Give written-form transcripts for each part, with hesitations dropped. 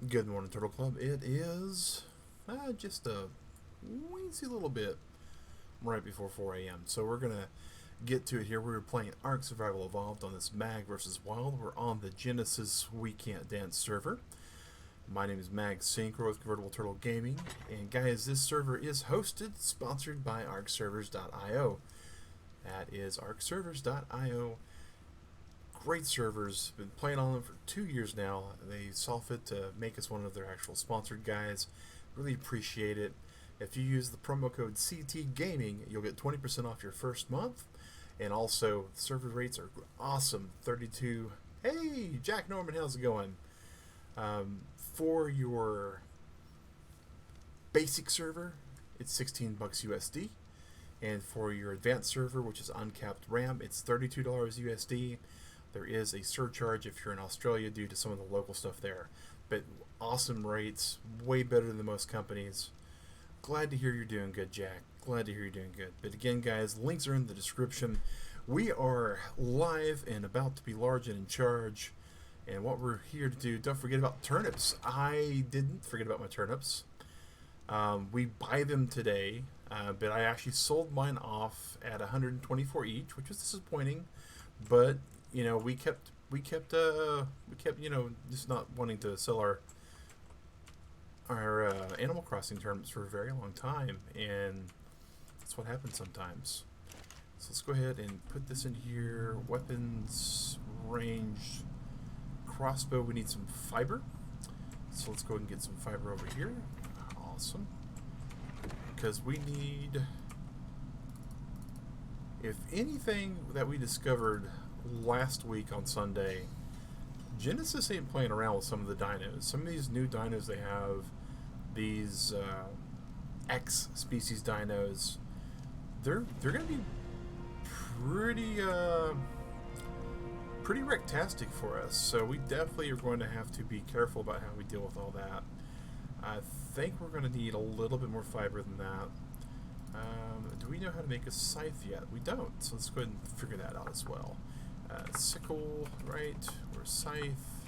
Good morning, Turtle Club. It is just a weensy little bit right before 4 a.m. So we're going to get to it here. We were playing ARK Survival Evolved on this Mag versus Wild. We're on the Genesis We Can't Dance server. My name is Mag Synchro with Convertible Turtle Gaming. And guys, this server is hosted, sponsored by ARKservers.io. That is ARKservers.io. Great servers. Been playing on them for 2 years now. They saw fit to make us one of their actual sponsored guys. Really appreciate it. If you use the promo code CT Gaming, you'll get 20% off your first month. And also, server rates are awesome. 32. Hey, Jack Norman, how's it going? For your basic server, it's 16 bucks USD. And for your advanced server, which is uncapped RAM, it's $32 USD. There is a surcharge if you're in Australia due to some of the local stuff there. But awesome rates, way better than most companies. Glad to hear you're doing good, Jack. Glad to hear you're doing good. But again, guys, links are in the description. We are live and about to be large and in charge. And what we're here to do, don't forget about turnips. I didn't forget about my turnips. We buy them today, but I actually sold mine off at 124 each, which was disappointing. But we kept just not wanting to sell our Animal Crossing turnips for a very long time, and that's what happens sometimes. So let's go ahead and put this in here. Weapons, ranged, crossbow. We need some fiber, so let's go ahead and get some fiber over here. Awesome, because we need, if anything that we discovered last week on Sunday, Genesis ain't playing around with some of the dinos. Some of these new dinos they have, these X species dinos, they're going to be pretty pretty rectastic for us. So we definitely are going to have to be careful about how we deal with all that. I think we're going to need a little bit more fiber than that. Do we know how to make a scythe yet? We don't. So let's go ahead and figure that out as well. Sickle, right? Or scythe.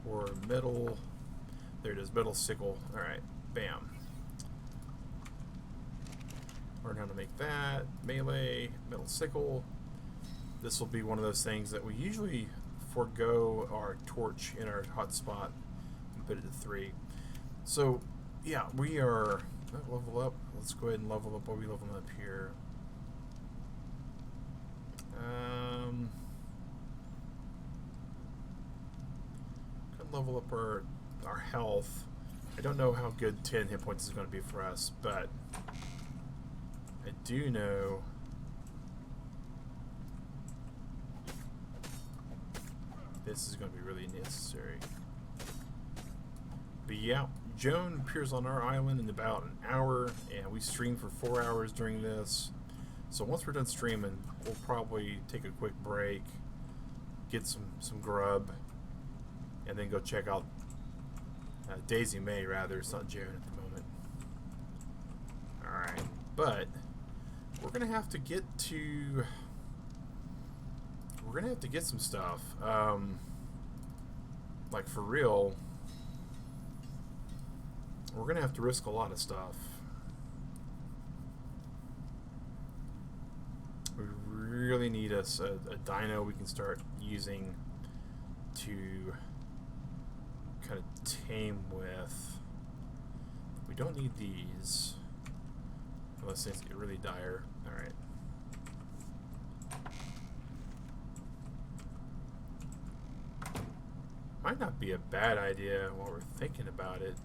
Or metal. There it is, metal sickle. Alright, bam. Learn how to make that. Melee, metal sickle. This will be one of those things that we usually forego our torch in our hotspot and put it to 3. So, yeah, we are level up. Let's go ahead and level up. What are we leveling up here? Could level up our health. I don't know how good 10 hit points is going to be for us, but I do know this is going to be really necessary. But yeah, Joan appears on our island in about an hour, and we stream for 4 hours during this. So once we're done streaming, we'll probably take a quick break, get some grub, and then go check out Daisy May, rather. It's not Joan at the moment. Alright, but we're going to have to get to... We're going to have to get some stuff. Like, for real, we're going to have to risk a lot of stuff. We really need us a dino we can start using to kind of tame with. We don't need these unless things get really dire. Alright. Might not be a bad idea while we're thinking about it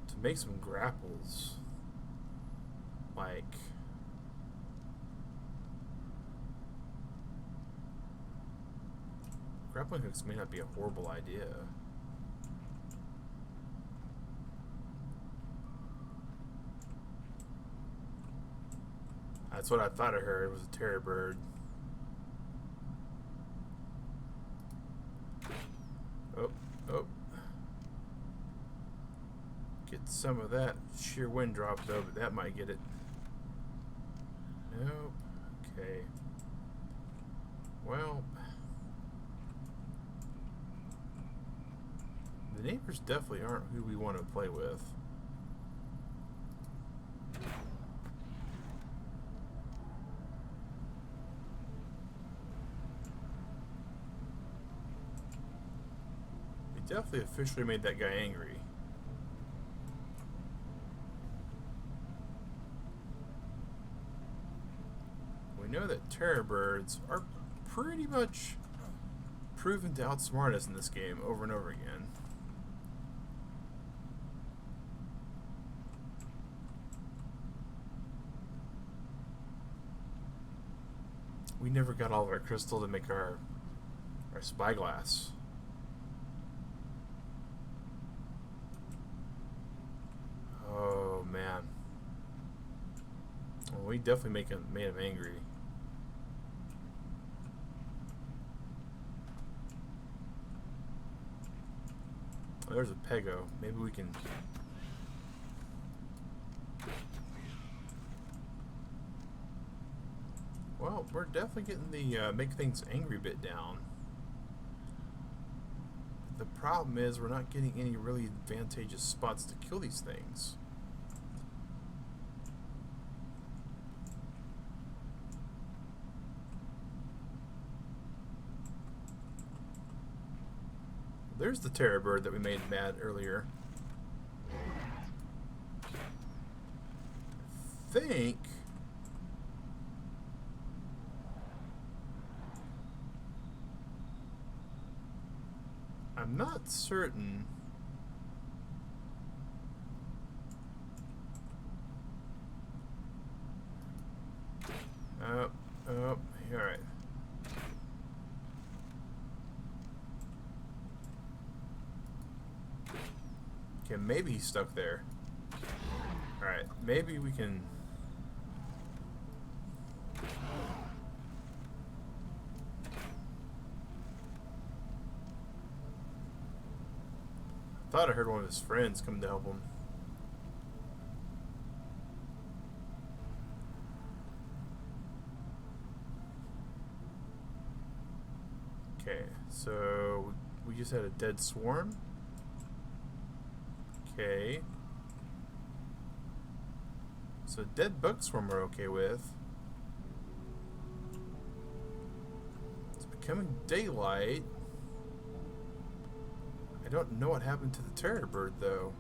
to make some grapples. Like, grappling hooks may not be a horrible idea. That's what I thought I heard, was a terror bird. Oh. Get some of that sheer wind drop though, but that might get it. Nope. Okay. Well, The neighbors definitely aren't who we want to play with. We definitely officially made that guy angry. We know that terror birds are pretty much proven to outsmart us in this game over and over again. We never got all of our crystal to make our spyglass. Oh man. Well, we definitely made him angry. Oh, there's a pego. Maybe we can. Well, we're definitely getting the make things angry bit down. The problem is we're not getting any really advantageous spots to kill these things. There's the terror bird that we made mad earlier. I think I'm not certain. Oh, alright. Okay, maybe he's stuck there. Alright, maybe we can. Thought I heard one of his friends come to help him. Okay, so we just had a dead swarm. Okay. So dead bug swarm we're okay with. It's becoming daylight. I don't know what happened to the terror bird though.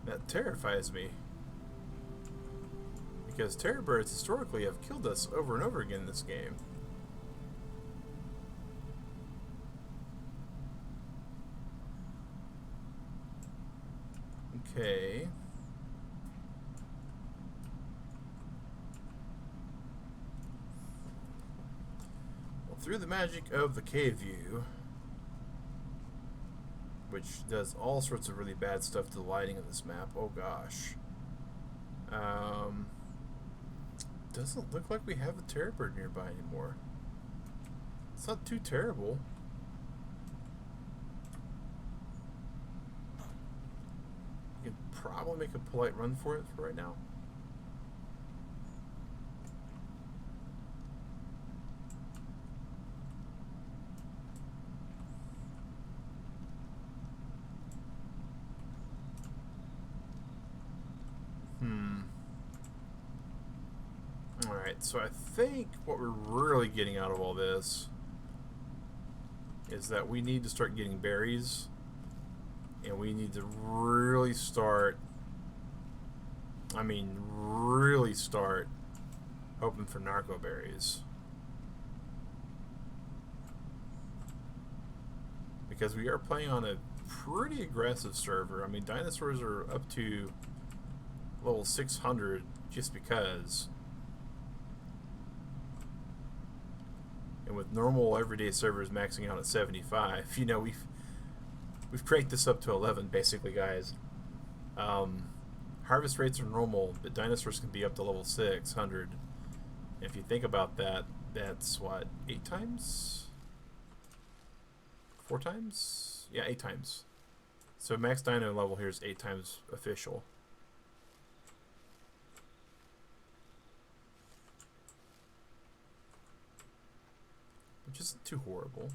That terrifies me. Because terror birds historically have killed us over and over again in this game. Okay. Well, through the magic of the cave view, which does all sorts of really bad stuff to the lighting of this map. Oh gosh. Doesn't look like we have a terror bird nearby anymore. It's not too terrible. You can probably make a polite run for it for right now. Alright, so I think what we're really getting out of all this is that we need to start getting berries, and we need to really start, really start hoping for narco berries. Because we are playing on a pretty aggressive server. I mean, dinosaurs are up to level 600 just because. And with normal everyday servers maxing out at 75, you know, we've cranked this up to 11 basically, guys. Harvest rates are normal, but dinosaurs can be up to level 600. If you think about that, that's what, 8 times? 4 times? Yeah, 8 times. So max dino level here is 8 times official. Which isn't too horrible.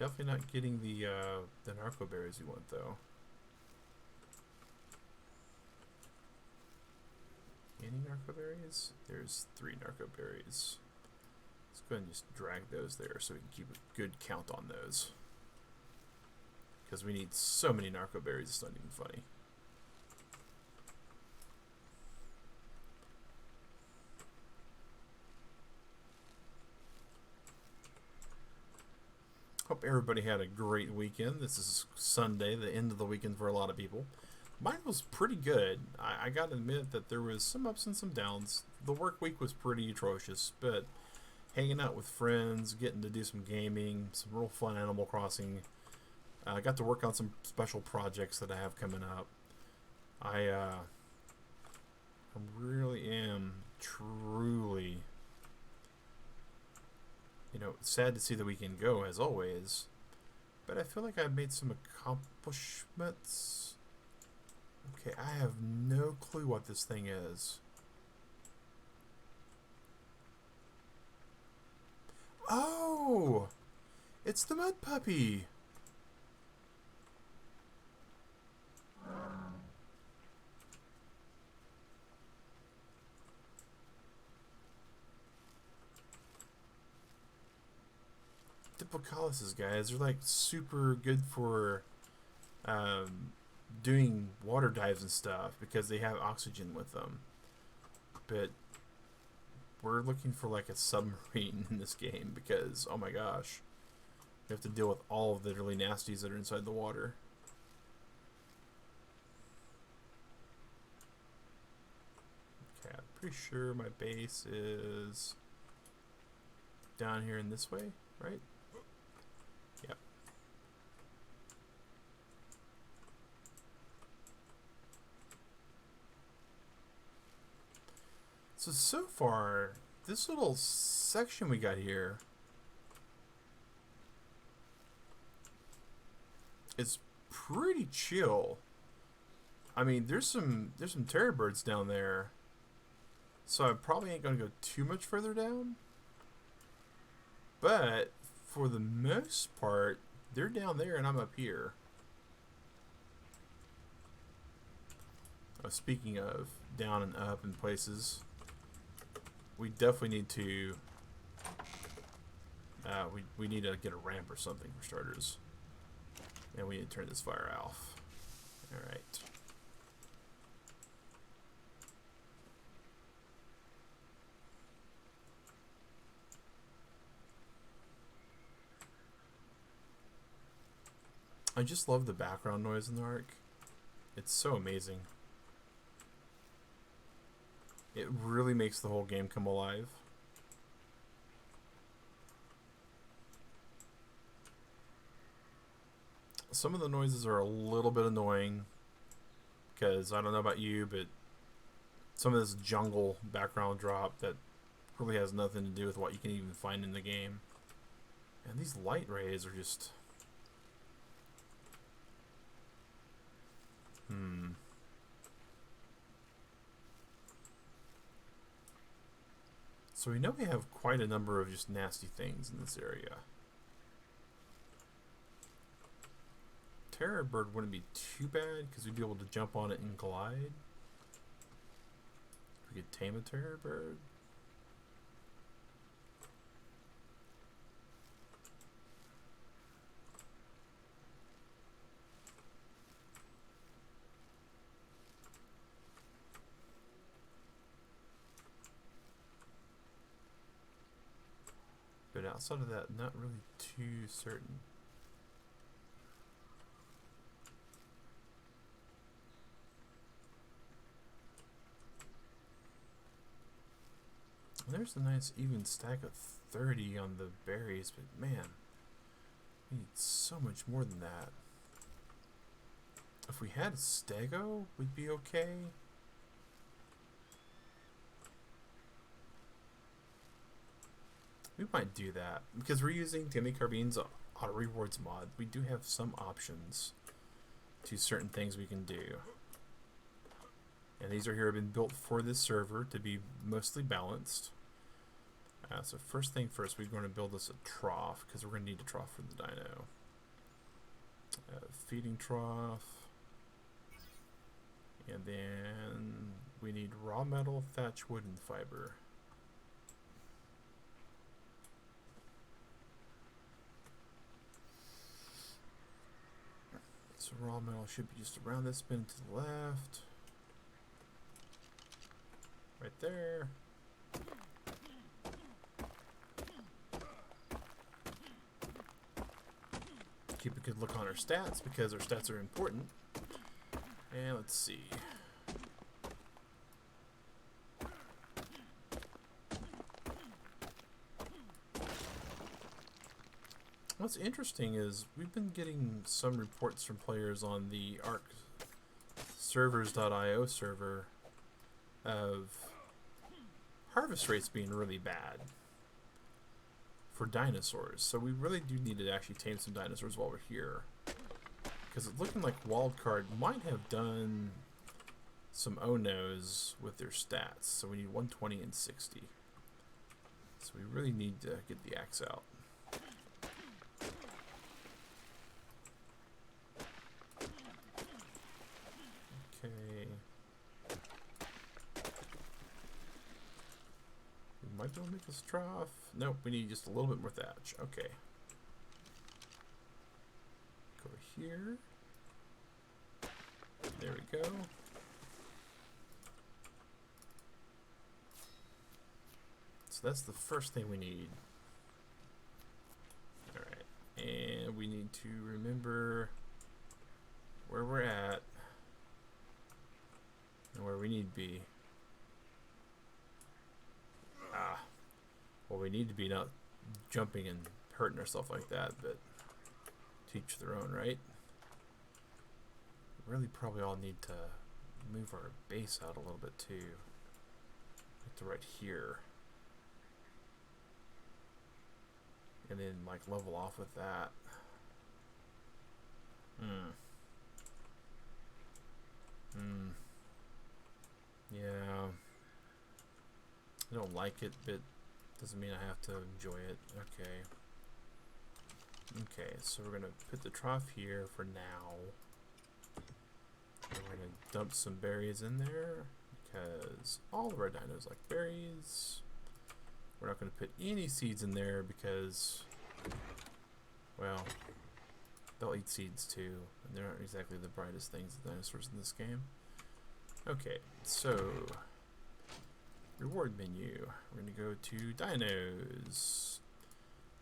Definitely not getting the narco berries we want though. Any narco berries? There's 3 narco berries. Let's go ahead and just drag those there so we can keep a good count on those. Because we need so many narco berries, it's not even funny. Hope everybody had a great weekend. This is Sunday, the end of the weekend for a lot of people. Mine was pretty good. I gotta admit that there was some ups and some downs. The work week was pretty atrocious, but hanging out with friends, getting to do some gaming, some real fun Animal Crossing. I got to work on some special projects that I have coming up. I really am truly, sad to see the weekend go as always, but I feel like I've made some accomplishments. Okay, I have no clue what this thing is. Oh! It's the mud puppy! Diplocalises, guys, are like super good for doing water dives and stuff because they have oxygen with them. But we're looking for like a submarine in this game because, oh my gosh, we have to deal with all of the really nasties that are inside the water. Okay, I'm pretty sure my base is down here in this way, right? Yep. So far, this little section we got here is pretty chill. I mean, there's some terror birds down there, so I probably ain't gonna go too much further down. But for the most part, they're down there and I'm up here. Speaking of down and up in places, we definitely need to we need to get a ramp or something for starters, and we need to turn this fire off. All right. I just love the background noise in the ARK. It's so amazing. It really makes the whole game come alive. Some of the noises are a little bit annoying because I don't know about you, but some of this jungle background drop that really has nothing to do with what you can even find in the game. And these light rays are just... So we know we have quite a number of just nasty things in this area. Terror bird wouldn't be too bad because we'd be able to jump on it and glide. We could tame a terror bird. But outside of that, not really too certain. And there's a nice even stack of 30 on the berries, but man, we need so much more than that. If we had a stego, we'd be okay. We might do that because we're using Timmy Carbine's auto rewards mod. We do have some options to certain things we can do, and these are here have been built for this server to be mostly balanced. So first thing first, we're going to build us a trough, because we're going to need a trough for the dino. Feeding trough. And then we need raw metal, thatch, wood, and fiber. So raw metal should be just around this bin to the left. Right there. Keep a good look on our stats, because our stats are important. And let's see. What's interesting is we've been getting some reports from players on the ARK servers.io server of harvest rates being really bad for dinosaurs. So we really do need to actually tame some dinosaurs while we're here. Because it's looking like Wildcard might have done some oh-nos with their stats. So we need 120 and 60. So we really need to get the axe out. Okay. We might be able to make this trough. Nope, we need just a little bit more thatch. Okay. Go here. There we go. So that's the first thing we need. Alright. And we need to remember where we're at and where we need to be. Well, we need to be not jumping and hurting ourselves like that, but to each their own, right? We really probably all need to move our base out a little bit too. Like to right here. And then like level off with that. Yeah. I don't like it, but doesn't mean I have to enjoy it. Okay. Okay, so we're gonna put the trough here for now. And we're gonna dump some berries in there because all of our dinos like berries. We're not gonna put any seeds in there because, well, they'll eat seeds too, and they're not exactly the brightest things, the dinosaurs in this game. Okay, so reward menu. We're going to go to dinos.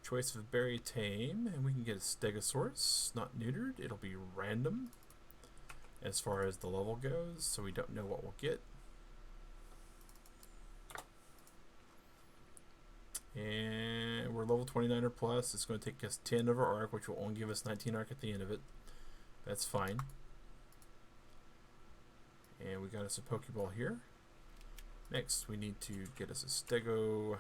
Choice of berry tame, and we can get a stegosaurus, not neutered. It'll be random as far as the level goes, so we don't know what we'll get. And we're level 29 or plus. It's going to take us 10 of our ARK, which will only give us 19 ARK at the end of it. That's fine. And we got us a Pokeball here. Next, we need to get us a stego.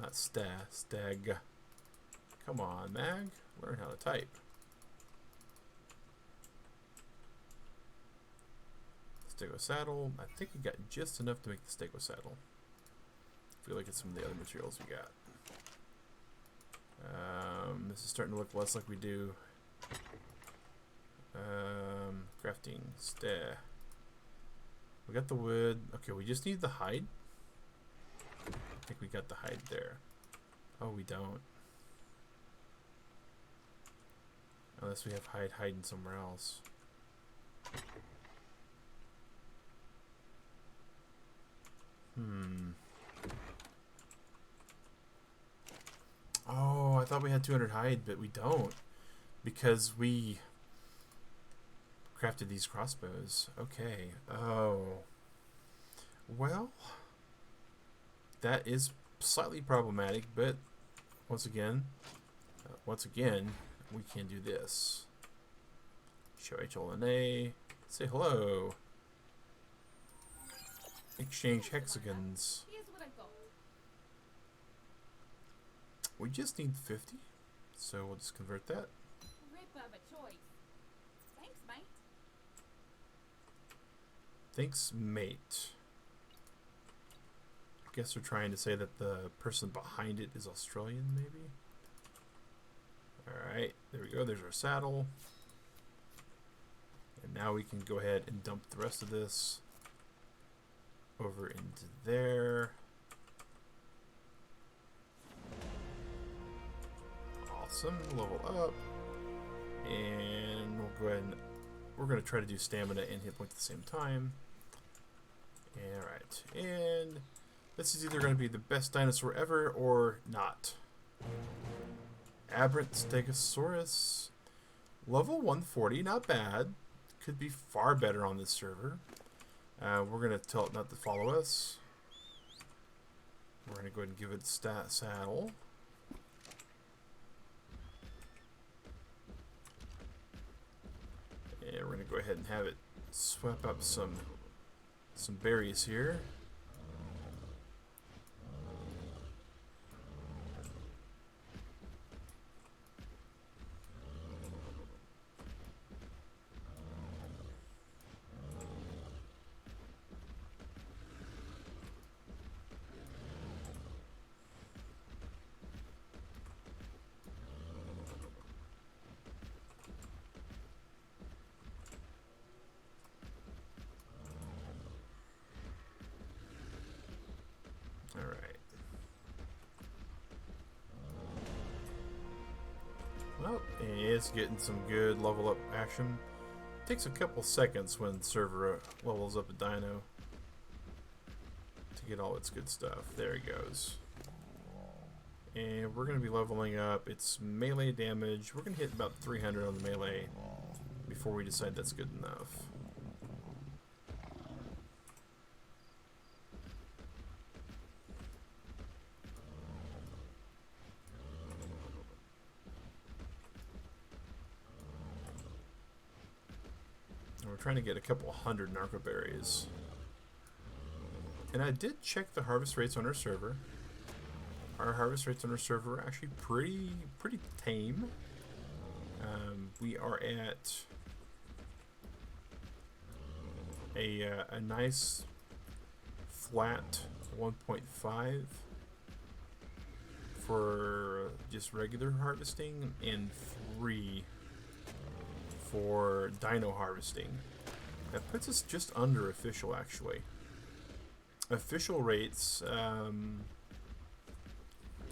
Not stag. Come on, Mag. Learn how to type. Stego saddle. I think we got just enough to make the stego saddle. I feel like it's some of the other materials we got. This is starting to look less like we do. Crafting. We got the wood. Okay, we just need the hide. I think we got the hide there. Oh, we don't. Unless we have hide hiding somewhere else. Oh, I thought we had 200 hide, but we don't. Because we crafted these crossbows. Okay. Oh. Well, that is slightly problematic, but once again, we can do this. Show HLNA. Say hello. Exchange hexagons. We just need 50, so we'll just convert that. Rip of a choice. Thanks, mate. Thanks, mate. guess they're trying to say that the person behind it is Australian, maybe. Alright, there we go. There's our saddle. And now we can go ahead and dump the rest of this over into there. Awesome. Level up. And we'll go ahead and we're going to try to do stamina and hit point at the same time. Alright. And this is either going to be the best dinosaur ever or not. Aberrant Stegosaurus. Level 140. Not bad. Could be far better on this server. We're going to tell it not to follow us. We're going to go ahead and give it a saddle. And we're going to go ahead and have it swap up some berries here. Well, it's getting some good level up action. Takes a couple seconds when the server levels up a dino to get all its good stuff. There it goes. And we're going to be leveling up its melee damage. We're going to hit about 300 on the melee before we decide that's good enough. We're trying to get a couple hundred narco berries. And I did check the harvest rates on our server. Our harvest rates on our server are actually pretty tame. We are at a nice flat 1.5 for just regular harvesting and 3 for dino harvesting. That puts us just under official, actually. Official rates,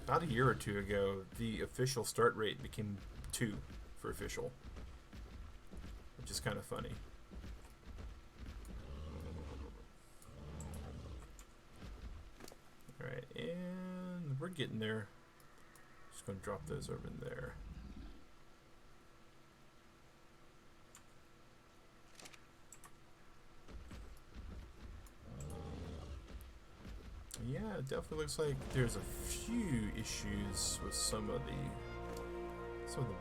about a year or two ago, the official start rate became 2 for official, which is kind of funny. Alright, and we're getting there. Just going to drop those over in there. Yeah, it definitely looks like there's a few issues with some of the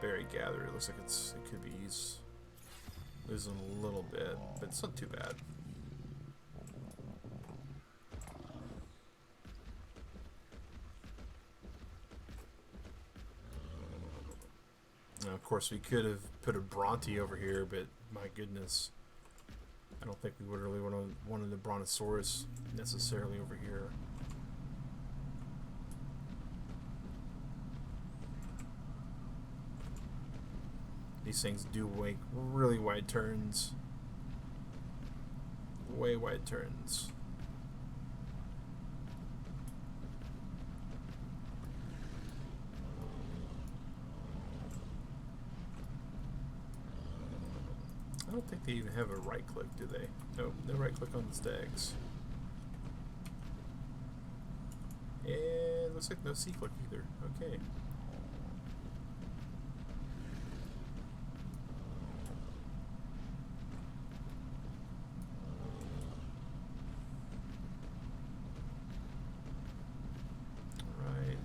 berry gather. It looks like it could be losing a little bit, but it's not too bad. Now, of course, we could have put a Bronte over here, but my goodness, I don't think we would really wanted the Brontosaurus necessarily over here. These things do make really wide turns. Way wide turns. I don't think they even have a right click, do they? Nope, no right click on the stags. And looks like no C click either. Okay. Alright.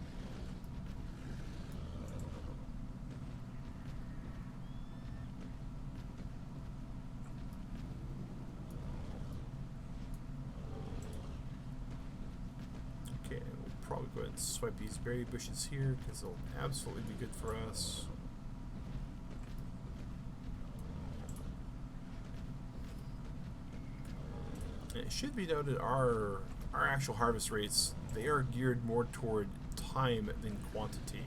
Okay, we'll probably go ahead and swipe these berry bushes here because they'll absolutely be good for us. And it should be noted our our actual harvest rates, they are geared more toward time than quantity.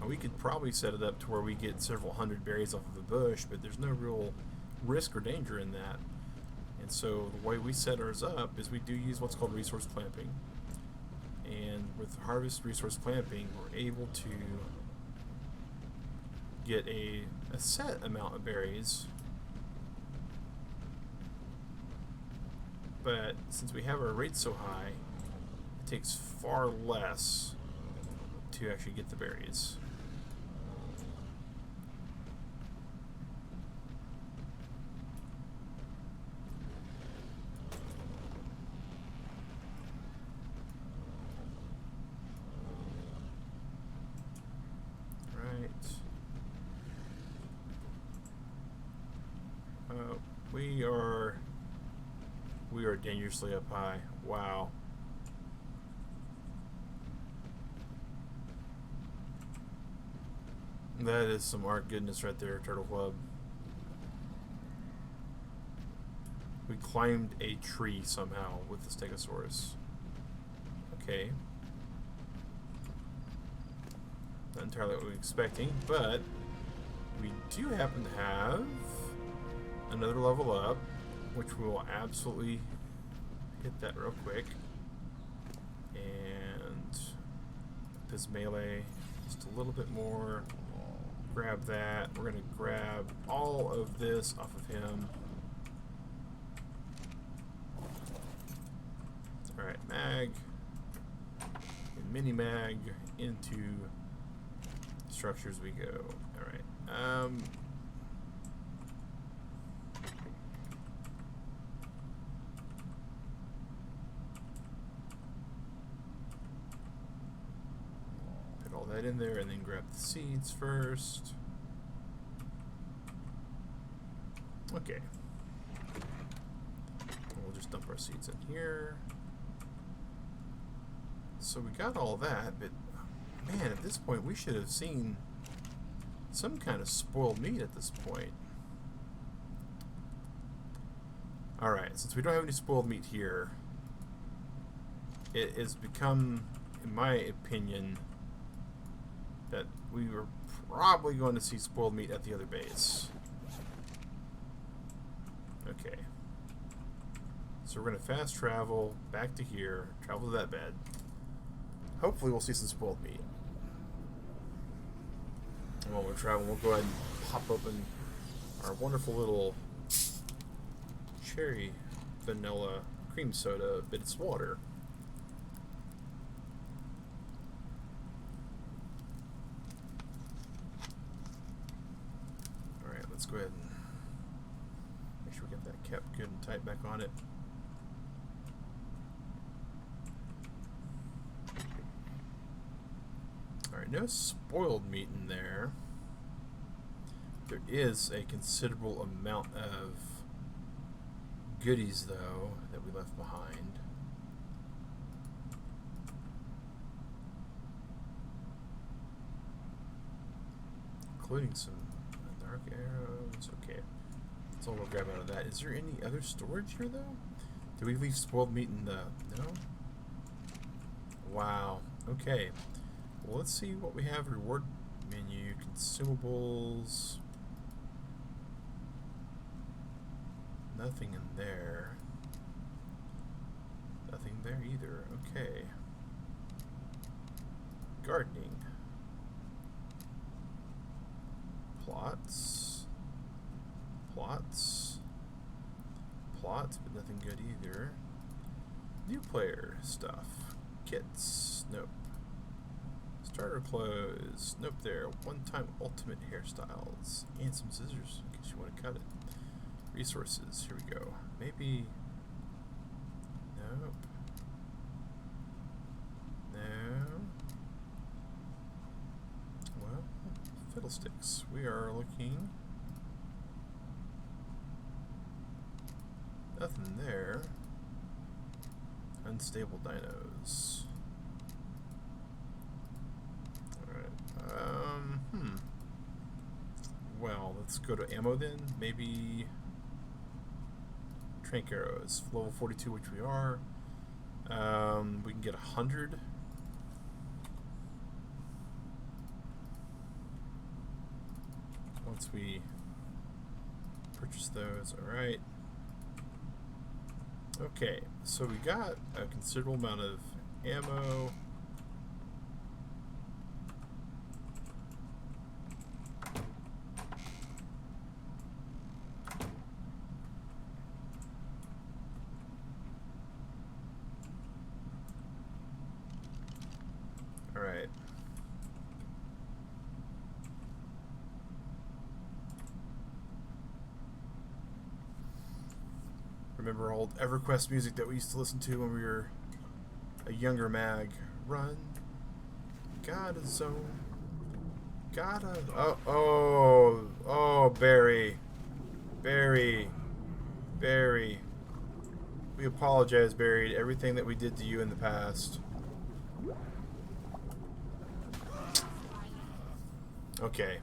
Now, we could probably set it up to where we get several hundred berries off of a bush, but there's no real risk or danger in that. And so the way we set ours up is we do use what's called resource clamping. And with harvest resource clamping, we're able to get a set amount of berries. But since we have our rates so high, it takes far less to actually get the berries. We are dangerously up high. Wow. That is some ARK goodness right there, Turtle Club. We climbed a tree somehow with the Stegosaurus. Okay. Not entirely what we were expecting, but we do happen to have another level up, which we will absolutely hit that real quick. And this melee just a little bit more. Grab that. We're going to grab all of this off of him. Alright, mag. And mini mag into structures we go. Alright. Put all that in there and then grab the seeds first. Okay. We'll just dump our seeds in here. So we got all that, but man, at this point we should have seen some kind of spoiled meat at this point. Alright, since we don't have any spoiled meat here, it has become, in my opinion, that we were probably going to see spoiled meat at the other base. Okay. So we're going to fast travel back to here, travel to that bed. Hopefully we'll see some spoiled meat. And while we're traveling, we'll go ahead and pop open our wonderful little cherry vanilla cream soda, but it's water. Alright, let's go ahead and make sure we get that cap good and tight back on it. Alright, no spoiled meat in there. There is a considerable amount of goodies, though, that we left behind. Including some dark arrows. Okay. That's all we'll grab out of that. Is there any other storage here, though? Did we leave spoiled meat in the... No? Wow. Okay. Well, let's see what we have. Reward menu, consumables. Nothing in there. Nothing there either. Okay. Gardening. Plots. Plots. Plots, but nothing good either. New player stuff. Kits. Nope. Starter clothes. Nope there. One-time ultimate hairstyles. And some scissors in case you want to cut it. Resources. Here we go. Maybe... Nope. No. Well, fiddlesticks. We are looking... Nothing there. Unstable dinos. Well, let's go to ammo then. Maybe trank arrows. Level 42, which we are. We can get 100. Once we purchase those, alright. Okay, so we got a considerable amount of ammo. Alright. Remember old EverQuest music that we used to listen to when we were a younger mag? Run. Gotta zone. Gotta. Oh, Barry. Barry. We apologize, Barry, to everything that we did to you in the past. Okay.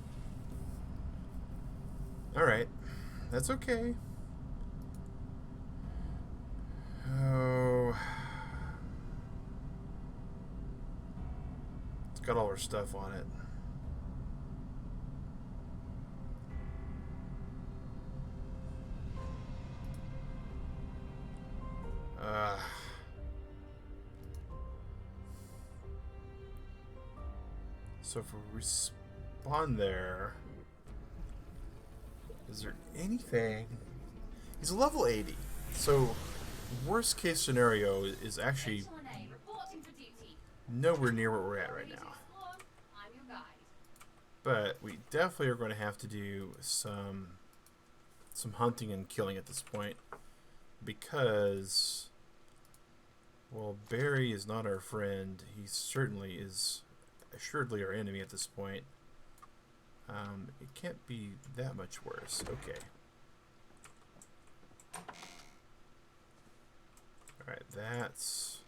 Alright. That's okay. Oh. It's got all our stuff on it. So if we respawn there, is there anything? He's a level 80, so worst case scenario is actually nowhere near where we're at right now. But we definitely are going to have to do some hunting and killing at this point, because, well, Barry is not our friend. He certainly is assuredly our enemy at this point. It can't be that much worse. Okay. Alright, that's...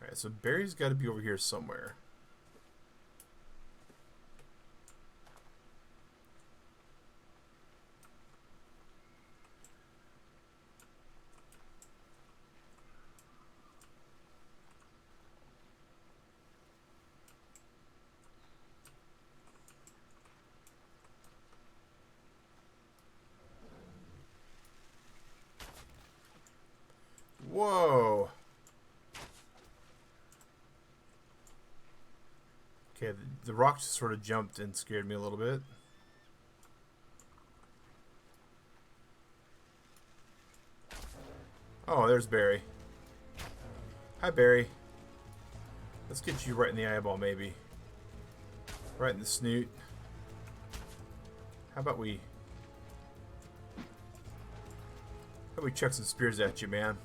Alright, so Barry's got to be over here somewhere. Whoa! Okay, the rock just sort of jumped and scared me a little bit. Oh, there's Barry. Hi, Barry. Let's get you right in the eyeball, maybe. Right in the snoot. How about we chuck some spears at you, man?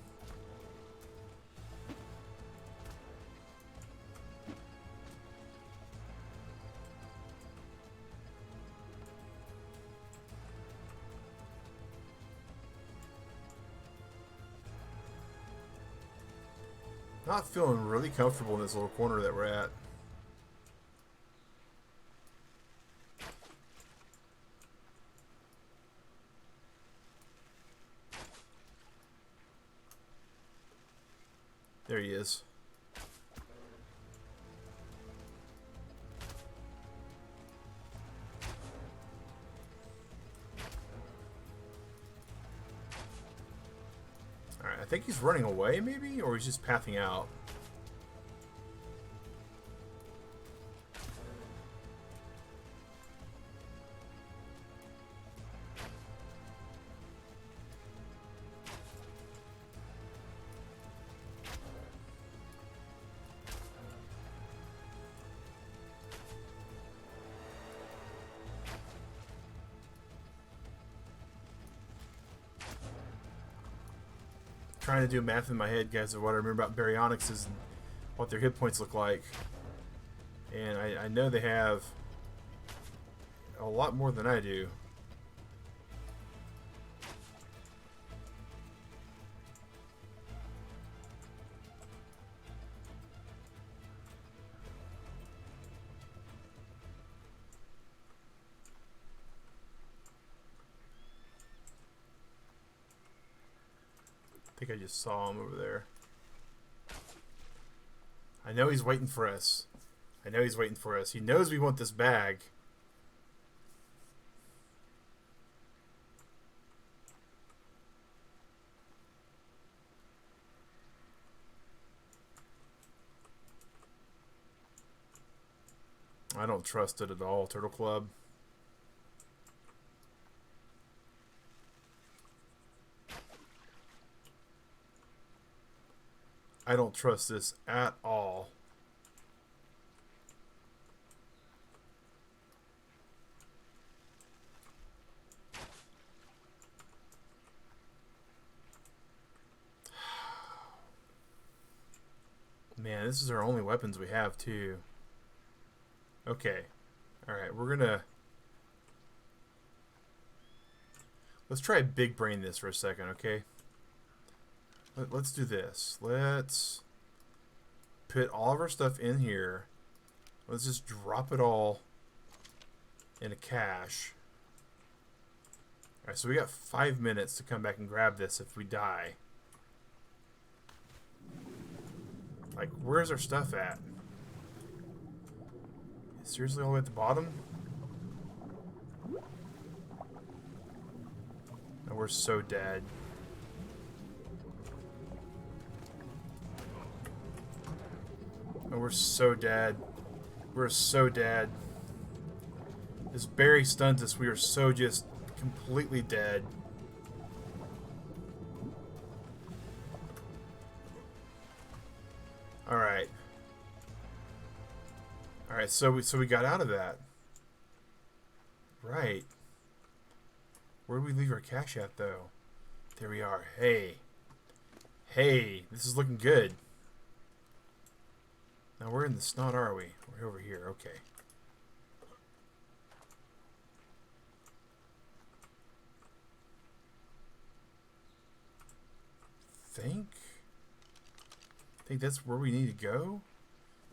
Not feeling really comfortable in this little corner that we're at. There he is. Alright, I think he's running away, maybe? Or he's just pathing out. Trying to do math in my head, guys, of what I remember about baryonyxes and what their hit points look like. And I know they have a lot more than I do. I think I just saw him over there. I know he's waiting for us. I know he's waiting for us. He knows we want this bag. I don't trust it at all, Turtle Club. I don't trust this at all. Man, this is our only weapons we have, too. Okay. Alright, we're gonna... Let's try big brain this for a second, okay? Let's do this. Let's put all of our stuff in here. Let's just drop it all in a cache. Alright, so we got 5 minutes to come back and grab this if we die. Like, where's our stuff at? Seriously, all the way at the bottom? No, we're so dead. Oh, we're so dead. We're so dead. This berry stuns us. We are so just completely dead. Alright. Alright, so we got out of that. Right. Where did we leave our cache at, though? There we are. Hey. Hey, this is looking good. Now, where in the snot are we? We're over here. Okay. I think that's where we need to go.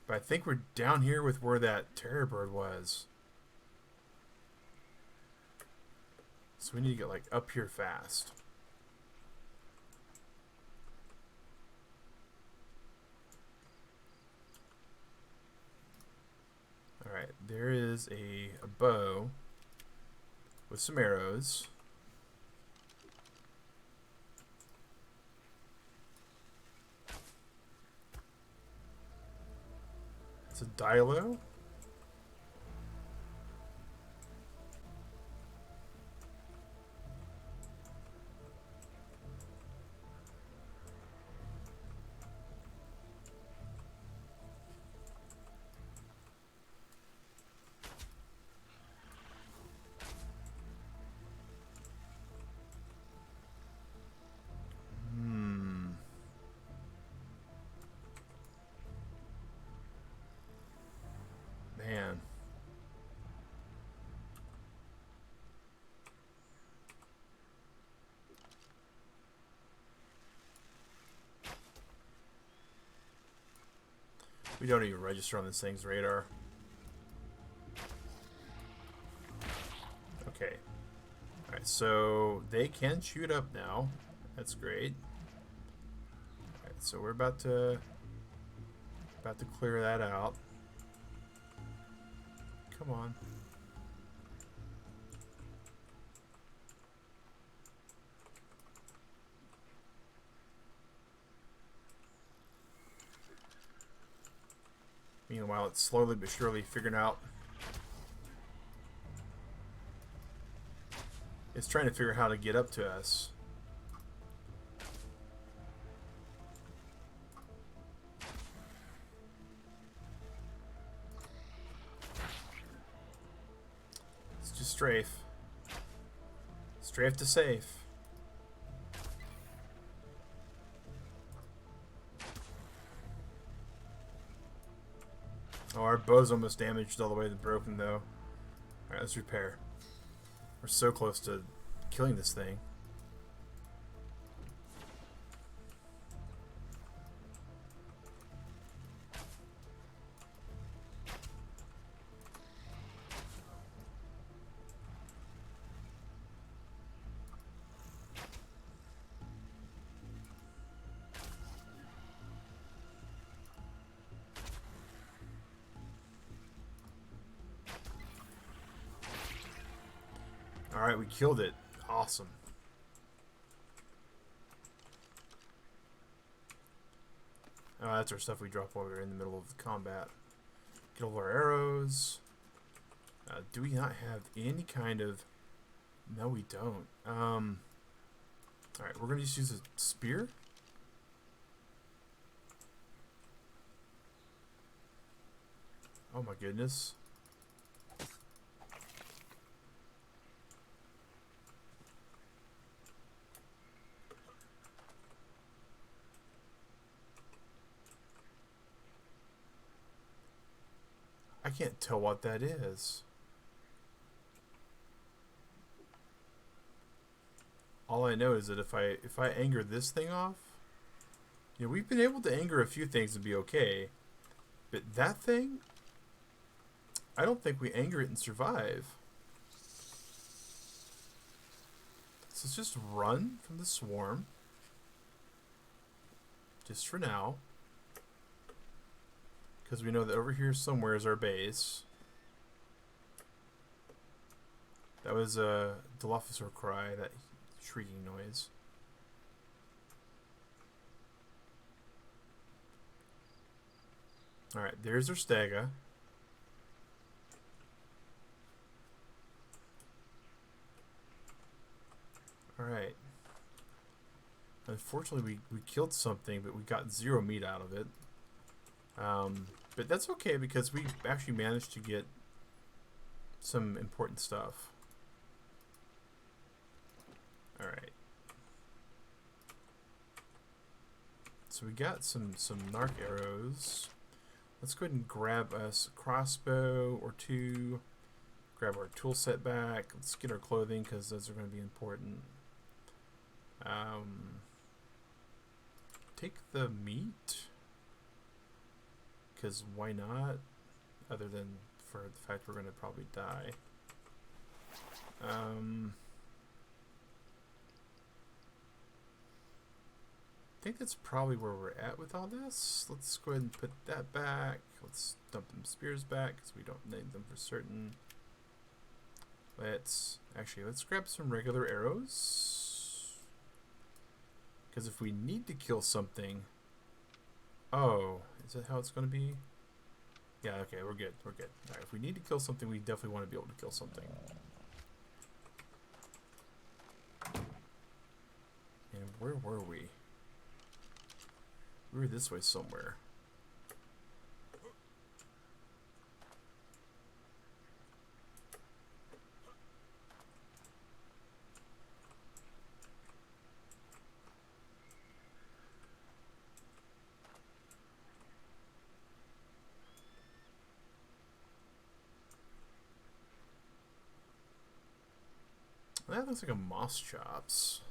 But I think we're down here with where that terror bird was. So we need to get like up here fast. Alright, there is a bow with some arrows. It's a Dilo. Man. We don't even register on this thing's radar. Okay. Alright, so they can shoot up now. That's great. Alright, so we're about to clear that out. Come on. Meanwhile, it's slowly but surely figuring out. It's trying to figure out how to get up to us. It's just strafe. Strafe to safe. Oh, our bow's almost damaged all the way to broken, though. Alright, let's repair. We're so close to killing this thing. Alright, we killed it. Awesome. Oh, that's our stuff we drop while we're in the middle of the combat. Get all our arrows. Do we not have any kind of... No, we don't. Alright, we're going to just use a spear. Oh my goodness. I can't tell what that is. All I know is that if I anger this thing off, you know, we've been able to anger a few things and be okay, but that thing, I don't think we anger it and survive. So let's just run from the swarm, just for now, because we know that over here somewhere is our base. That was a Dilophosaur cry, that shrieking noise. Alright, there's our stega. Alright. Unfortunately, we killed something, but we got 0 meat out of it. But that's okay, because we actually managed to get some important stuff. Alright. So we got some narc arrows. Let's go ahead and grab us a crossbow or 2. Grab our tool set back. Let's get our clothing, because those are going to be important. Take the meat, because why not? Other than for the fact we're going to probably die. I think that's probably where we're at with all this. Let's go ahead and put that back. Let's dump them spears back, because we don't need them for certain. Let's grab some regular arrows. Because if we need to kill something... Oh, is that how it's going to be? Yeah, okay, we're good. We're good. Alright, if we need to kill something, we definitely want to be able to kill something. And where were we? We were this way somewhere. That looks like a moss chops.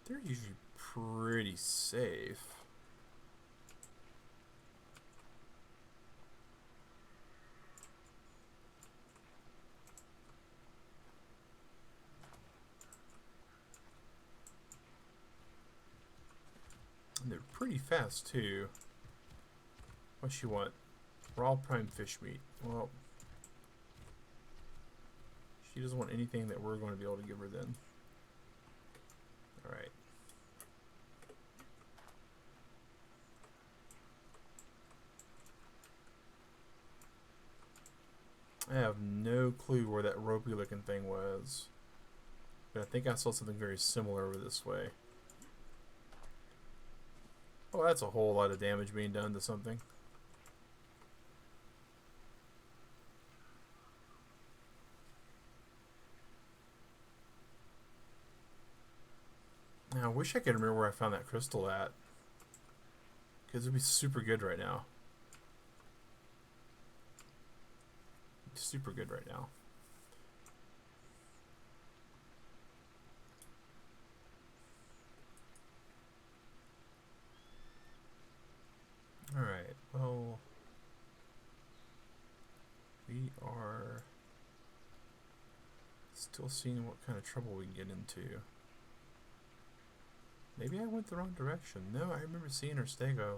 They're usually pretty safe. And they're pretty fast too. What you want? Raw prime fish meat. Well, she doesn't want anything that we're going to be able to give her then. Alright. I have no clue where that ropey looking thing was. But I think I saw something very similar over this way. Oh, that's a whole lot of damage being done to something. Now, I wish I could remember where I found that crystal at. Because it would be super good right now. Super good right now. Alright, well, we are still seeing what kind of trouble we can get into. Maybe I went the wrong direction. No, I remember seeing our stego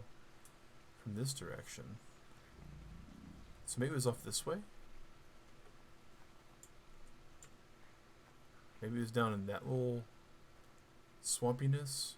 from this direction. So maybe it was off this way? Maybe it was down in that little swampiness.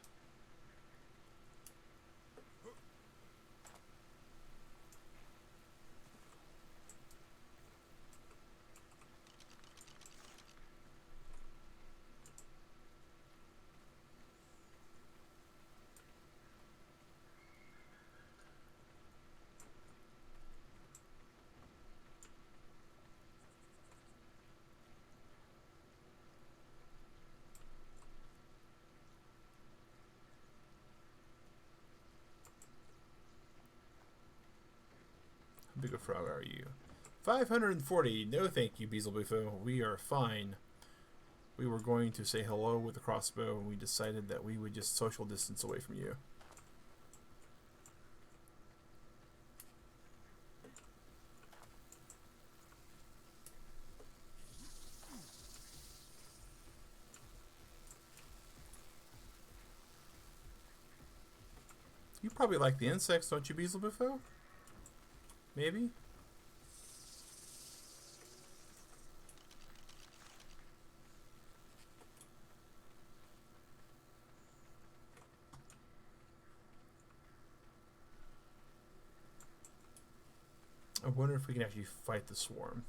How big a frog are you? 540. No thank you, Beelzebufo. We are fine. We were going to say hello with a crossbow, and we decided that we would just social distance away from you. You probably like the insects, don't you, Beelzebufo? Maybe? I wonder if we can actually fight the swarm.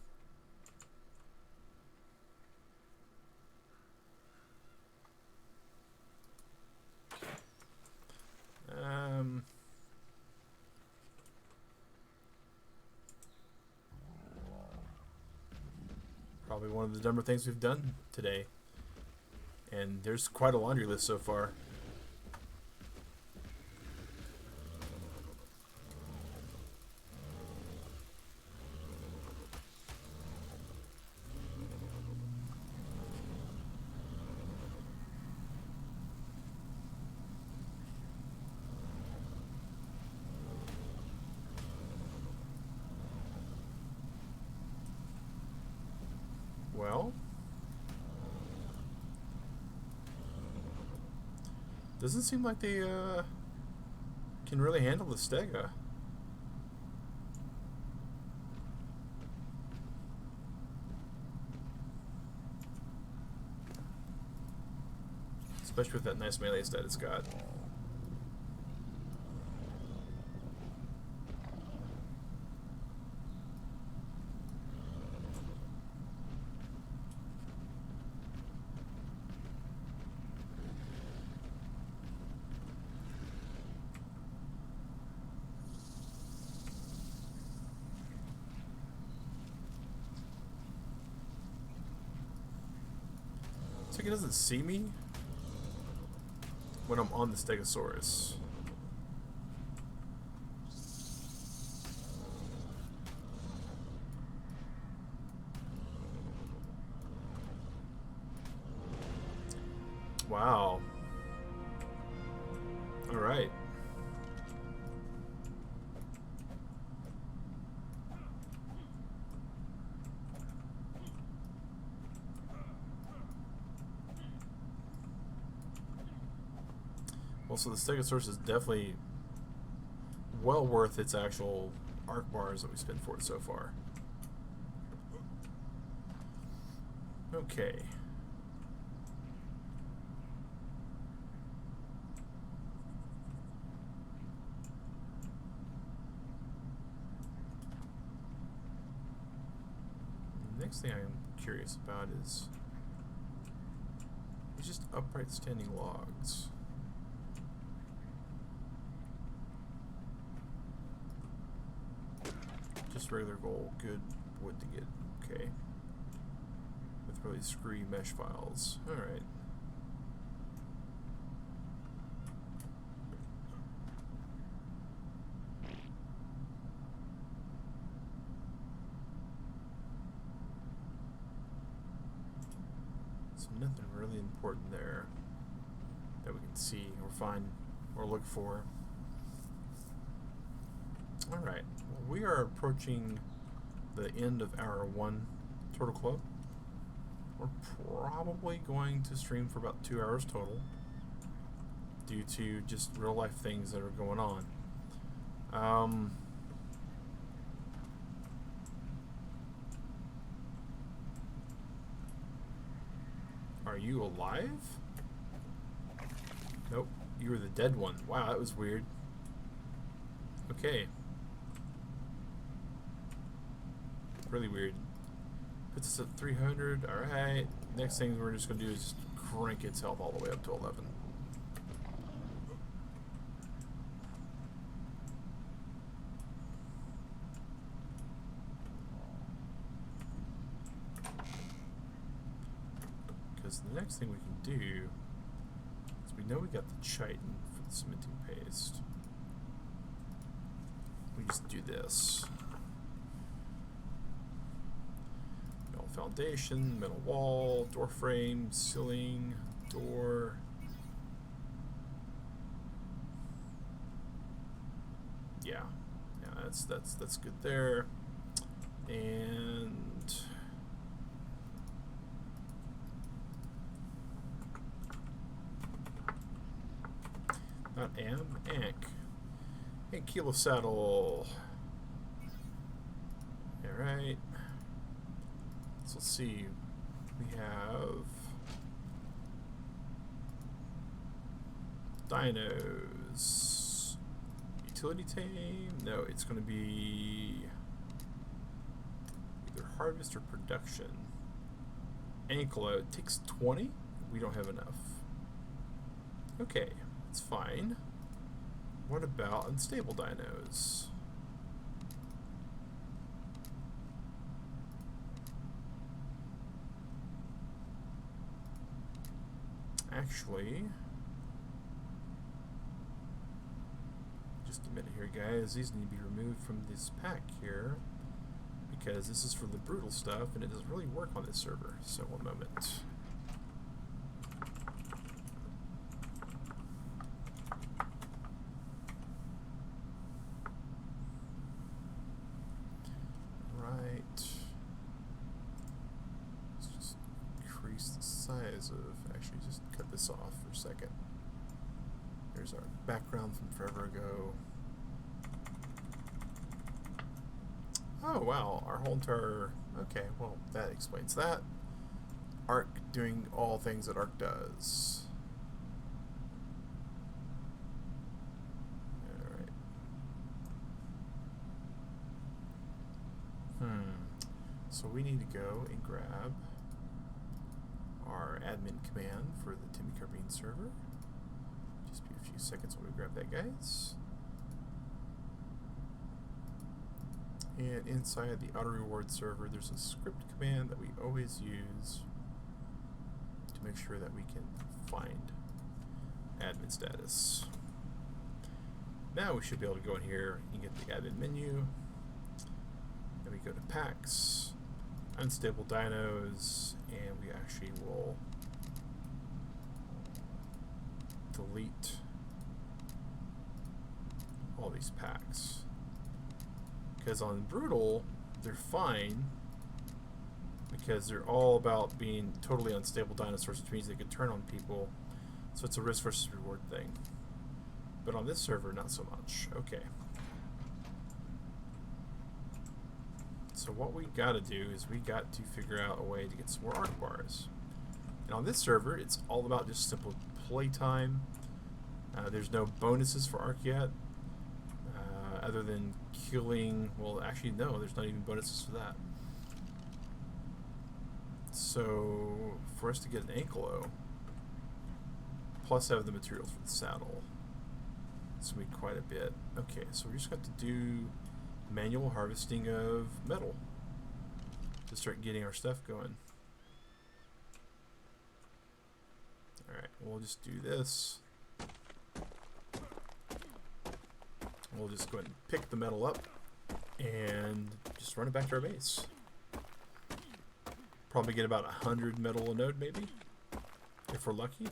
Probably one of the dumber things we've done today. And there's quite a laundry list so far. Well, doesn't seem like they can really handle the Stega. Especially with that nice melee stat it's got. It's like it doesn't see me when I'm on the Stegosaurus. Wow. All right. Well, so the Stegosaurus is definitely well worth its actual ARK bars that we spent for it so far. Okay. The next thing I'm curious about is just upright standing logs. Just regular gold, good wood to get, okay. With really screwy mesh files, alright. So nothing really important there that we can see or find or look for. Alright, well, we are approaching the end of hour 1 Turtle Club. We're probably going to stream for about 2 hours total due to just real life things that are going on. Are you alive? Nope. You were the dead one. Wow, that was weird. Okay. Really weird. Puts us at 300. Alright. Next thing we're just going to do is just crank its health all the way up to 11. Because the next thing we can do is we know we got the chitin for the cementing paste. We just do this. Metal foundation, metal wall, door frame, ceiling, door. Yeah, that's good there. And not ANK. Hey, kilo saddle. Alright. So let's see. We have dinos. Utility tame? No, it's going to be either harvest or production. Anklo. It takes 20? We don't have enough. Okay, that's fine. What about unstable dinos? Actually, just a minute here, guys. These need to be removed from this pack here because this is for the brutal stuff and it doesn't really work on this server. So, one moment. Actually, just cut this off for a second. Here's our background from forever ago. Oh wow, our whole entire... Okay, well, that explains that. ARK doing all things that ARK does. Alright. So we need to go and grab our admin command for the Timmy Carbine server. Just be a few seconds while we grab that, guys. And inside the auto reward server, there's a script command that we always use to make sure that we can find admin status. Now we should be able to go in here and get the admin menu. Then we go to packs, unstable dinos, and we actually will delete all these packs. Because on brutal, they're fine because they're all about being totally unstable dinosaurs, which means they could turn on people. So it's a risk versus reward thing. But on this server, not so much. Okay. So what we got to do is we got to figure out a way to get some more ARK bars. And on this server, it's all about just simple playtime. There's no bonuses for ARK yet, other than killing... Well, actually, no, there's not even bonuses for that. So for us to get an anklo, plus have the materials for the saddle, it's going to be quite a bit. Okay, so we just got to do manual harvesting of metal to start getting our stuff going. Alright, we'll just do this. We'll just go ahead and pick the metal up and just run it back to our base. Probably get about 100 metal a node, maybe, if we're lucky.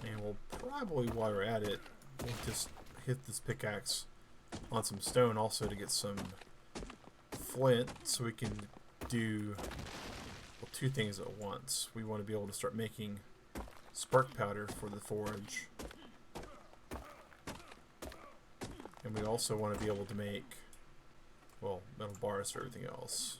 And we'll probably, while we're at it, we'll just hit this pickaxe on some stone also to get some flint so we can do, well, two things at once. We want to be able to start making spark powder for the forge. And we also want to be able to make Well, metal bars for everything else.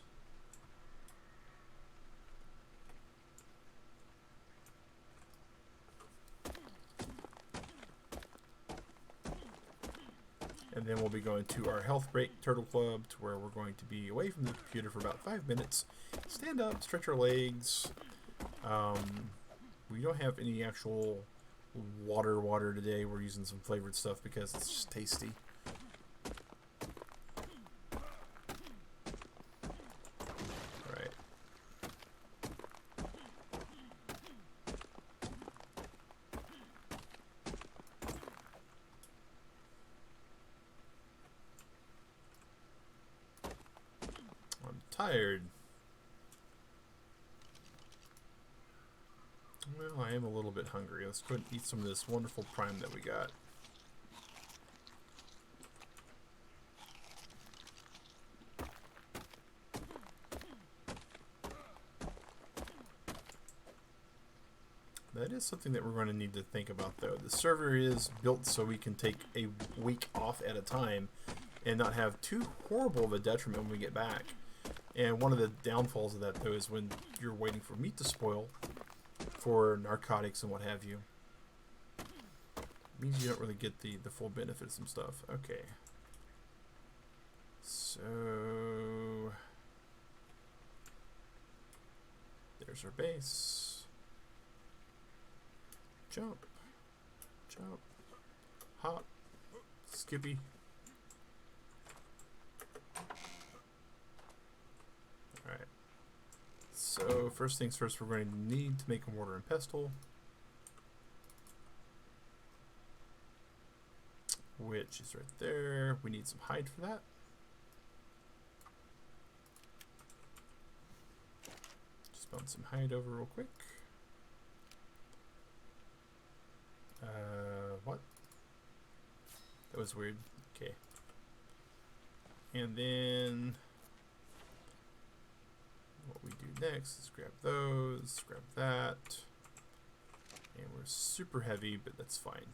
And then we'll be going to our health break turtle club, to where we're going to be away from the computer for about 5 minutes. Stand up, stretch our legs. We don't have any actual water today. We're using some flavored stuff because it's just tasty. Alright. I'm tired. Well, I am a little bit hungry. Let's go and eat some of this wonderful prime that we got. That is something that we're going to need to think about, though. The server is built so we can take a week off at a time and not have too horrible of a detriment when we get back. And one of the downfalls of that, though, is when you're waiting for meat to spoil for narcotics and what have you. It means you don't really get the full benefit of some stuff. Okay. So there's our base. Jump. Jump. Hop. Skippy. Alright. So, first things first, we're going to need to make a mortar and pestle. Which is right there. We need some hide for that. Just bounce some hide over real quick. What? That was weird. Okay. And then what we do next is grab those, grab that. And we're super heavy, but that's fine.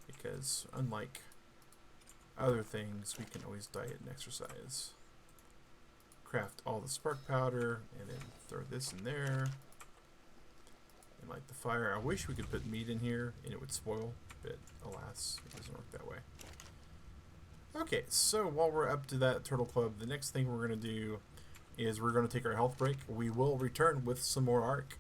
Because unlike other things, we can always diet and exercise. Craft all the spark powder, and then throw this in there. And light the fire. I wish we could put meat in here and it would spoil, but alas, it doesn't work that way. Okay, so while we're up to that turtle club, the next thing we're going to do is we're going to take our health break. We will return with some more ARK.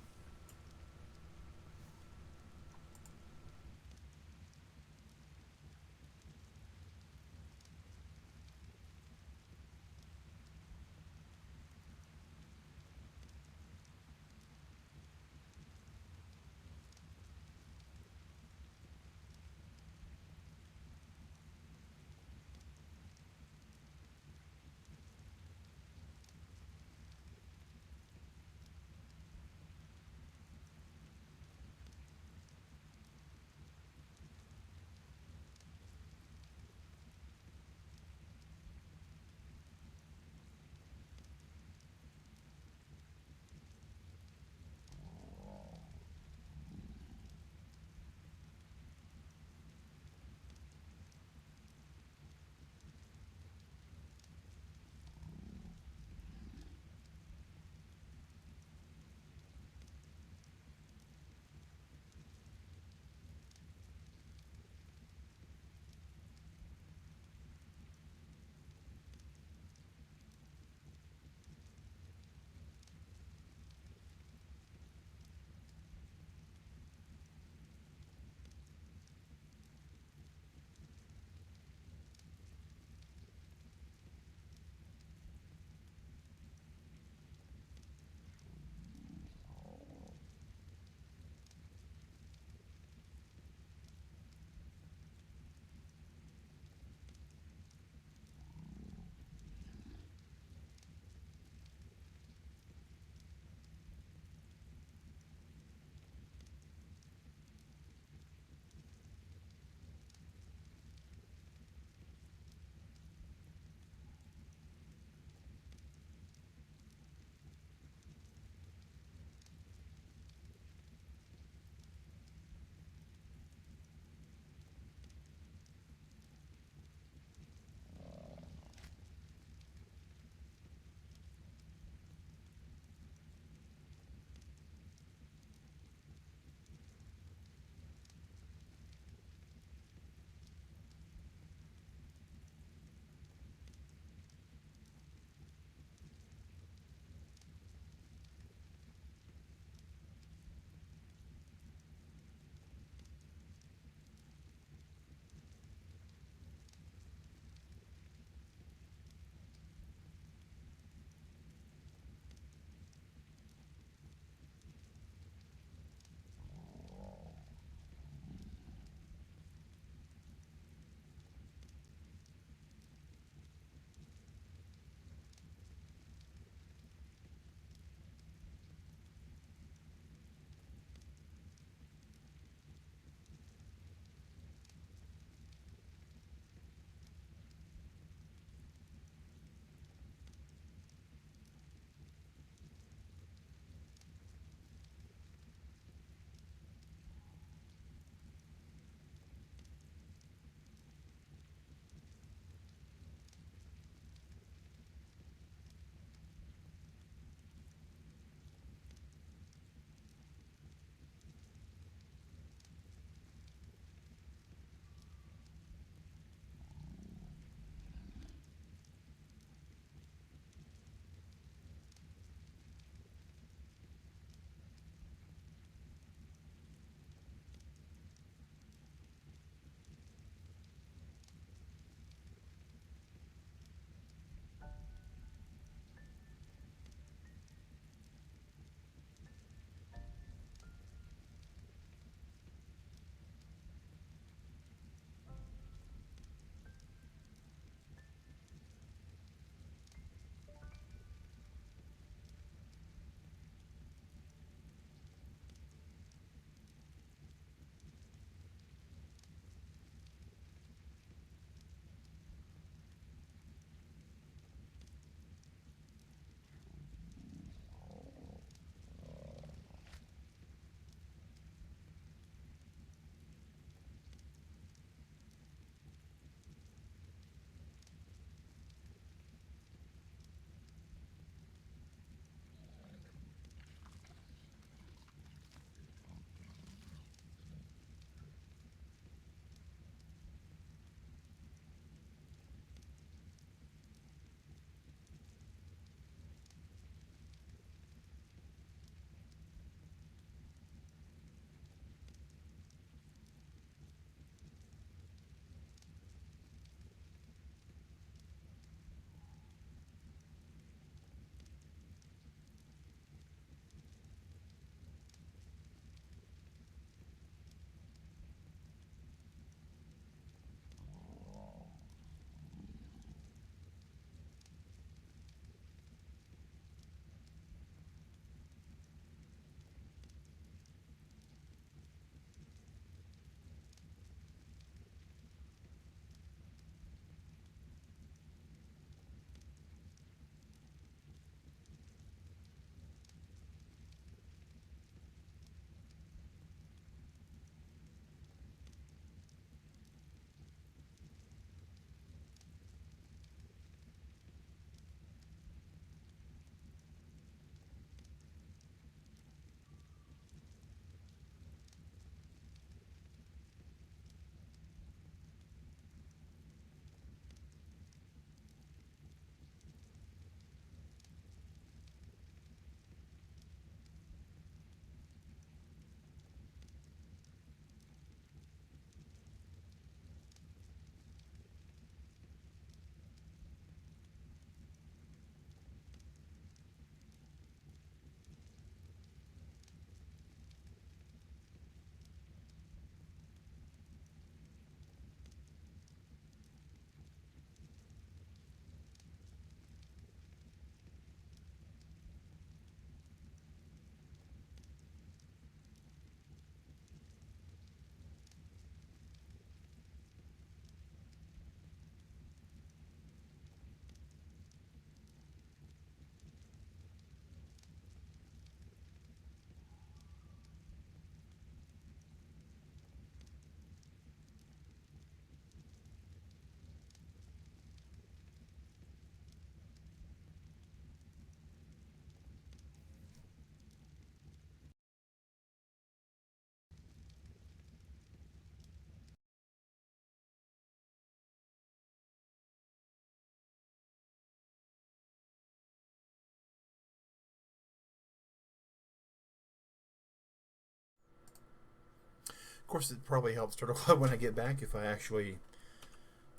course, it probably helps Turtle Club when I get back if I actually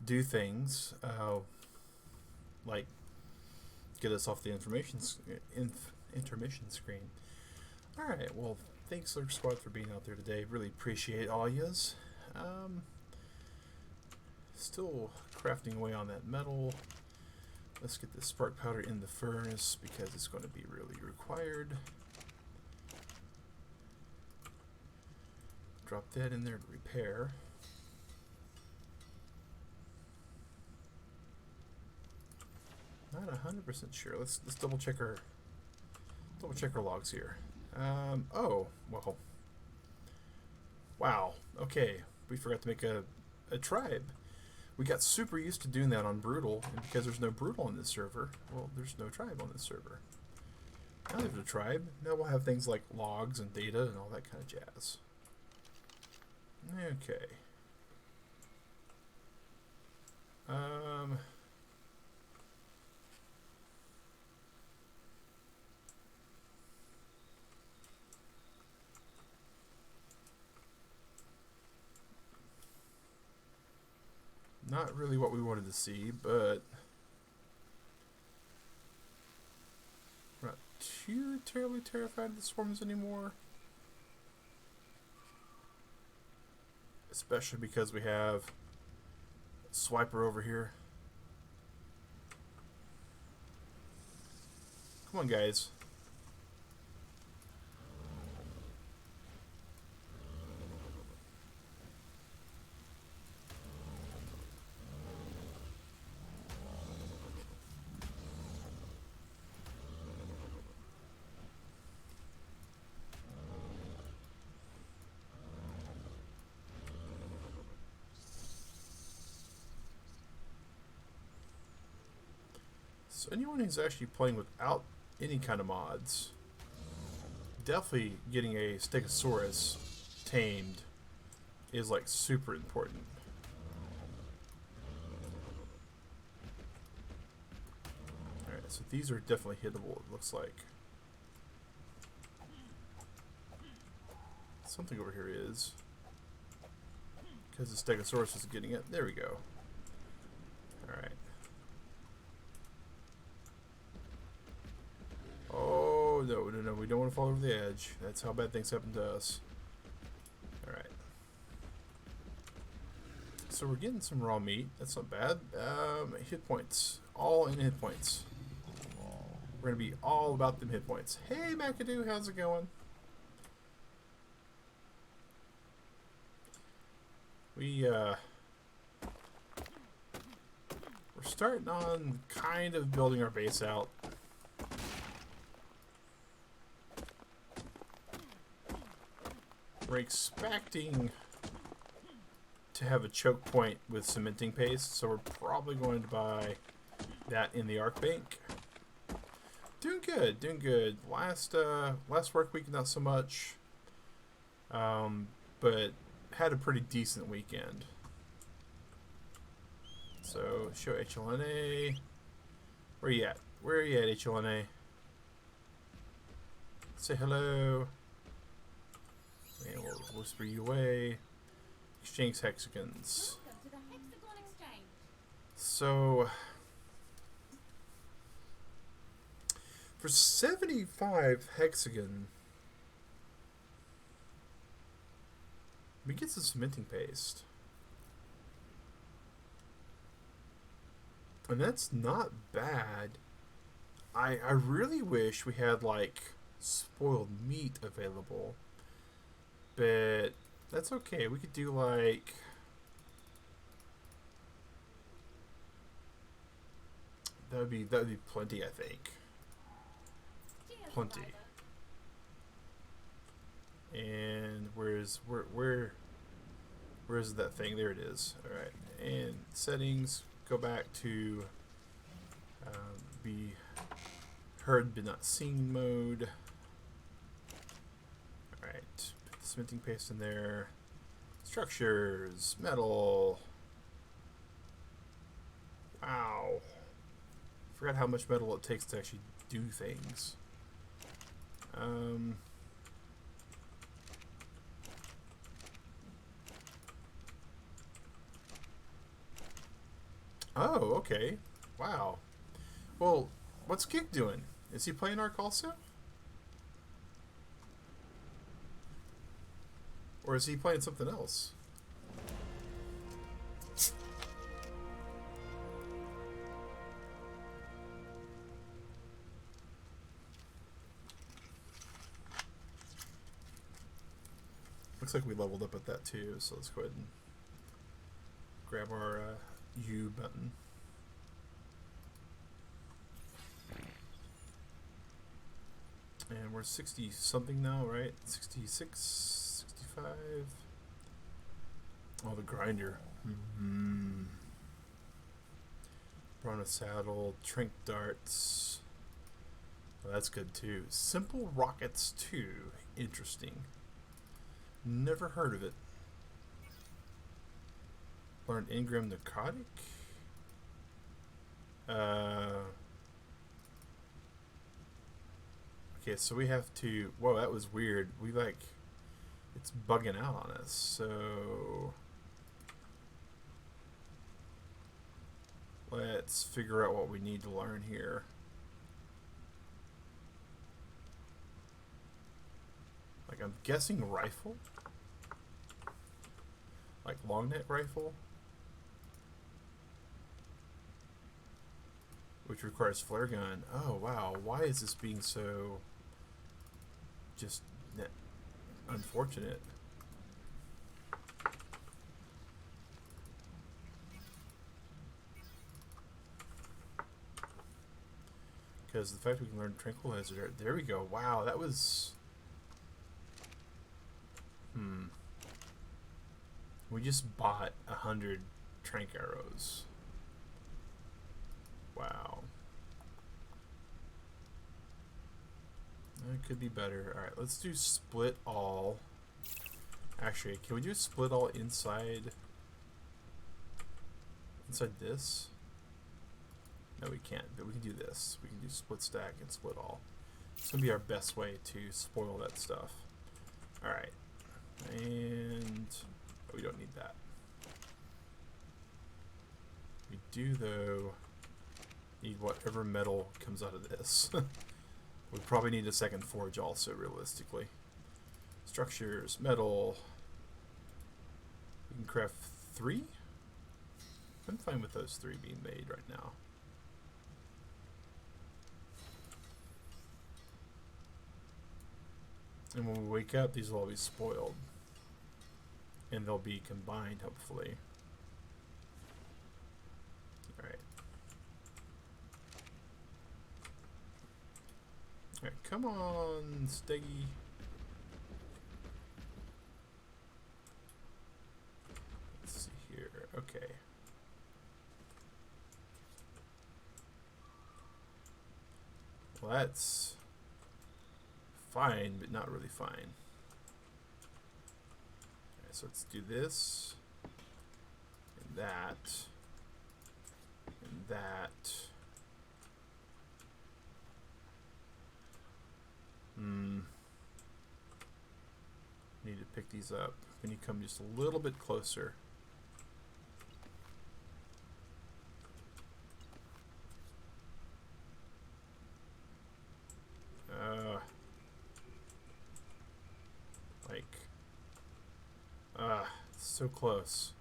do things like get us off the intermission screen. All right. Well, thanks, Lurk Squad, for being out there today. Really appreciate all yous. Still crafting away on that metal. Let's get the spark powder in the furnace because it's going to be really required. Drop that in there to repair. Not 100% sure. Let's double check our logs here. Oh well. Wow. Okay, we forgot to make a tribe. We got super used to doing that on Brutal, and because there's no Brutal on this server, well, there's no tribe on this server. Now there's a tribe. Now we'll have things like logs and data and all that kind of jazz. Okay. Not really what we wanted to see, but we're not too terribly terrified of the swarms anymore. Especially because we have Swiper over here. Come on, guys. So anyone who's actually playing without any kind of mods, definitely getting a Stegosaurus tamed is like super important. Alright, so these are definitely hittable, it looks like. Something over here is. Because the Stegosaurus is getting it. There we go. Alright. Oh, no, we don't want to fall over the edge. That's how bad things happen to us. Alright. So we're getting some raw meat. That's not bad. Hit points. All in hit points. We're going to be all about them hit points. Hey, McAdoo, how's it going? We're starting on kind of building our base out. We're expecting to have a choke point with cementing paste, so we're probably going to buy that in the ARK bank. Doing good, doing good. Last work week, not so much, but had a pretty decent weekend. So show HLNA. Where you at? Where are you at, HLNA? Say hello. And we'll whisper you away. Exchange hexagons. Welcome to the Hexagon Exchange. So for 75 hexagon, we get some cementing paste. And that's not bad. I really wish we had like spoiled meat available. But that's okay. We could do like that would be plenty, I think. Cheers, Plenty. Eliza. And where's that thing? There it is. All right. And settings. Go back to be heard but not seen mode. All right. Put the cementing paste in there. Structures. Metal. Wow. Forgot how much metal it takes to actually do things. Oh, okay. Wow. Well, what's Gig doing? Is he playing ARK also? Or is he playing something else? Looks like we leveled up at that too, so let's go ahead and grab our U button. And we're 60 something now, right? 66, 65. Oh, the grinder. Mm-hmm. Brawn a saddle, trink darts. Well, that's good too. Simple rockets too. Interesting. Never heard of it. Learned Ingram narcotic. Okay, so we have to. Whoa, that was weird. We like. It's bugging out on us. So let's figure out what we need to learn here. Like, I'm guessing rifle? Like long neck rifle? Which requires flare gun. Oh, wow. Why is this being so just unfortunate? Because the fact we can learn tranquilizer. There we go. Wow, that was... We just bought 100 trank arrows. Wow. That could be better. Alright, let's do split all. Actually, can we do split all inside this? No, we can't, but we can do this. We can do split stack and split all. It's going to be our best way to spoil that stuff. Alright. And we don't need that. We do, though, need whatever metal comes out of this. We probably need a second forge also, realistically. Structures, metal. We can craft 3? I'm fine with those 3 being made right now. And when we wake up, these will all be spoiled. And they'll be combined, hopefully. Alright. Alright, come on, Steggy. Let's see here. Okay. Well, that's fine, but not really fine. Okay, so let's do this, and that, and that. Need to pick these up. Can you come just a little bit closer? It's so close.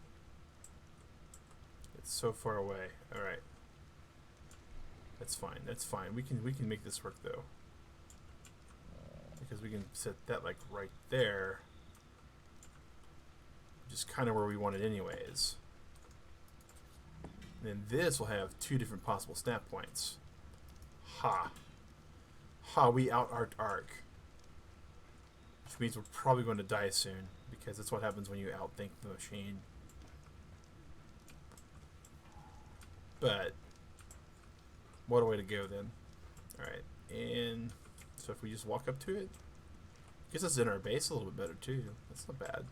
It's so far away. All right. That's fine. That's fine. We can make this work though. Because we can set that like right there. Which is kind of where we want it anyways. And then this will have 2 different possible snap points. Ha. Ha, we out-arced ARK. Which means we're probably going to die soon. Because that's what happens when you outthink the machine. But what a way to go then. Alright, and so if we just walk up to it, gets us in our base a little bit better too. That's not bad.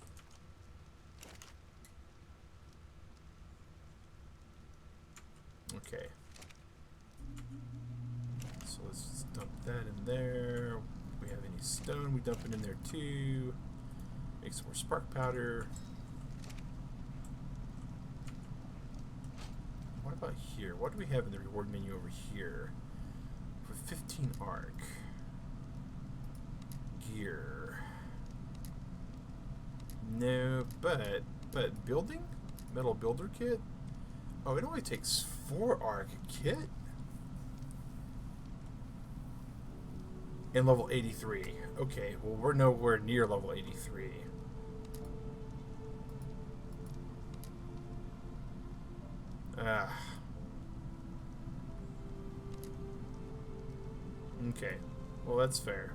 Okay. So let's just dump that in there. If we have any stone, we dump it in there too. Make some more spark powder. Why about here? What do we have in the reward menu over here? For 15 ARK. Gear. No, but building? Metal builder kit? Oh, it only takes 4 ARK a kit? And level 83. Okay, well we're nowhere near level 83. Ah. Okay. Well, that's fair.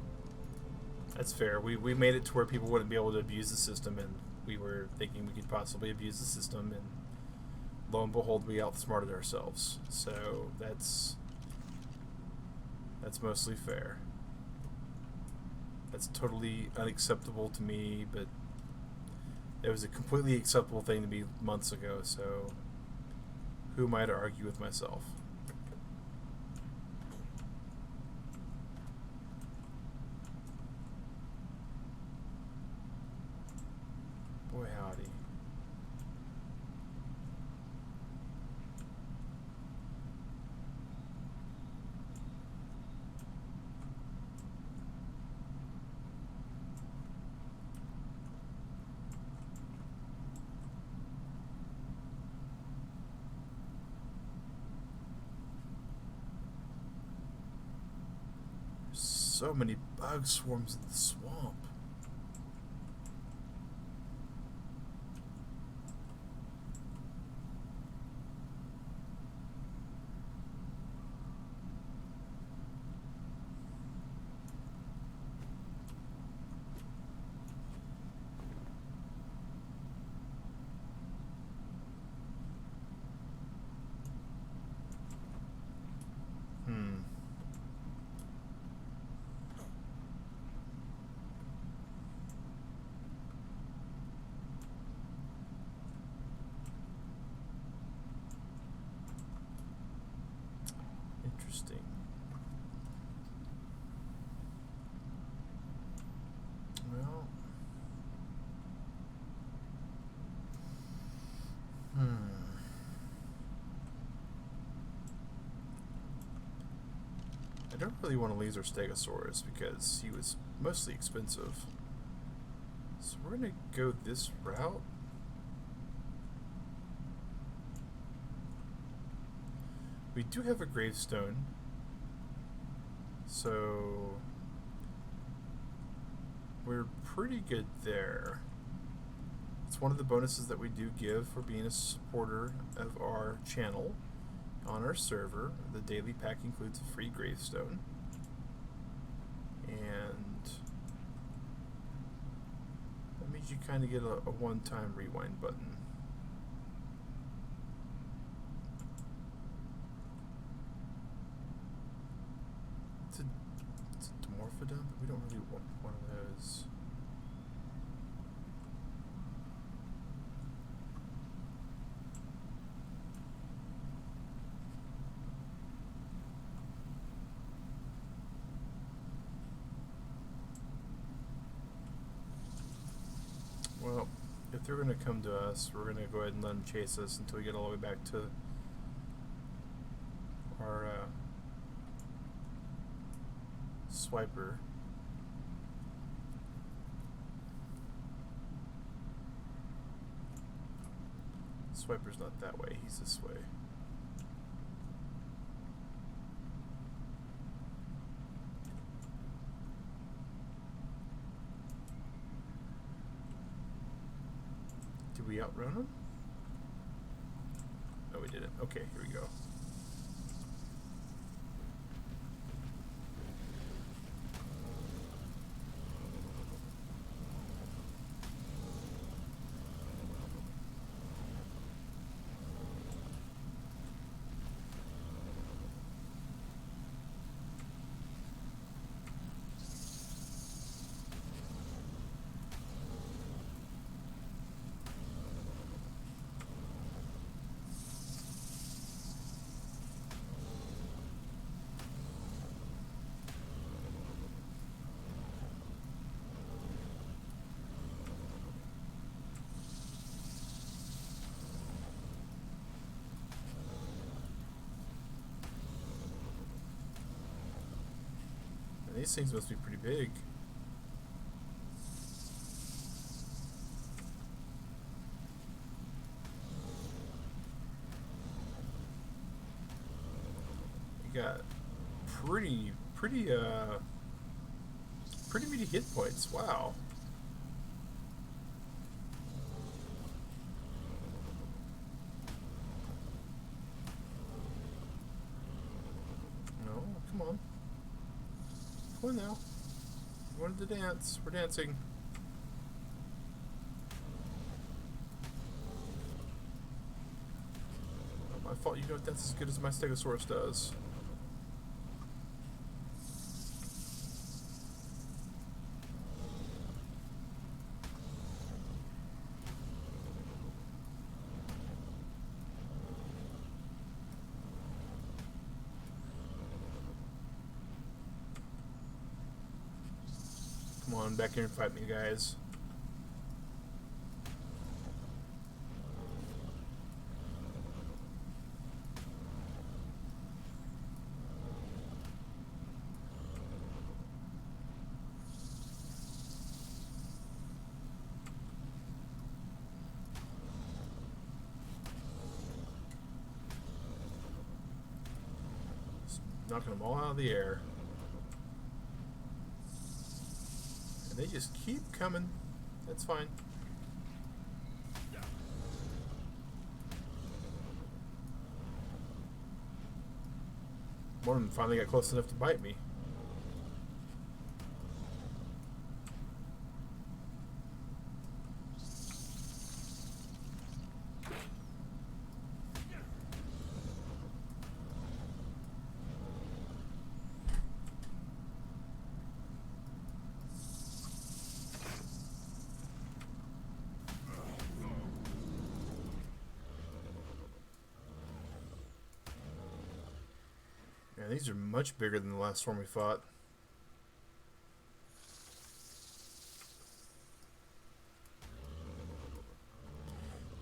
That's fair. We made it to where people wouldn't be able to abuse the system, and we were thinking we could possibly abuse the system, and lo and behold, we outsmarted ourselves. So that's mostly fair. That's totally unacceptable to me, but it was a completely acceptable thing to me months ago, so who am I to argue with myself? Boy, howdy. So many bug swarms in the swamp. Interesting. Well, I don't really want to lose our Stegosaurus because he was mostly expensive. So we're gonna go this route. We do have a gravestone, so we're pretty good there. It's one of the bonuses that we do give for being a supporter of our channel on our server. The daily pack includes a free gravestone, and that means you kind of get a one-time rewind button. It's a Dimorphodon, but we don't really want one of those. Well, if they're going to come to us, we're going to go ahead and let them chase us until we get all the way back to our swiper. Swiper's not that way, he's this way. Did we outrun him? No, we didn't. Okay, here we go. these things must be pretty big. You got pretty meaty hit points. Wow. No, come on. Come on now. We wanted to dance. We're dancing. Not my fault you don't dance as good as my Stegosaurus does. Come on, back here and fight me, guys. Just knocking them all out of the air. And they just keep coming. That's fine. One of them finally got close enough to bite me. Yeah, these are much bigger than the last one we fought.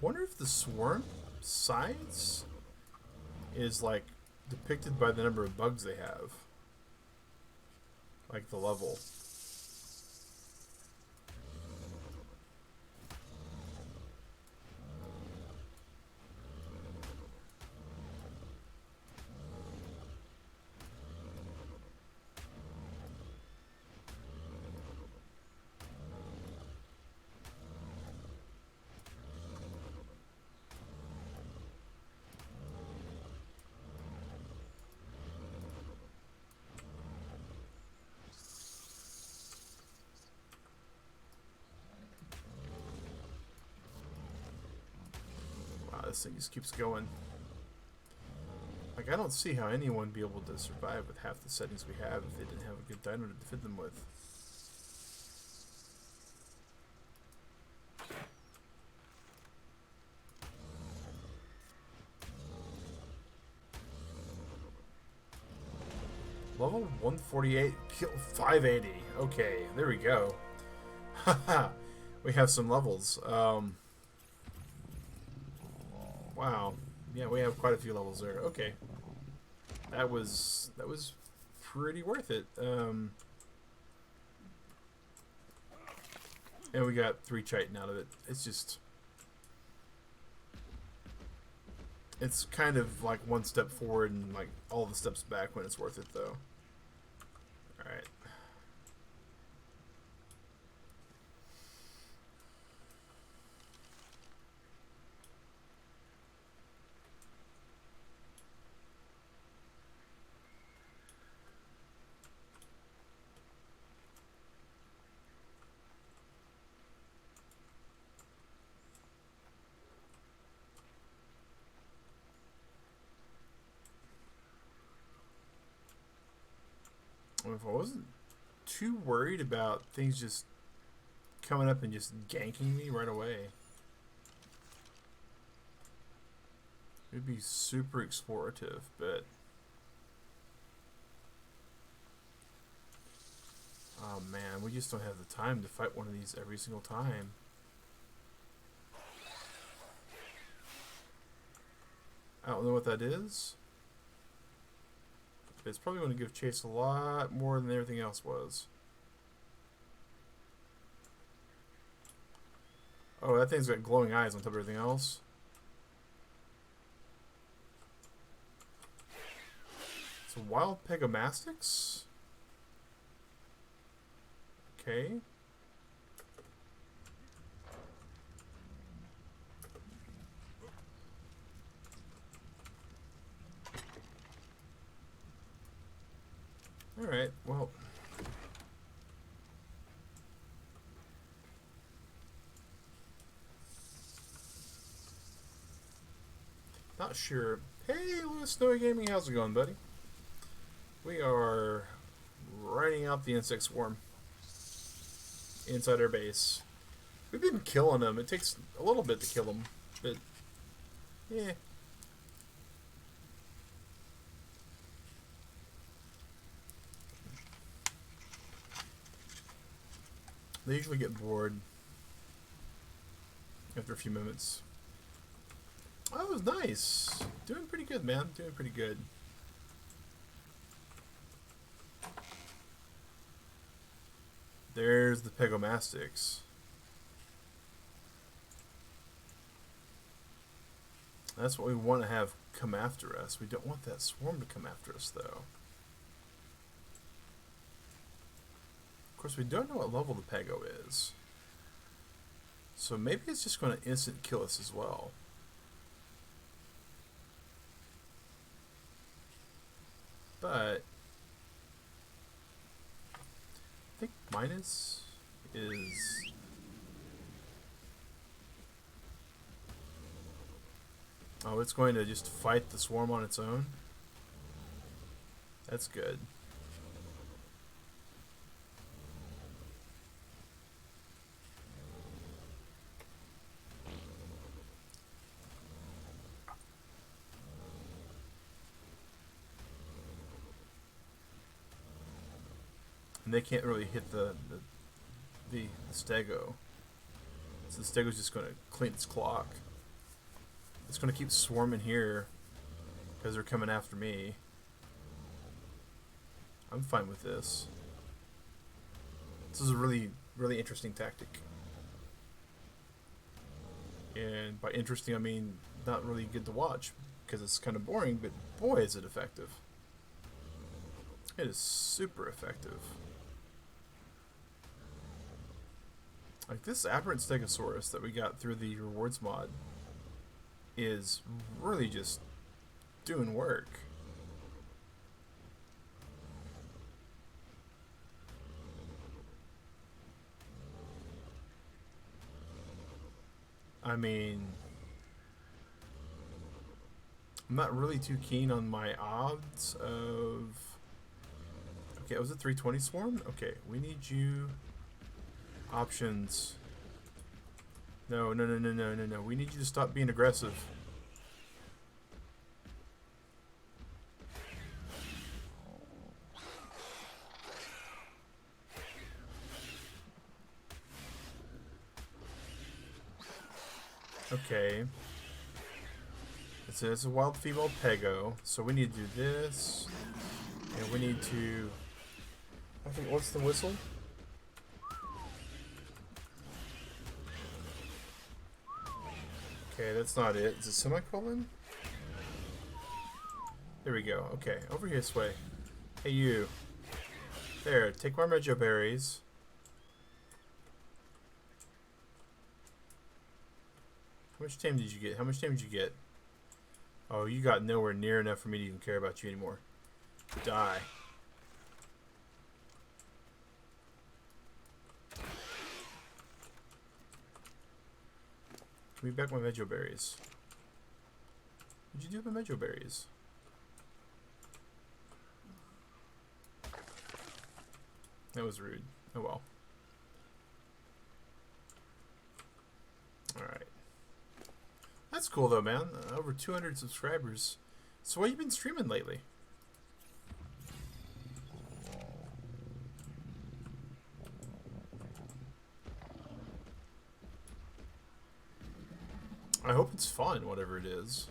Wonder if the swarm size is like depicted by the number of bugs they have. Like the level. This thing just keeps going. Like, I don't see how anyone would be able to survive with half the settings we have if they didn't have a good dino to defend them with. Level 148, kill 580. Okay, there we go. Haha, we have some levels. Wow. Yeah, we have quite a few levels there. Okay. That was pretty worth it. And we got 3 chitin out of it. It's just... It's kind of like one step forward and like all the steps back when it's worth it, though. Alright. If I wasn't too worried about things just coming up and just ganking me right away, it'd be super explorative, but oh man, we just don't have the time to fight one of these every single time. I don't know what that is. It's probably going to give chase a lot more than everything else was. Oh, that thing's got glowing eyes on top of everything else. It's a wild Pegomastix? Okay. Alright, well. Not sure. Hey, Lewis Snowy Gaming, how's it going, buddy? We are riding out the insect swarm inside our base. We've been killing them. It takes a little bit to kill them, but yeah. They usually get bored after a few minutes. Oh, that was nice. Doing pretty good, man. Doing pretty good. There's the Pegomastix. That's what we want to have come after us. We don't want that swarm to come after us, though. Of course, we don't know what level the Pego is. So maybe it's just going to instant kill us as well. But I think minus is... Oh, it's going to just fight the swarm on its own? That's good. And they can't really hit the stego. So the stego's just going to clean its clock. It's going to keep swarming here because they're coming after me. I'm fine with this. This is a really, really interesting tactic. And by interesting, I mean not really good to watch because it's kind of boring, but boy, is it effective. It is super effective. Like this aberrant stegosaurus that we got through the rewards mod is really just doing work. I mean, I'm not really too keen on my odds of... Okay, was it 320 swarm? Okay, we need you... Options. No. We need you to stop being aggressive. Okay. It's a wild female Pego, so we need to do this. And we need to... I think, what's the whistle? Okay, that's not it. Is it semicolon? There we go. Okay, over here this way. Hey, you. There, take my Reggio berries. How much time did you get? How much time did you get? Oh, you got nowhere near enough for me to even care about you anymore. Die. Give me back my Reggio berries. What'd you do with my Reggio berries? That was rude. Oh well. Alright. That's cool though, man. Over 200 subscribers. So what have you been streaming lately? I hope it's fun, whatever it is.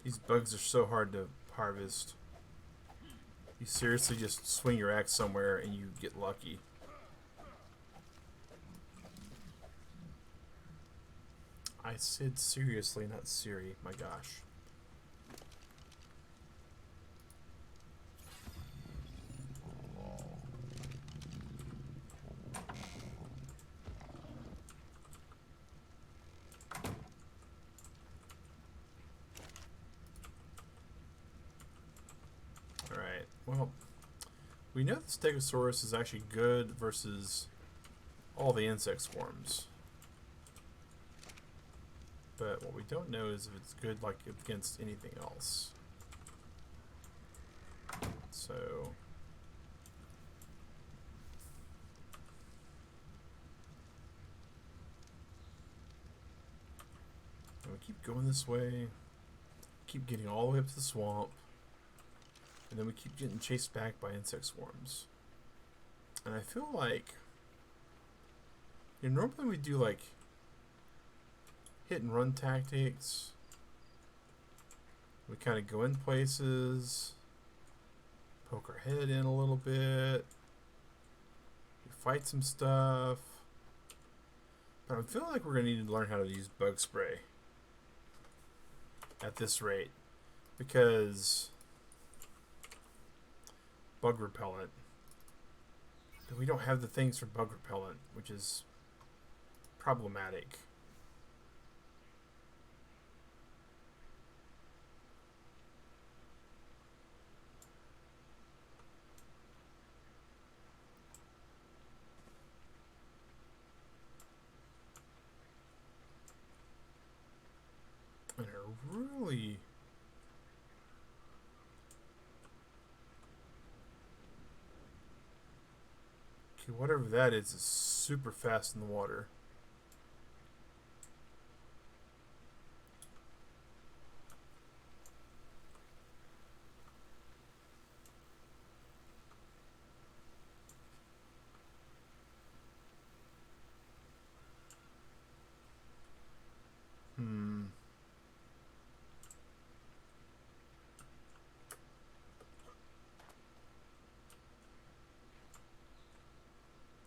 These bugs are so hard to harvest. You seriously just swing your axe somewhere and you get lucky. I said seriously, not Siri. My gosh. Alright, well, we know the Stegosaurus is actually good versus all the insect swarms. But what we don't know is if it's good like against anything else. So we keep going this way, keep getting all the way up to the swamp, and then we keep getting chased back by insect swarms. And I feel like, you know, normally we do like hit and run tactics. We kind of go in places, poke our head in a little bit, we fight some stuff. But I'm feeling like we're going to need to learn how to use bug spray at this rate, because bug repellent, we don't have the things for bug repellent, which is problematic. And I really... Okay, whatever that is super fast in the water.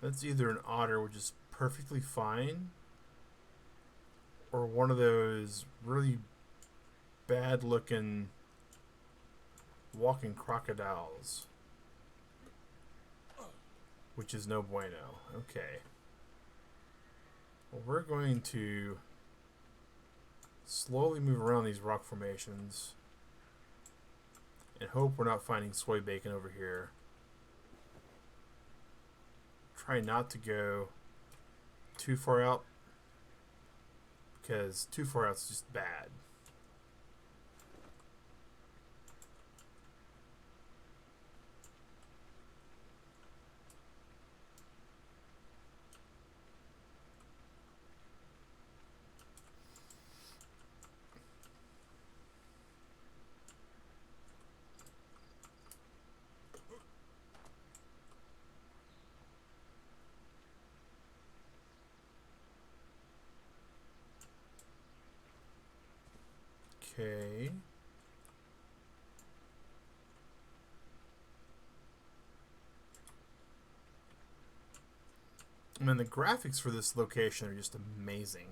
That's either an otter, which is perfectly fine, or one of those really bad looking walking crocodiles, which is no bueno. Okay. Well, we're going to slowly move around these rock formations and hope we're not finding soy bacon over here. Try not to go too far out, because too far out is just bad. Okay. I mean, the graphics for this location are just amazing.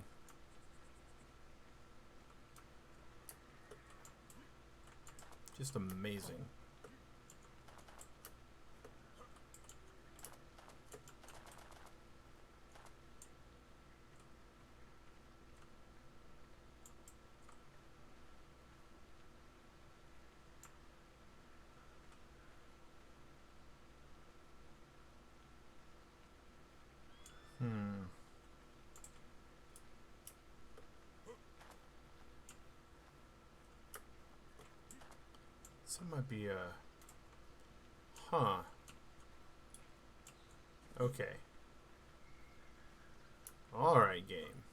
Just amazing. So it might be a... Huh. Okay. Alright, game.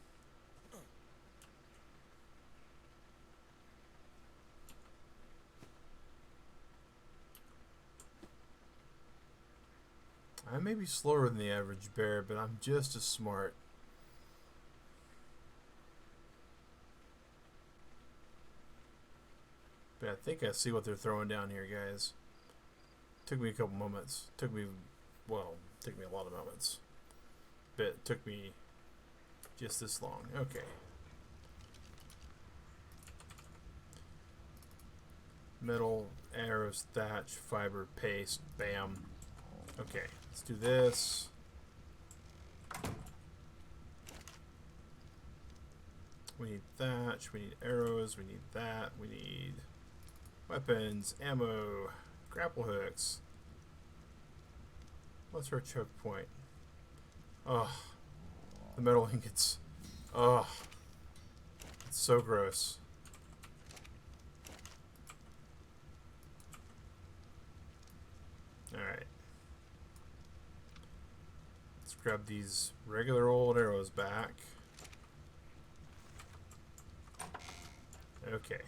I may be slower than the average bear, but I'm just as smart. But I think I see what they're throwing down here, guys. Took me a couple moments. Took me a lot of moments. But it took me just this long. Okay. Metal, arrows, thatch, fiber, paste, bam. Okay, let's do this. We need thatch, we need arrows, we need that, we need weapons, ammo, grapple hooks. What's our choke point? Oh, the metal ingots. Oh, it's so gross. Alright. Let's grab these regular old arrows back. Okay.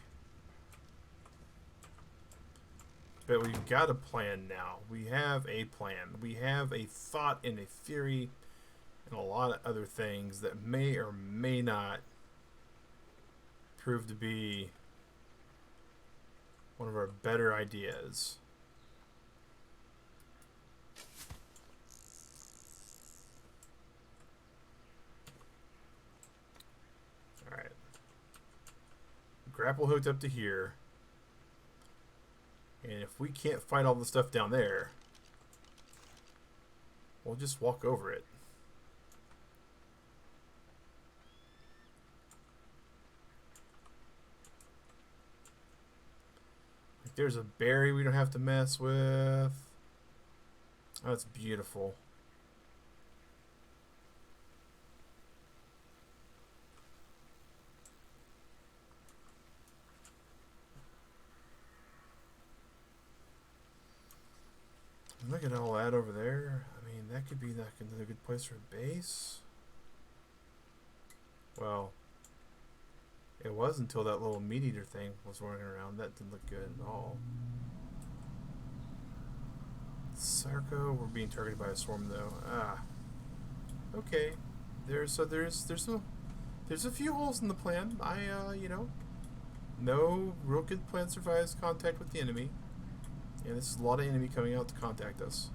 But we've got a plan now. We have a plan. We have a thought and a theory and a lot of other things that may or may not prove to be one of our better ideas. Alright. Grapple hooked up to here. And if we can't fight all the stuff down there, we'll just walk over it. Like there's a berry we don't have to mess with. Oh, that's beautiful. Look at all that over there. I mean, that could be like another good place for a base. Well, it was until that little meat eater thing was running around. That didn't look good at all. Sarko, we're being targeted by a swarm though. Ah, okay. There's a few holes in the plan. You know, no real good plan survives contact with the enemy. And this is a lot of enemy coming out to contact us.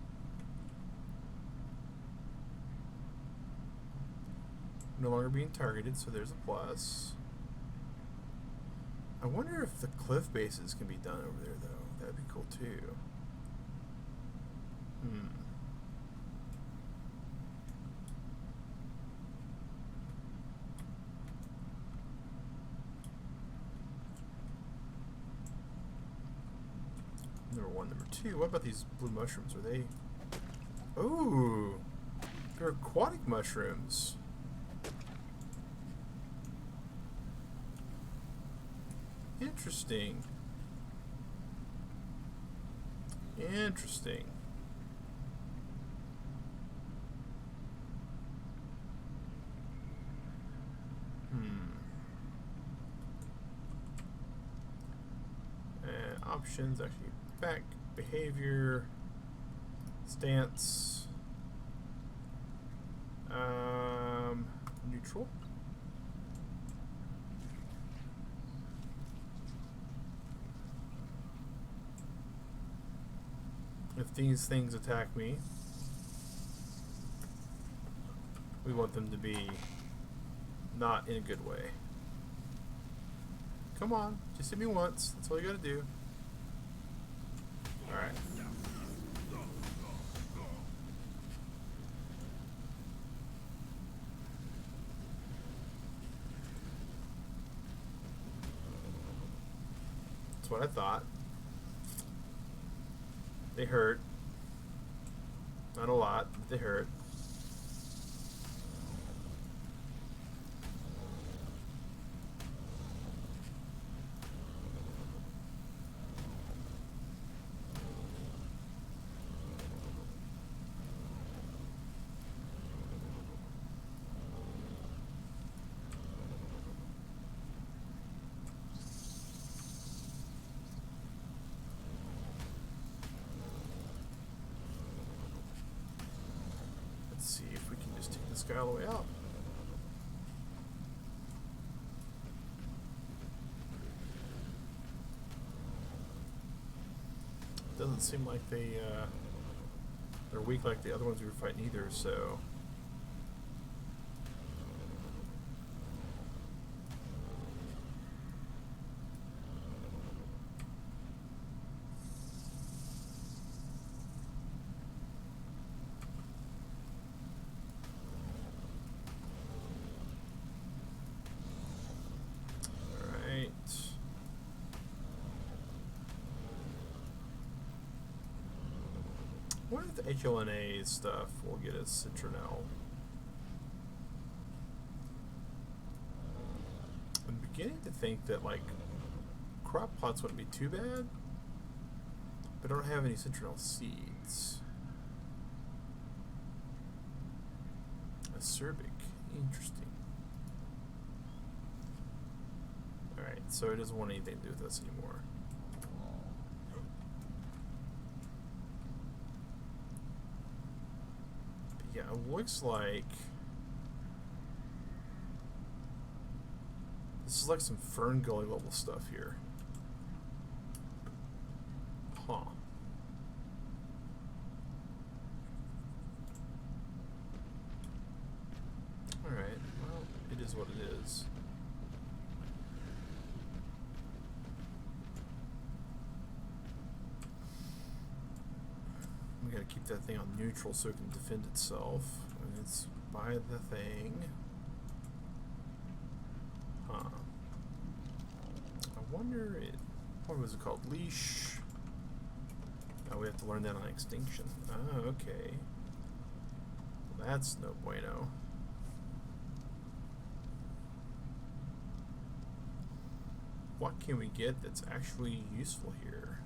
No longer being targeted, so there's a plus. I wonder if the cliff bases can be done over there, though. That'd be cool, too. Number one. Number two, what about these blue mushrooms? Are they... Oh! They're aquatic mushrooms. Interesting. Interesting. Options, actually back, behavior, stance, neutral. If these things attack me, we want them to be not in a good way. Come on, just hit me once. That's all you gotta do. Alright. That's what I thought. They hurt. Not a lot, but they hurt. Let's see if we can just take this guy all the way out. doesn't seem like they're weak like the other ones we were fighting either, so... What if the HLNA stuff will get us citronelle? I'm beginning to think that, like, crop plots wouldn't be too bad, but I don't have any citronelle seeds. Acerbic. Interesting. Alright, so it doesn't want anything to do with us anymore. Yeah, it looks like this is like some Fern Gully level stuff here. Huh. Alright, well, it is what it is. We gotta keep that thing on neutral so it can defend itself. And it's by the thing. Huh. I wonder what was it called? Leash. Oh, we have to learn that on extinction. Oh, okay. Well, that's no bueno. What can we get that's actually useful here?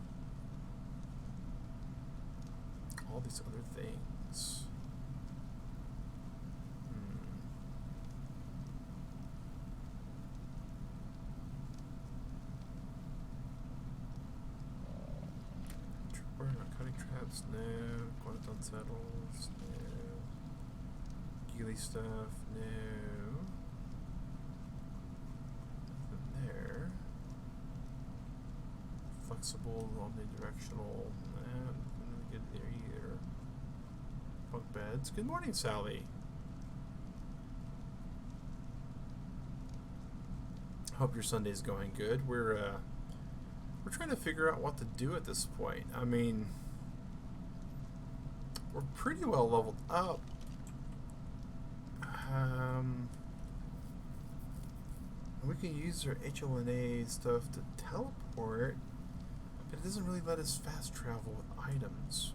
All these other things. Tripper, narcotic traps, no. Quantum settles, no. Geely stuff, no. Nothing there. Flexible, omnidirectional, nah, nothing really good there either. Bunk beds. Good morning, Sally. Hope your Sunday's going good. We're trying to figure out what to do at this point. I mean, we're pretty well leveled up. We can use our HLNA stuff to teleport, but it doesn't really let us fast travel with items.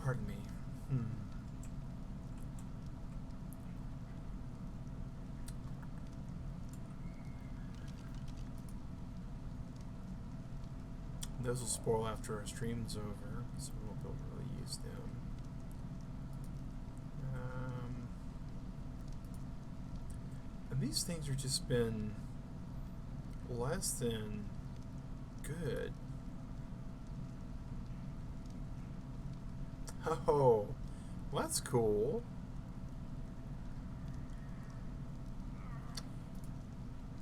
Pardon me. Those will spoil after our stream's over, so we won't be able to really use them. And these things are just been less than good. Oh, well, that's cool.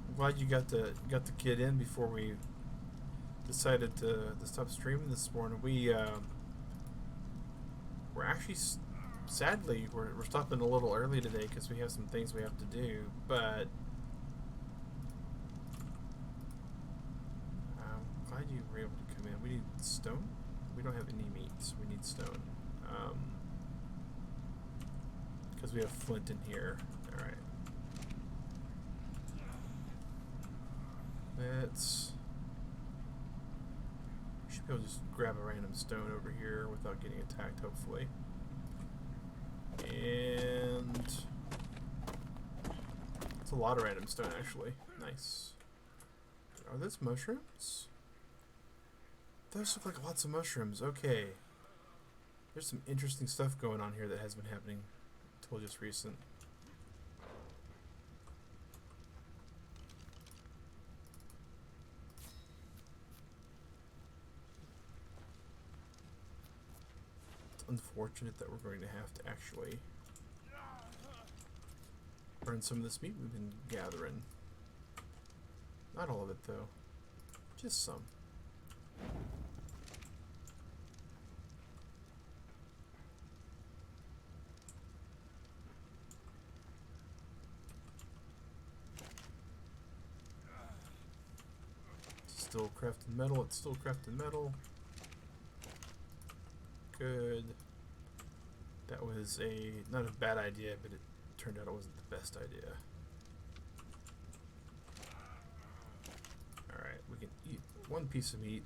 I'm glad you got the kid in before we decided to stop streaming this morning. We're actually sadly we're stopping a little early today because we have some things we have to do. But I'm glad you were able to come in. We need stone. We don't have any meats. We need stone. Because we have flint in here. Alright. Let's... We should be able to just grab a random stone over here without getting attacked, hopefully. And... it's a lot of random stone, actually. Nice. Are those mushrooms? Those look like lots of mushrooms. Okay. There's some interesting stuff going on here that has been happening until just recent. It's unfortunate that we're going to have to actually burn some of this meat we've been gathering. Not all of it, though. Just some. Still crafting metal. It's still crafting metal. Good. That was not a bad idea, but it turned out it wasn't the best idea. Alright, we can eat one piece of meat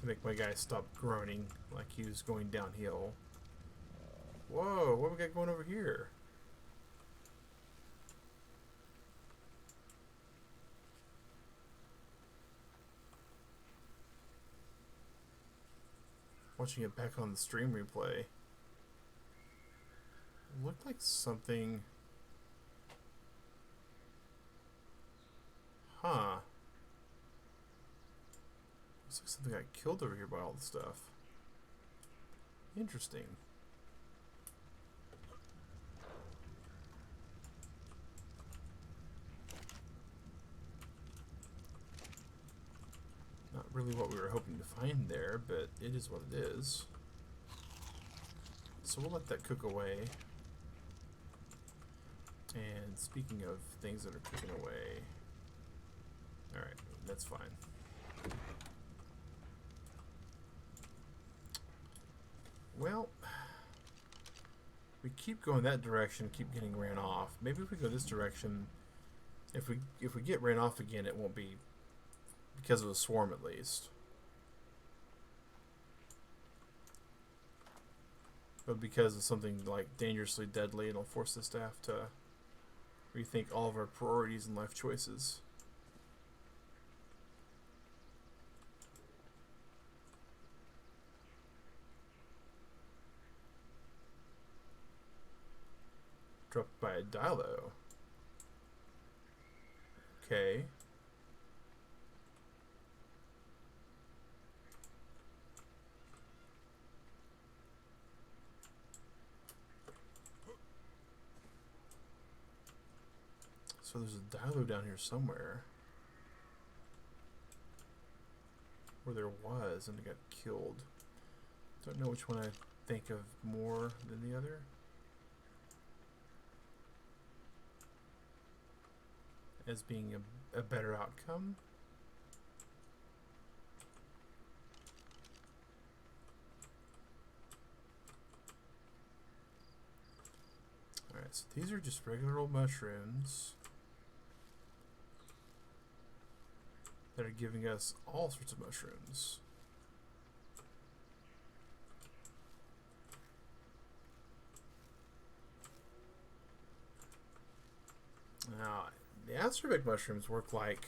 to make my guy stop groaning like he was going downhill. Whoa, what we got going over here? Watching it back on the stream replay. It looked like something. Huh. Looks like something got killed over here by all the stuff. Interesting. Not really what we were hoping to find there, but it is what it is. So we'll let that cook away. And speaking of things that are cooking away, alright, that's fine. Well, we keep going that direction, keep getting ran off. Maybe if we go this direction, if we get ran off again, it won't be because of a swarm at least. But because of something like dangerously deadly, it'll force the staff to rethink all of our priorities and life choices. Dropped by a Dilo. Okay. So there's a Dilo down here somewhere. Or there was, and it got killed. Don't know which one I think of more than the other. As being a better outcome. Alright, so these are just regular old mushrooms that are giving us all sorts of mushrooms. Now, the acerbic mushrooms work like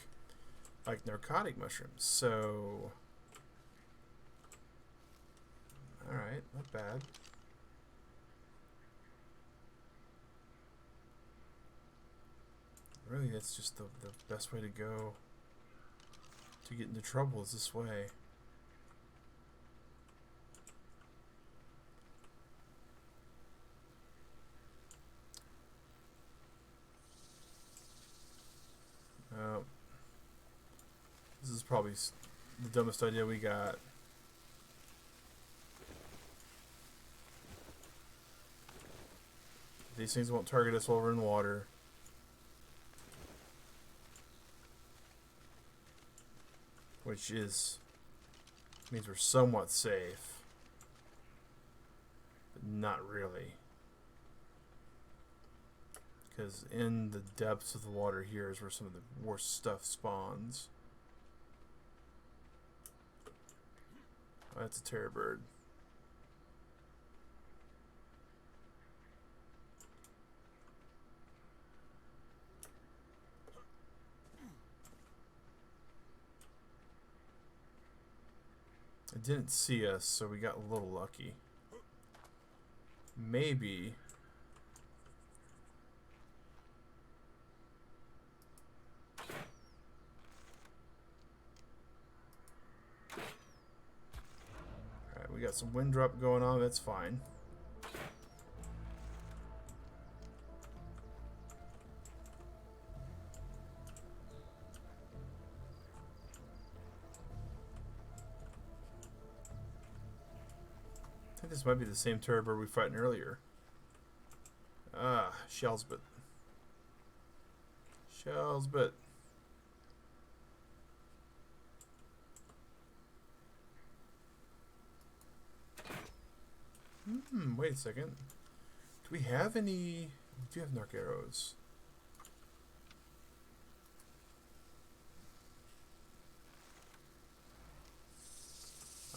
narcotic mushrooms, so alright, not bad. Really, that's just the best way to go to get into trouble is this way. This is probably the dumbest idea we got. These things won't target us while we're in water. Which means we're somewhat safe. But not really. Because in the depths of the water here is where some of the worst stuff spawns. Oh, that's a terror bird. It didn't see us, so we got a little lucky. Maybe we got some wind drop going on, that's fine. this might be the same turbo we fought earlier. Ah, Shellsbit. Shellsbit. Wait a second. Do we have any... We do have narc arrows.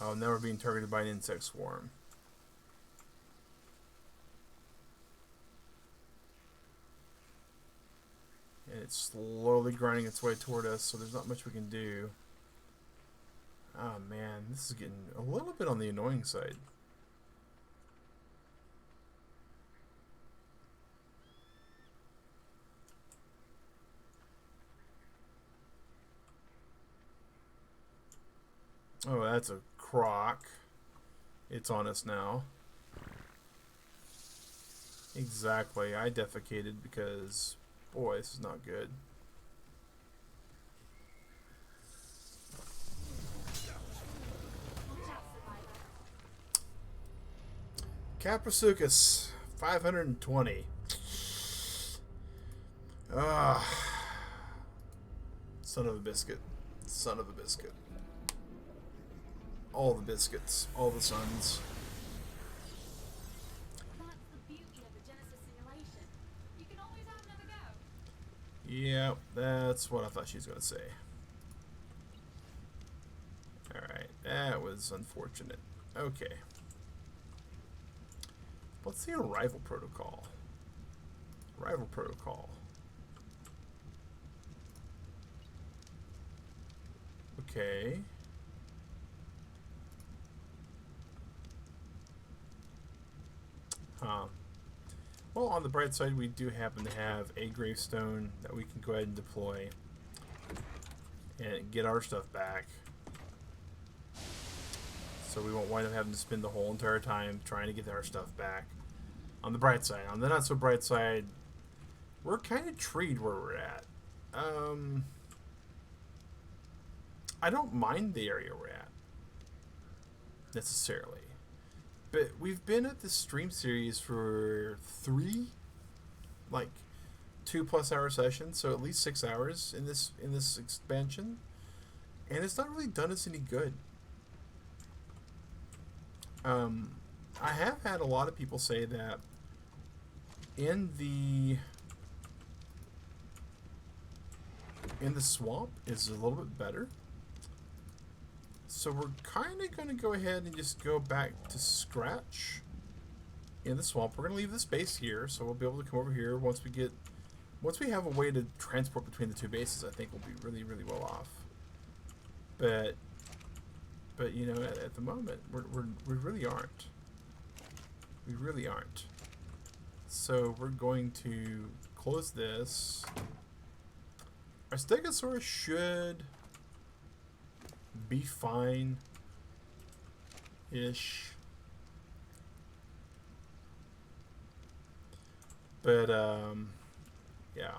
Oh, now we're being targeted by an insect swarm. And it's slowly grinding its way toward us, so there's not much we can do. Oh man, this is getting a little bit on the annoying side. Oh, that's a croc. It's on us now. Exactly. I defecated because, boy, this is not good. Caprasuchus, 520. Ah, son of a biscuit. Son of a biscuit. All the biscuits. All the sons. That's the beauty of the Genesis simulation. You can always have another go. Yep, that's what I thought she was going to say. Alright, that was unfortunate. Okay. Let's see arrival protocol. Arrival protocol. Okay. Well, on the bright side, we do happen to have a gravestone that we can go ahead and deploy and get our stuff back. So we won't wind up having to spend the whole entire time trying to get our stuff back. On the bright side. On the not so bright side, we're kind of treed where we're at. I don't mind the area we're at, necessarily. But we've been at this stream series for 3, like 2+ hour sessions, so at least 6 hours in this expansion, and it's not really done us any good. I have had a lot of people say that in the swamp is a little bit better. So we're kind of going to go ahead and just go back to scratch in the swamp. We're going to leave this base here, so we'll be able to come over here once we have a way to transport between the two bases. I think we'll be really, really well off. But you know, at the moment, we really aren't. We really aren't. So we're going to close this. Our Stegosaurus should be fine-ish. But, yeah.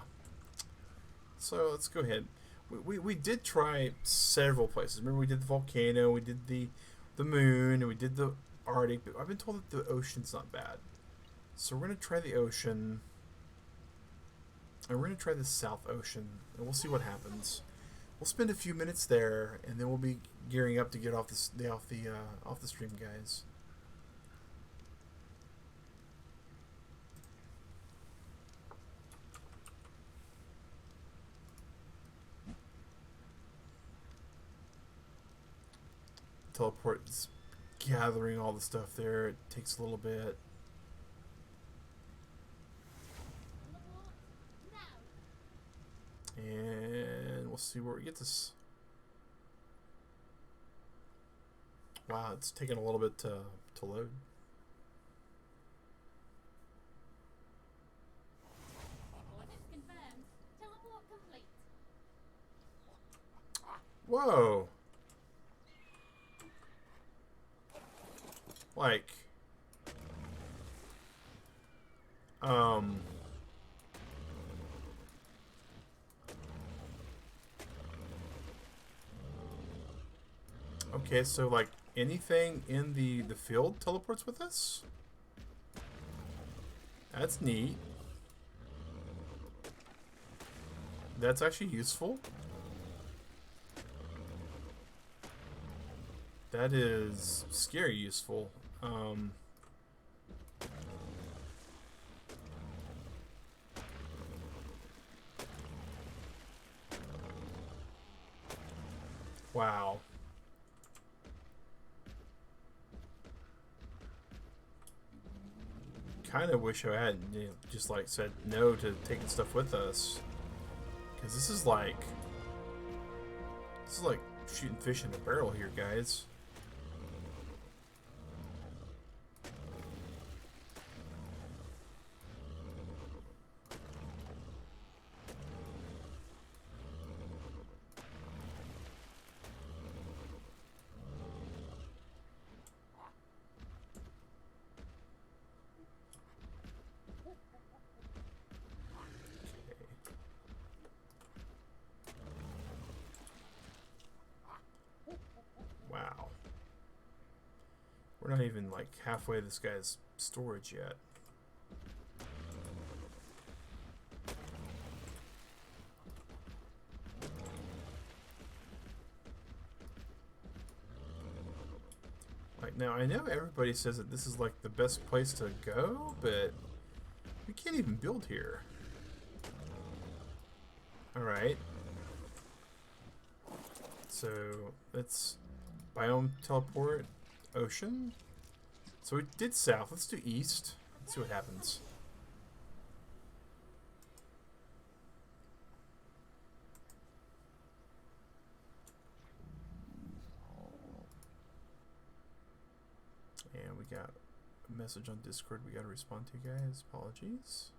So let's go ahead. We did try several places. Remember, we did the volcano, we did the moon, and we did the Arctic, but I've been told that the ocean's not bad. So we're going to try the ocean, and we're going to try the South Ocean, and we'll see what happens. We'll spend a few minutes there, and then we'll be gearing up to get off the stream, guys. Teleport's gathering all the stuff there. It takes a little bit. And we'll see where we get this. Wow, it's taking a little bit to load. Orders confirmed. Teleport complete. Whoa! Like, okay, so like anything in the field teleports with us. That's neat. That's actually useful. That is scary useful. Wow. Kind of wish I hadn't just like said no to taking stuff with us, because this is like shooting fish in a barrel here, guys. Wow. We're not even like halfway to this guy's storage yet. Like, now I know everybody says that this is like the best place to go, but we can't even build here. Alright. So let's biome teleport ocean. So we did south. Let's do east. Let's see what happens. And we got a message on Discord we gotta respond to, guys. Apologies.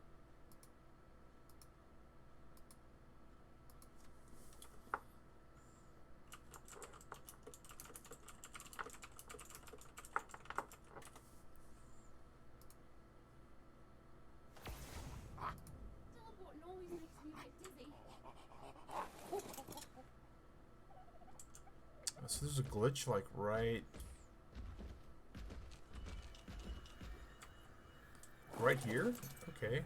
Teleporting always makes me a bit dizzy. So there's a glitch like right here? Okay.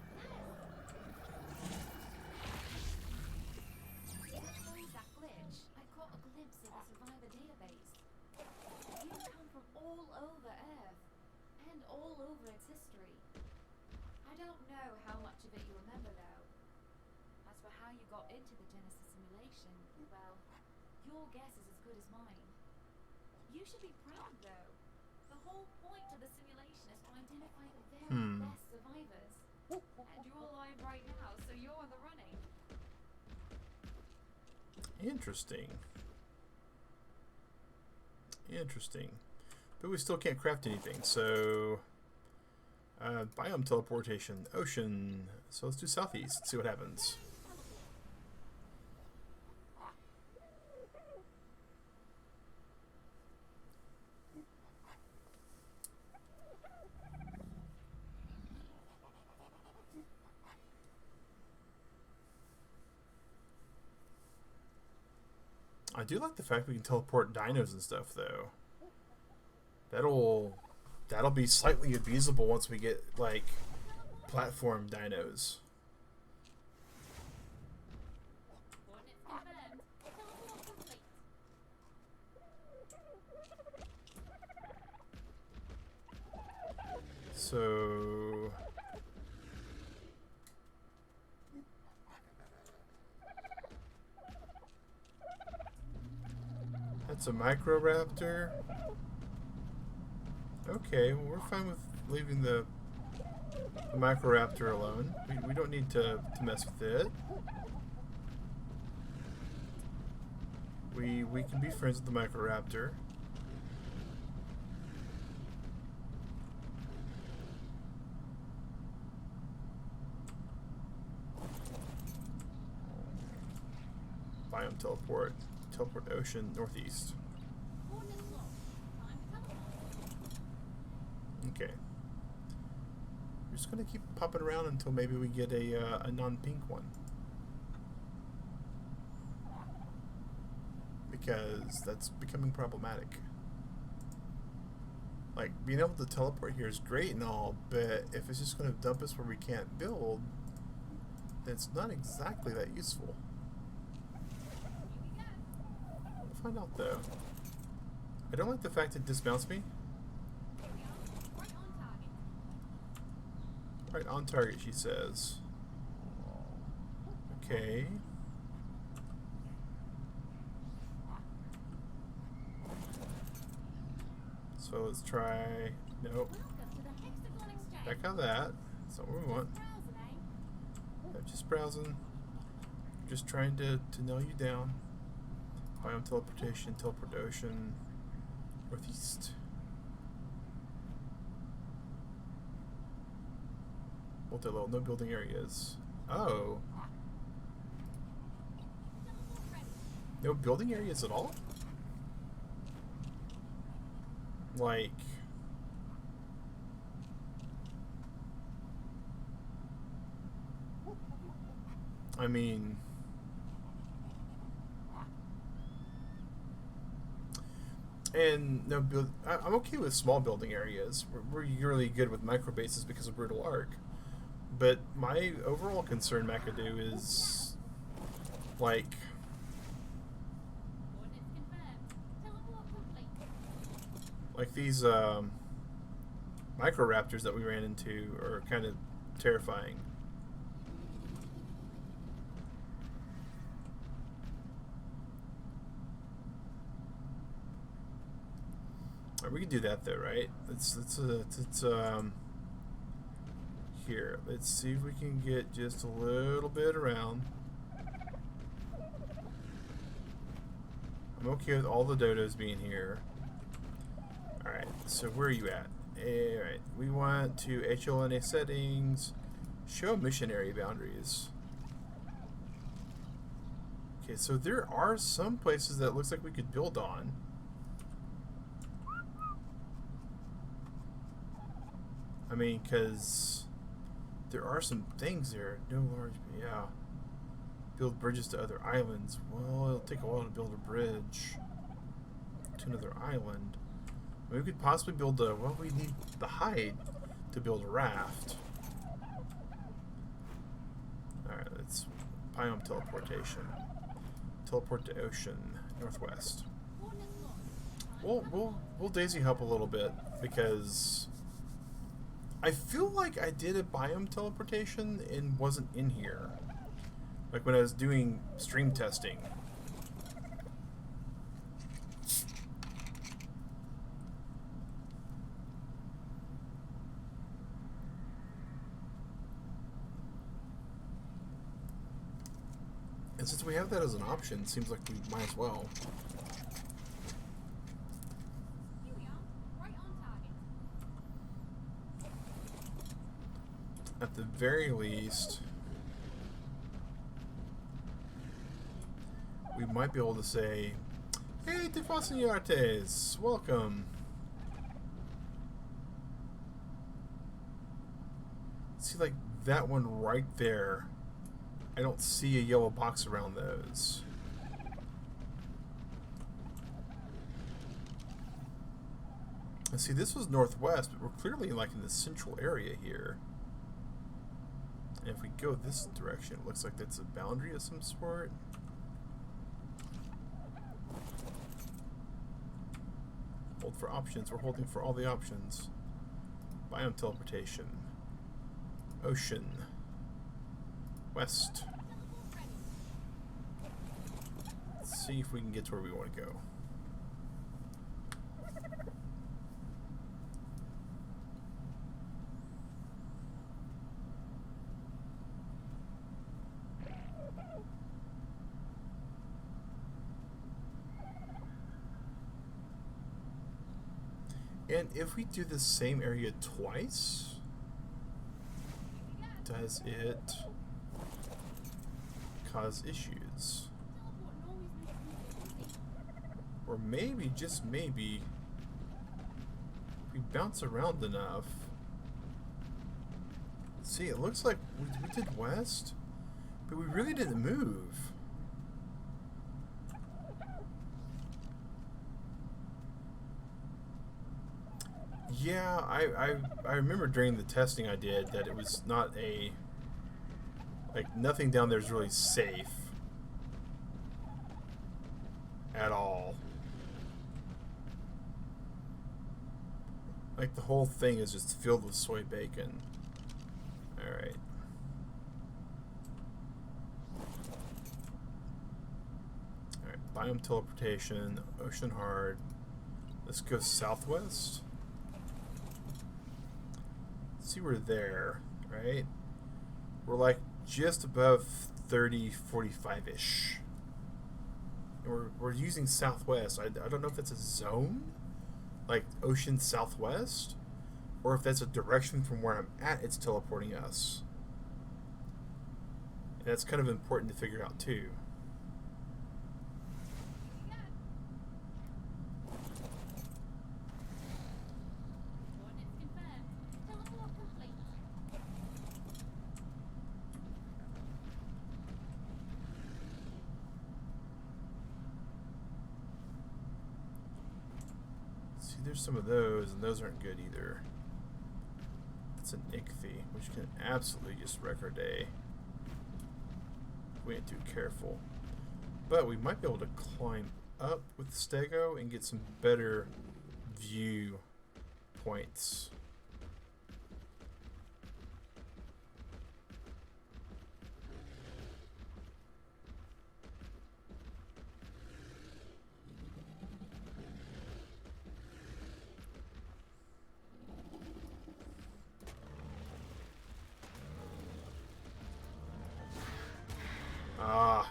What is that glitch? I caught a glimpse of the survivor database. You come from all over Earth, and all over its history. I don't know how much of it you remember, though. As for how you got into the Genesis simulation, well, your guess is as good as mine. You should be proud, though. The whole point of the simulation is to identify the very best survivors. And you're alive right now, so you're in the running. Interesting. Interesting. But we still can't craft anything, so biome teleportation, ocean. So let's do southeast, see what happens. I do like the fact we can teleport dinos and stuff, though. That'll be slightly abusable once we get like platform dinos. Coordinates confirmed. Teleport complete. So that's a microraptor. Okay, well, we're fine with leaving the microraptor alone. We don't need to mess with it. We can be friends with the microraptor. Biome teleport ocean northeast. Coordinates locked. Time to teleport. Okay. We're just gonna keep popping around until maybe we get a non-pink one. Because that's becoming problematic. Like, being able to teleport here is great and all, but if it's just going to dump us where we can't build, then it's not exactly that useful. We'll find out, though. I don't like the fact it dismounts me. Right on target, she says. Okay. So let's try. Nope. Back out of that. That's not what we want. Yeah, just browsing. Just trying to nail you down. Biome teleportation, teleport to ocean, northeast. Multi-level, no building areas. Oh. No building areas at all? Like... I mean... And no build. I'm okay with small building areas. We're really good with micro bases because of Brutal Arc. But my overall concern, McAdoo, is like these micro raptors that we ran into are kind of terrifying. We can do that though, right? It's here. Let's see if we can get just a little bit around. I'm okay with all the dodos being here. Alright, so where are you at? Alright, we want to HLNA settings, show mission area boundaries. Okay, so there are some places that it looks like we could build on. I mean, because there are some things there. No large, yeah. Build bridges to other islands. Well, it'll take a while to build a bridge to another island. I mean, we could possibly build a, well, we need the hide to build a raft. Alright, let's biome teleportation. Teleport to ocean, northwest. We'll daisy hop a little bit because I feel like I did a biome teleportation and wasn't in here. Like when I was doing stream testing. And since we have that as an option, it seems like we might as well. At the very least, we might be able to say, "Hey, Defasiniartes, welcome." See, like that one right there. I don't see a yellow box around those. And see, this was northwest, but we're clearly like in the central area here. And if we go this direction, it looks like that's a boundary of some sort. Hold for options. We're holding for all the options. Biome teleportation. Ocean. West. Let's see if we can get to where we want to go. And if we do the same area twice, does it cause issues? Or maybe, just maybe, if we bounce around enough. See, it looks like we did west, but we really didn't move. Yeah, I remember during the testing I did that it was not a, like, nothing down there is really safe at all. Like, the whole thing is just filled with soy bacon. Alright. Alright, biome teleportation, ocean hard. Let's go southwest. Let's see, we're there, right? We're like just above 30, 45-ish. And we're using southwest. I don't know if that's a zone, like ocean southwest, or if that's a direction from where I'm at, it's teleporting us. And that's kind of important to figure out too. See, there's some of those, and those aren't good either. That's an ichthy, which can absolutely just wreck our day if we ain't too careful. But we might be able to climb up with the stego and get some better view points. Ah.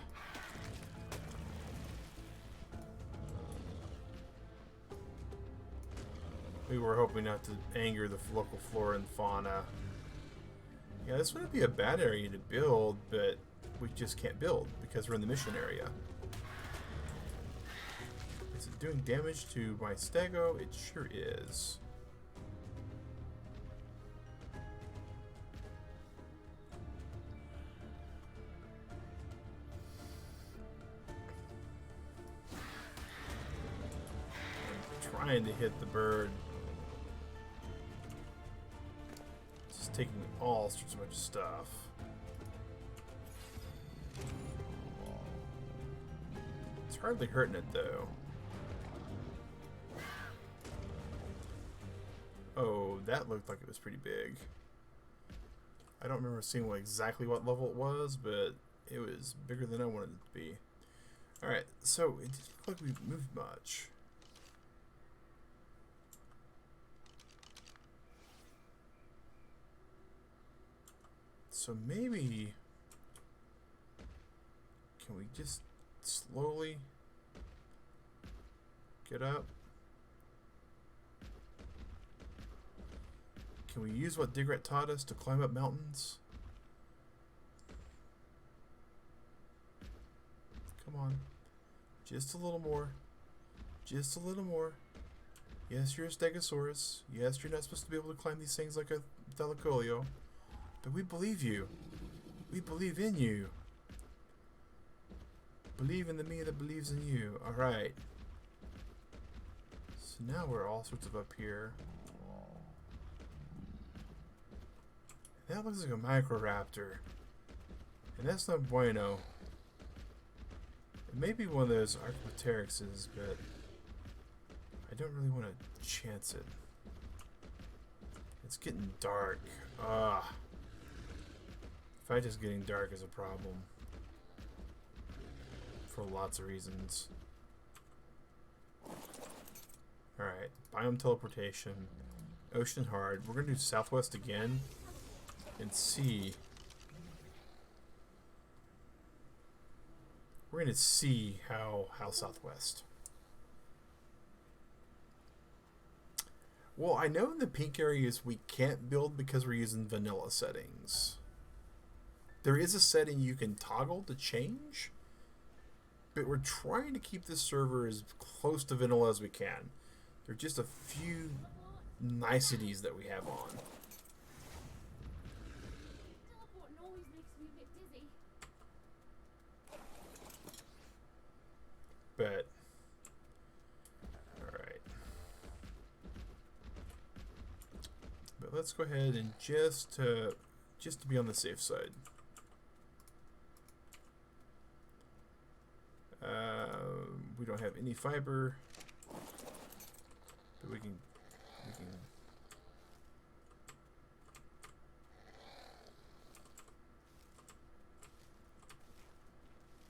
We were hoping not to anger the local flora and fauna. Yeah, this wouldn't be a bad area to build, but we just can't build because we're in the mission area. Is it doing damage to my stego? It sure is. I'm trying to hit the bird. Just taking all sorts of stuff. It's hardly hurting it though. Oh, that looked like it was pretty big. I don't remember seeing exactly what level it was, but it was bigger than I wanted it to be. Alright, so it didn't look like we've moved much. So maybe, can we just slowly get up? Can we use what Digret taught us to climb up mountains? Come on. Just a little more. Just a little more. Yes, you're a Stegosaurus. Yes, you're not supposed to be able to climb these things like a Delacolio. But we believe you. We believe in you. Believe in the me that believes in you. Alright. So now we're all sorts of up here. That looks like a Microraptor. And that's not bueno. It may be one of those Archaeopteryxes, but I don't really want to chance it. It's getting dark. Ah. Fight is getting dark is a problem. For lots of reasons. Alright. Biome teleportation. Ocean hard. We're going to do southwest again. And see. We're going to see how southwest. Well, I know in the pink areas we can't build because we're using vanilla settings. There is a setting you can toggle to change, but we're trying to keep this server as close to vanilla as we can. There are just a few niceties that we have on. But, alright. let's go ahead and just to be on the safe side. We don't have any fiber, but we can.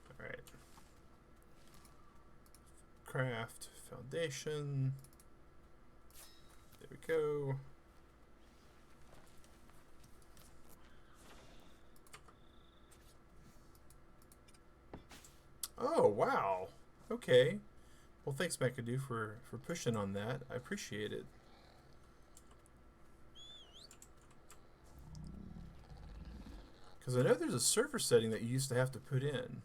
All right. Craft foundation. There we go. Oh, wow. Okay. Well, thanks, McAdoo, for pushing on that. I appreciate it. Because I know there's a server setting that you used to have to put in.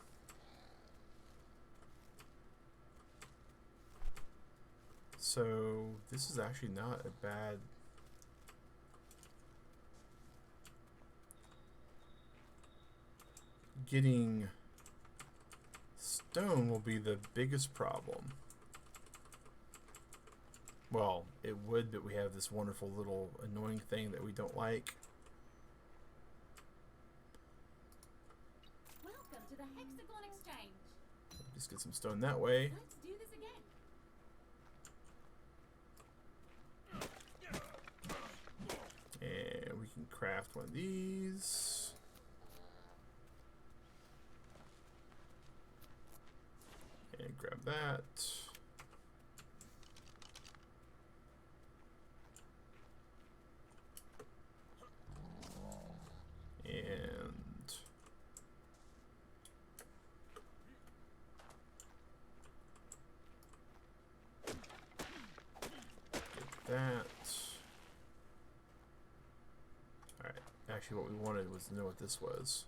So, this is actually not a bad... Getting stone will be the biggest problem. Well, it would, but we have this wonderful little annoying thing that we don't like. Welcome to the Hexagon Exchange. Just get some stone that way. Let's do this again. And we can craft one of these. And grab that. And get that. Alright, actually what we wanted was to know what this was.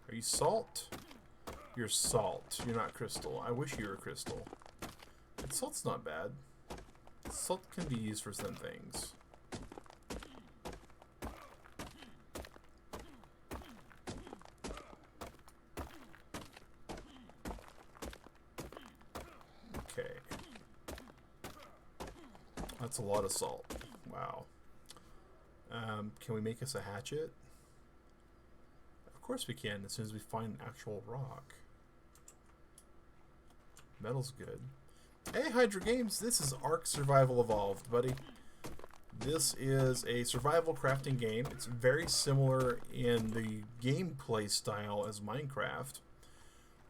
Are you salt? You're salt. You're not crystal. I wish you were crystal. But salt's not bad. Salt can be used for some things. Okay. That's a lot of salt. Wow. Can we make us a hatchet? Of course we can, as soon as we find actual rock. Metal's good. Hey, Hydra Games, this is ARK Survival Evolved, buddy. This is a survival crafting game. It's very similar in the gameplay style as Minecraft.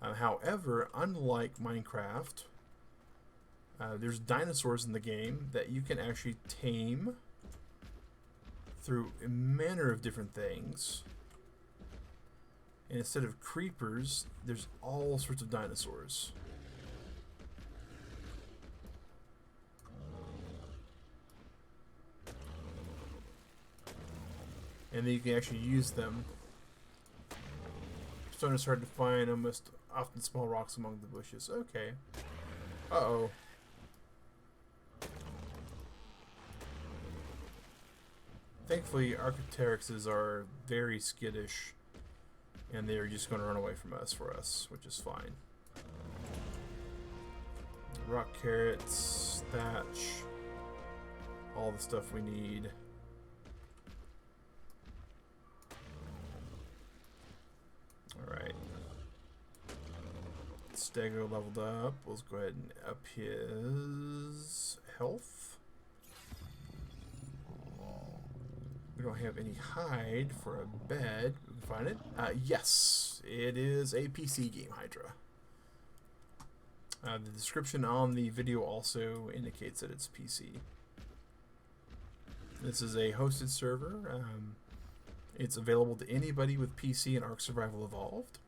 However, unlike Minecraft, there's dinosaurs in the game that you can actually tame through a manner of different things. And instead of creepers, there's all sorts of dinosaurs. And then you can actually use them. Stone is hard to find, almost often small rocks among the bushes. Okay. Uh-oh. Thankfully, Archaeopteryxes are very skittish, and they're just going to run away from us for us, which is fine. Rock carrots, thatch, all the stuff we need. Alright. Stego leveled up. Let's go ahead and up his health. We don't have any hide for a bed. We can find it. Yes, it is a PC game, Hydra. The description on the video also indicates that it's PC. This is a hosted server. It's available to anybody with PC and ARK Survival Evolved.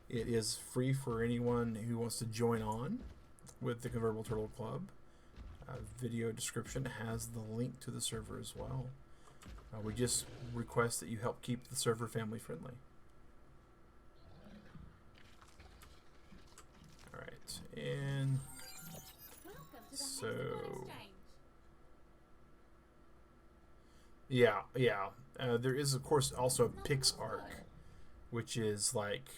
It is free for anyone who wants to join on with the Convertible Turtle Club. Video description has the link to the server as well. We just request that you help keep the server family friendly. Alright, and so yeah. There is of course also Pix ARK, which is like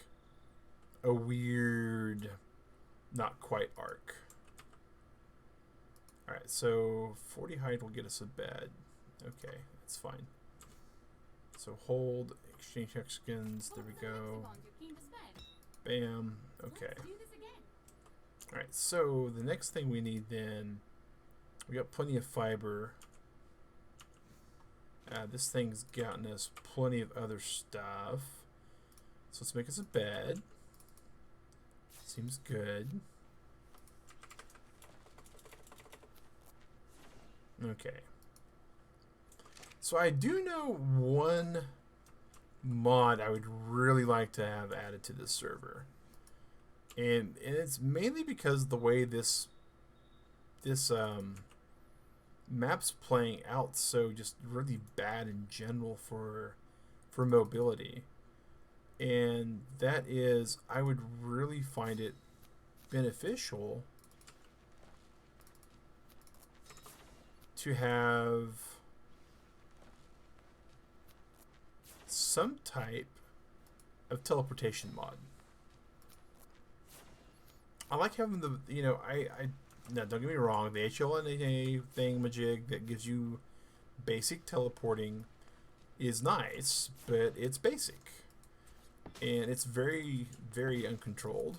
a weird, not quite ARK. Alright, so 40 hide will get us a bed. Okay, that's fine. So hold, exchange Hexagons, there we go. Bam, okay. Alright, so the next thing we need then, we got plenty of fiber. This thing's gotten us plenty of other stuff. So let's make us a bed. Seems good. Okay. So I do know one mod I would really like to have added to this server. And it's mainly because of the way this map's playing out so just really bad in general for mobility. And that is, I would really find it beneficial to have some type of teleportation mod. I like having the, you know, now don't get me wrong, the HLNA thingamajig that gives you basic teleporting is nice, but it's basic. And it's very, very uncontrolled.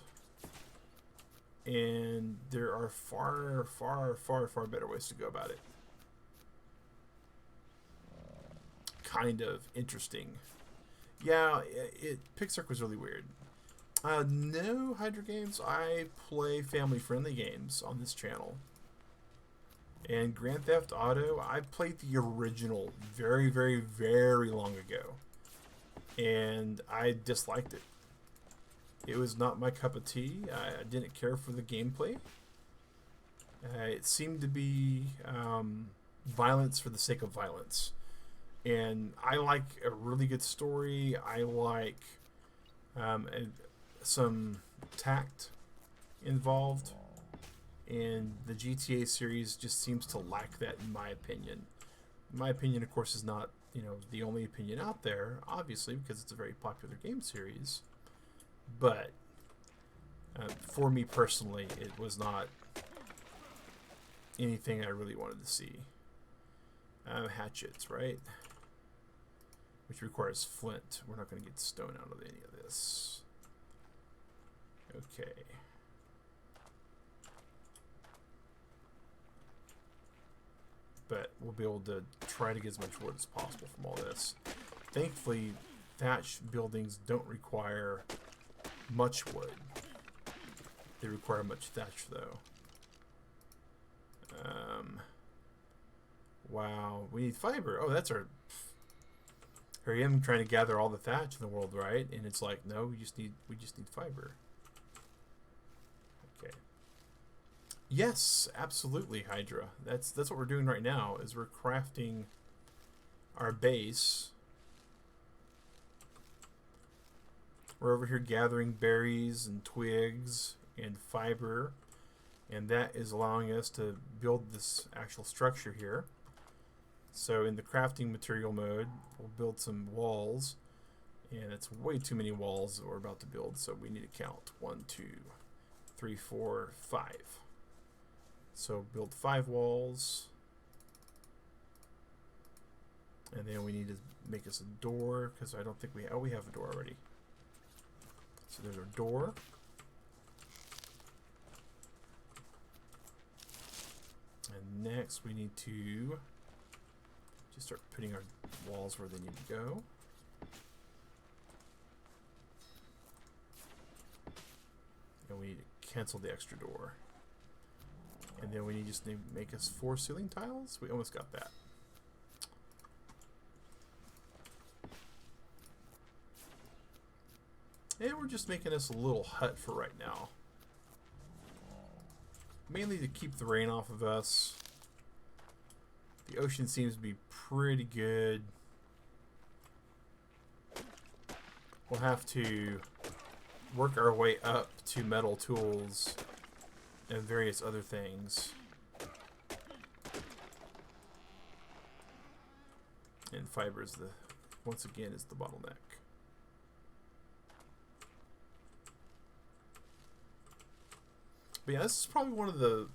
And there are far, far, far, far better ways to go about it. Kind of interesting. Yeah, Pixark was really weird. No, Hydra games. I play family-friendly games on this channel. And Grand Theft Auto, I played the original very, very, very long ago. And I disliked it. It was not my cup of tea. I didn't care for the gameplay. It seemed to be violence for the sake of violence. And I like a really good story. I like some tact involved. And the GTA series just seems to lack that, in my opinion. My opinion, of course, is not, you know, the only opinion out there, obviously, because it's a very popular game series. But for me personally, it was not anything I really wanted to see. Hatchets, right? Which requires flint. We're not going to get stone out of any of this. Okay. But we'll be able to try to get as much wood as possible from all this. Thankfully, thatch buildings don't require much wood. They require much thatch, though. Wow, we need fiber. Oh, that's our... Here I am trying to gather all the thatch in the world, right? And it's like, no, we just need fiber. Okay. Yes, absolutely, Hydra. That's what we're doing right now. Is we're crafting our base. We're over here gathering berries and twigs and fiber, and that is allowing us to build this actual structure here. So in the crafting material mode, we'll build some walls, and it's way too many walls that we're about to build, so we need to count 1, 2, 3, 4, 5. So build 5 walls, and then we need to make us a door, because I don't think we have a door already. So there's our door. And next we need to just start putting our walls where they need to go. And we need to cancel the extra door. And then we need just to make us 4 ceiling tiles. We almost got that. And we're just making us a little hut for right now. Mainly to keep the rain off of us. The ocean seems to be pretty good. We'll have to work our way up to metal tools and various other things. And fiber is once again, is the bottleneck. But yeah, this is probably one of the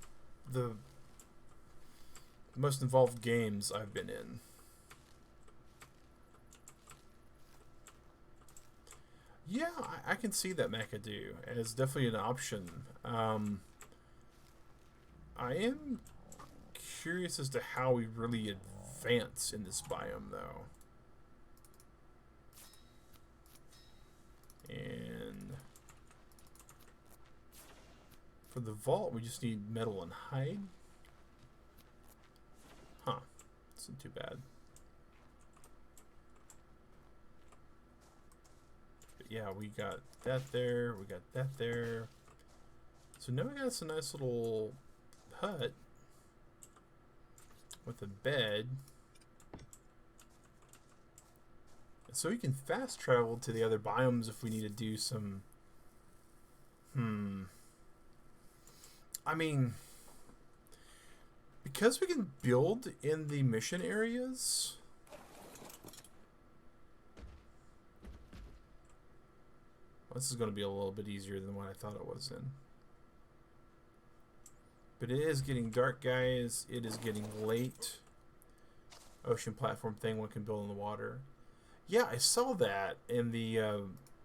most involved games I've been in. Yeah, I can see that McAdoo as definitely an option. I am curious as to how we really advance in this biome, though. And for the vault, we just need metal and hide. Huh. It's not too bad. But yeah, we got that there. We got that there. So now we got us a nice little hut with a bed. So we can fast travel to the other biomes if we need to do some... I mean, because we can build in the mission areas... Well, this is going to be a little bit easier than what I thought it was then. But it is getting dark, guys. It is getting late. Ocean platform thing one can build in the water. Yeah, I saw that in the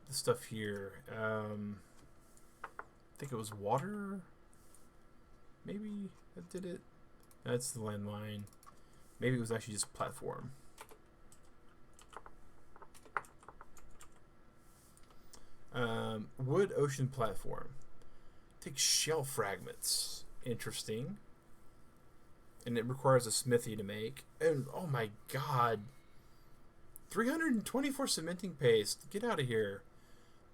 stuff here. I think it was water. Maybe that did it. That's the landmine. Maybe it was actually just platform. Wood ocean platform. Take shell fragments. Interesting. And it requires a smithy to make. And oh my god. 324 cementing paste. Get out of here.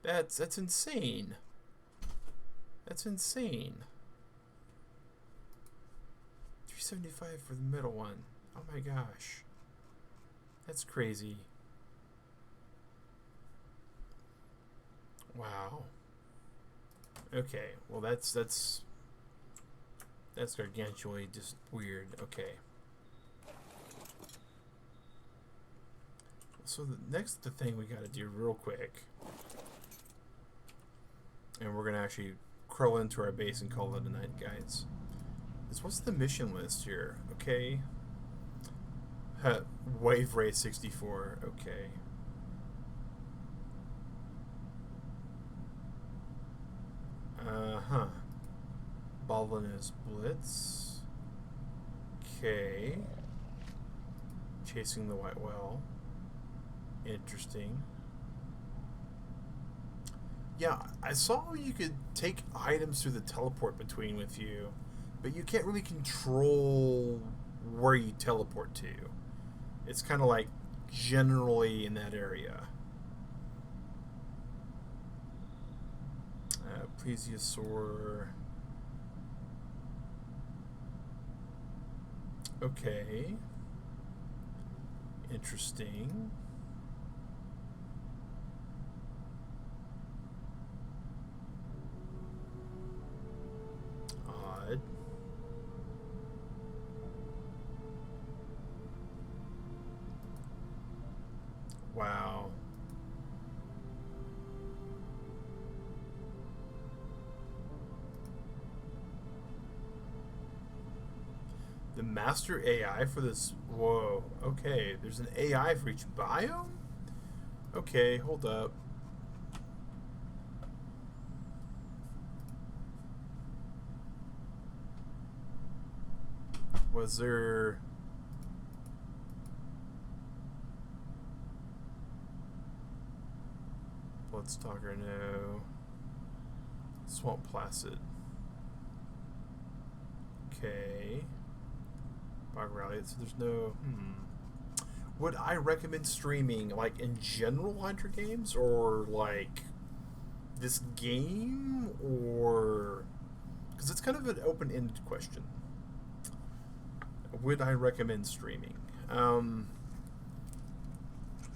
That's insane. That's insane. 375 for the middle one. Oh my gosh. That's crazy. Wow. Okay. Well, that's gargantuanly just weird. Okay. So the thing we gotta do real quick, and we're gonna actually crawl into our base and call it a night, guys, is what's the mission list here? Okay. Wave Ray 64. Okay. Ballinus Blitz. Okay. Chasing the White Whale. Interesting. Yeah, I saw you could take items through the teleport between with you, but you can't really control where you teleport to. It's kind of like generally in that area. Plesiosaur. Okay. Interesting. Odd. Wow. The master AI for this. Whoa. Okay. There's an AI for each biome? Okay, hold up. Was there... Bloodstalker, no. Swamp Placid. Okay. Bog Rally, so there's no... Would I recommend streaming, like, in general Hunter games? Or, like, this game? Or... Because it's kind of an open-ended question. Would I recommend streaming?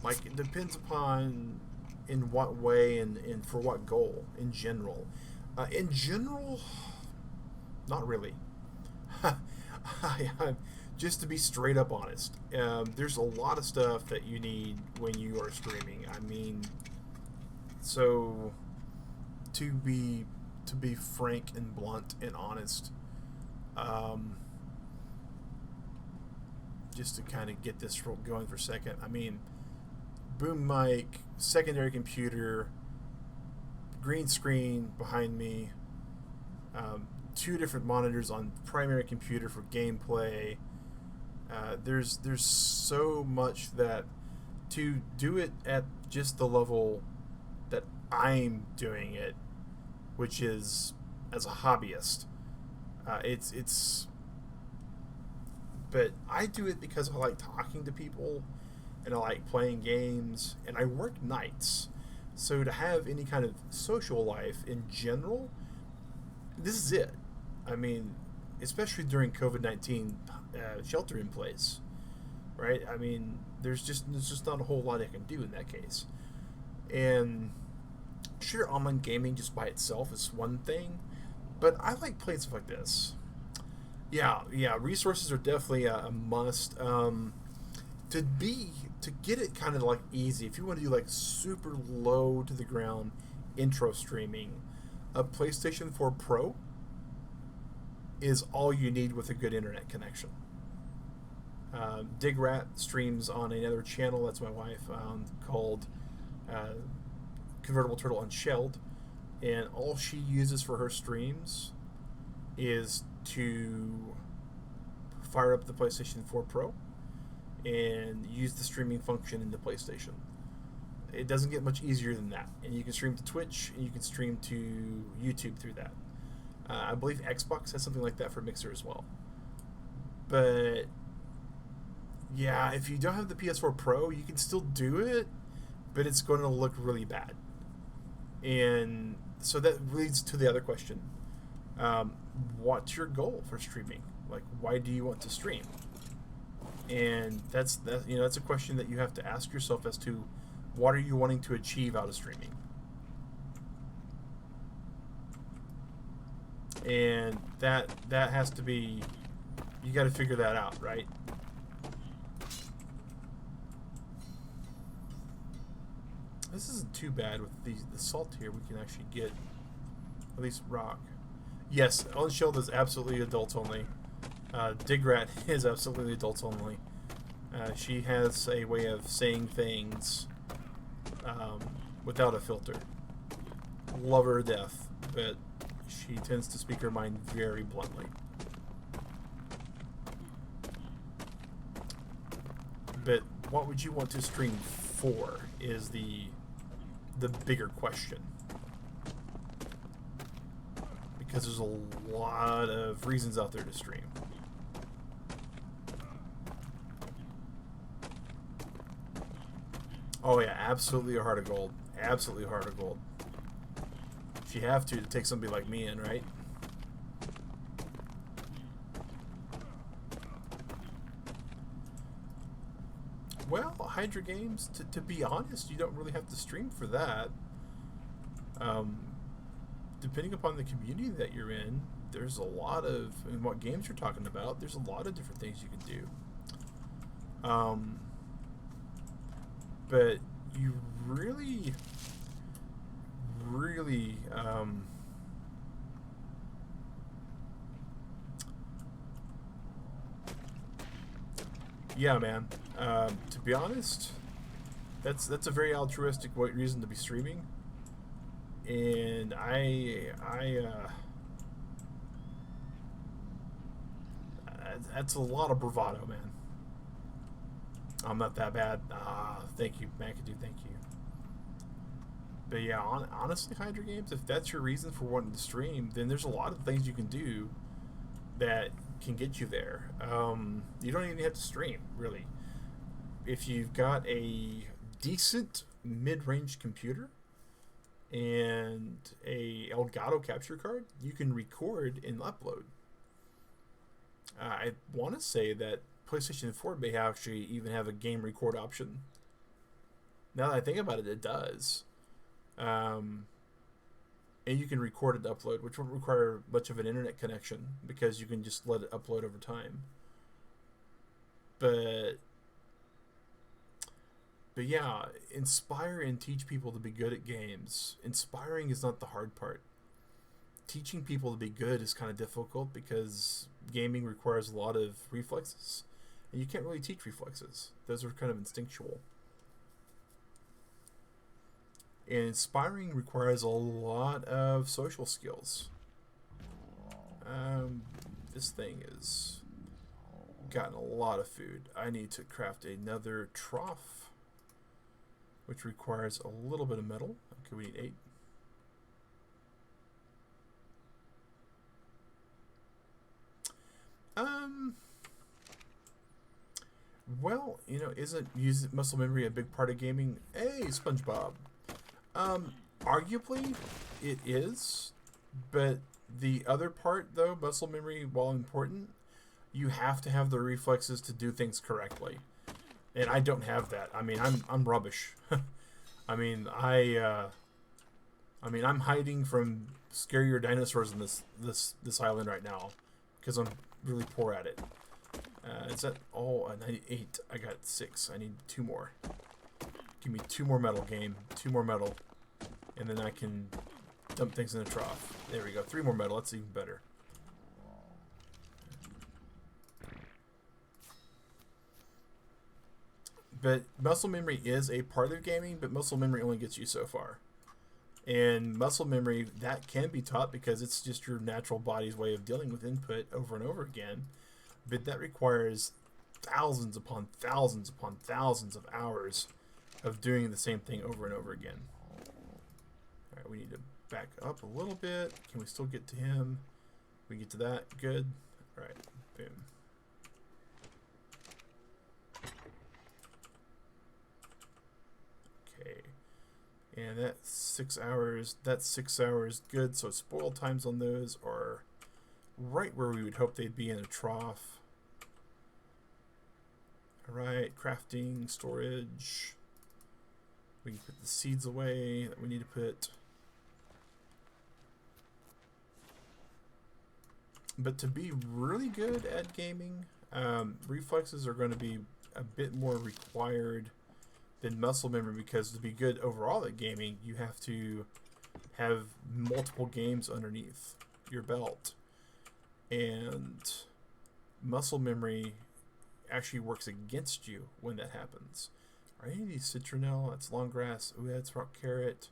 Like, it depends upon in what way and for what goal, in general. In general, not really. Just to be straight up honest, there's a lot of stuff that you need when you are streaming. I mean, so to be frank and blunt and honest, just to kind of get this going for a second. I mean, boom mic, secondary computer, green screen behind me, two different monitors on primary computer for gameplay. There's so much that to do it at just the level that I'm doing it, which is as a hobbyist. It's but I do it because I like talking to people and I like playing games and I work nights. So to have any kind of social life in general, this is it. I mean, especially during COVID-19 shelter in place, right? I mean, there's just not a whole lot I can do in that case. And sure, online gaming just by itself is one thing, but I like playing stuff like this. Yeah, resources are definitely a must. To be to get it kind of like easy, if you want to do like super low to the ground intro streaming, a PlayStation 4 Pro is all you need with a good internet connection. Digrat streams on another channel, that's my wife, called uh, Convertible Turtle Unshelled, and all she uses for her streams is to fire up the PlayStation 4 Pro and use the streaming function in the PlayStation. It doesn't get much easier than that. And you can stream to Twitch and you can stream to YouTube through that. I believe Xbox has something like that for Mixer as well. But yeah, if you don't have the PS4 Pro, you can still do it, but it's going to look really bad. And so that leads to the other question. What's your goal for streaming? Like, why do you want to stream? And that's a question that you have to ask yourself as to what are you wanting to achieve out of streaming. And that has to be, you got to figure that out, right? This isn't too bad with the salt here. We can actually get at least rock. Yes, Unshelled is absolutely adults only. Digrat is absolutely adults only. She has a way of saying things without a filter. Love her to death, but she tends to speak her mind very bluntly. But what would you want to stream for is the bigger question. Because there's a lot of reasons out there to stream. Oh yeah, absolutely a heart of gold. Absolutely a heart of gold. If you have to take somebody like me in, right? Well, Hydra games, to be honest, you don't really have to stream for that. Depending upon the community that you're in, there's a lot of, and what games you're talking about, there's a lot of different things you can do. But you really, yeah, man. To be honest, that's a very altruistic reason to be streaming, and that's a lot of bravado, man. I'm not that bad. Thank you, McAdoo. Thank you. But yeah, honestly, Hydra games, if that's your reason for wanting to stream, then there's a lot of things you can do that can get you there. You don't even have to stream, really. If you've got a decent mid-range computer and a Elgato capture card, you can record and upload. I want to say that PlayStation 4 may actually even have a game record option. Now that I think about it, it does. And you can record and upload, which won't require much of an internet connection because you can just let it upload over time. But yeah, inspire and teach people to be good at games. Inspiring is not the hard part. Teaching people to be good is kind of difficult because gaming requires a lot of reflexes. And you can't really teach reflexes. Those are kind of instinctual. And inspiring requires a lot of social skills. This thing has gotten a lot of food. I need to craft another trough, which requires a little bit of metal. Okay, we need 8. Well, isn't muscle memory a big part of gaming? Hey, SpongeBob. Arguably, it is, but the other part, though, muscle memory, while important, you have to have the reflexes to do things correctly, and I don't have that. I mean, I'm rubbish. I'm hiding from scarier dinosaurs in this island right now, because I'm really poor at it. Is that all? 98. I got 6. I need 2 more. Give me 2 more metal, game. 2 more metal. And then I can dump things in a trough. There we go. 3 more metal. That's even better. But muscle memory is a part of gaming, but muscle memory only gets you so far. And muscle memory, that can be taught because it's just your natural body's way of dealing with input over and over again. But that requires thousands upon thousands upon thousands of hours of doing the same thing over and over again. Alright, we need to back up a little bit. Can we still get to him? We get to that? Good. Alright, boom. Okay. And that's 6 hours. That's 6 hours. Good. So spoil times on those are right where we would hope they'd be in a trough. Alright, crafting, storage. We can put the seeds away that we need to put. But to be really good at gaming, reflexes are going to be a bit more required than muscle memory, because to be good overall at gaming, you have to have multiple games underneath your belt. And muscle memory actually works against you when that happens. Are any of these citronelle? That's long grass. Ooh, that's rock carrot.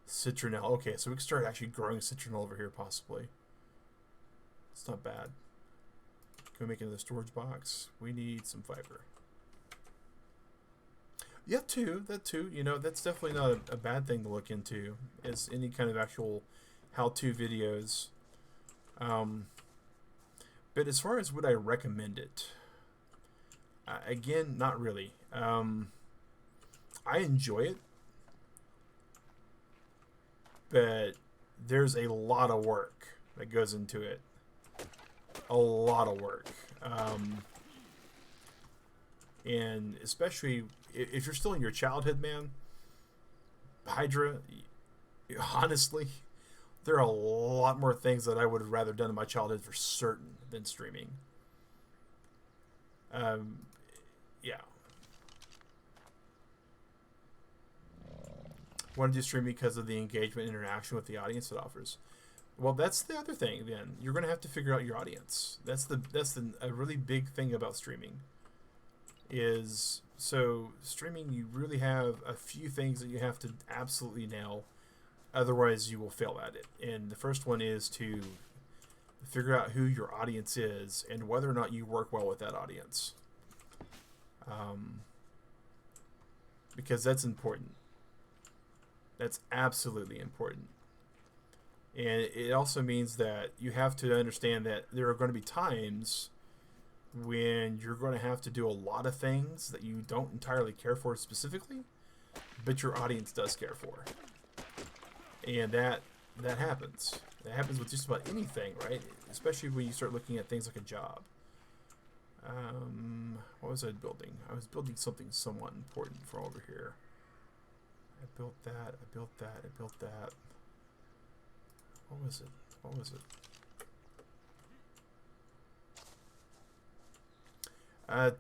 Citronelle. Okay, so we can start actually growing citronelle over here, possibly. It's not bad. Can we make another storage box? We need some fiber. Yeah, that too. That's definitely not a bad thing to look into, as any kind of actual how-to videos. But as far as would I recommend it, again, not really. I enjoy it, but there's a lot of work that goes into it. A lot of work. And especially if you're still in your childhood, man, Hydra, honestly, there are a lot more things that I would have rather done in my childhood for certain than streaming. Yeah. Want to do streaming because of the engagement and interaction with the audience it offers. Well, that's the other thing. Then you're going to have to figure out your audience. That's a really big thing about streaming. Is so streaming, you really have a few things that you have to absolutely nail, otherwise you will fail at it. And the first one is to figure out who your audience is and whether or not you work well with that audience. Because that's important. That's absolutely important. And it also means that you have to understand that there are going to be times when you're going to have to do a lot of things that you don't entirely care for specifically, but your audience does care for. And that happens. That happens with just about anything, right? Especially when you start looking at things like a job. What was I building? I was building something somewhat important for over here. I built that. What was it?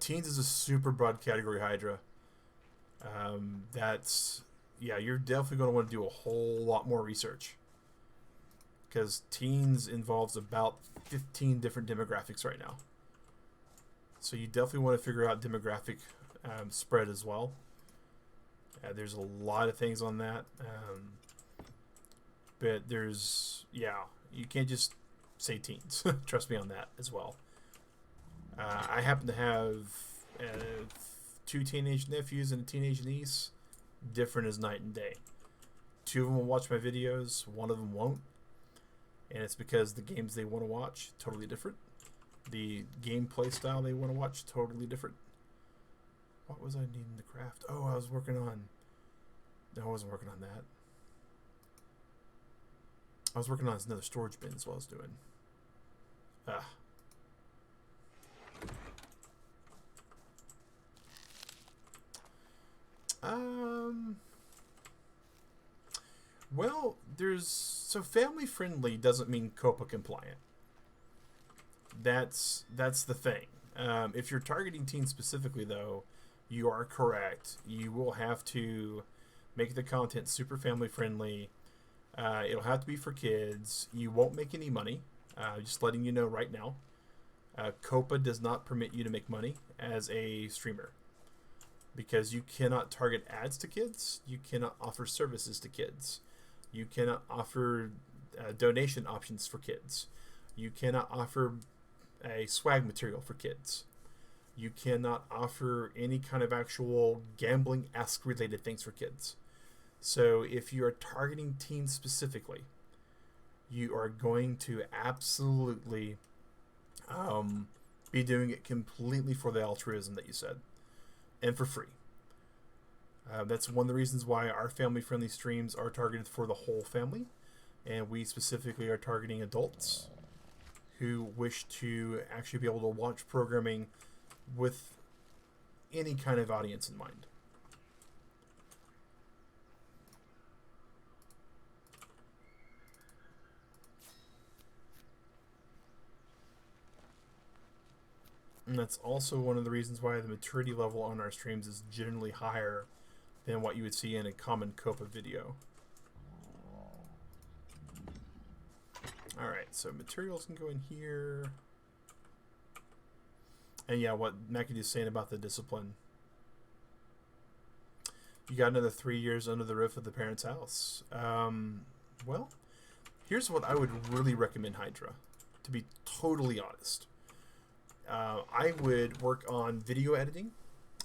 Teens is a super broad category, Hydra. You're definitely going to want to do a whole lot more research, because teens involves about 15 different demographics right now. So you definitely want to figure out demographic spread as well. There's a lot of things on that, but you can't just say teens. Trust me on that as well. I happen to have two teenage nephews and a teenage niece, different as night and day. Two of them will watch my videos, one of them won't, and it's because the games they want to watch totally different. The gameplay style they want to watch totally different. What was I needing to craft? Oh, I was working on. No, I wasn't working on that. I was working on another storage bin as well as doing. Well, family friendly doesn't mean COPA compliant. That's the thing. If you're targeting teens specifically, though, you are correct. You will have to make the content super family friendly. It'll have to be for kids. You won't make any money. Just letting you know right now. COPA does not permit you to make money as a streamer because you cannot target ads to kids. You cannot offer services to kids. You cannot offer donation options for kids. You cannot offer a swag material for kids. You cannot offer any kind of actual gambling-esque related things for kids. So if you are targeting teens specifically, you are going to absolutely be doing it completely for the altruism that you said and for free. That's one of the reasons why our family-friendly streams are targeted for the whole family, and we specifically are targeting adults who wish to actually be able to watch programming with any kind of audience in mind. And that's also one of the reasons why the maturity level on our streams is generally higher than what you would see in a common COPA video. Alright, so materials can go in here. And yeah, what Mackie is saying about the discipline. You got another 3 years under the roof of the parents' house. Well, here's what I would really recommend Hydra, to be totally honest. I would work on video editing.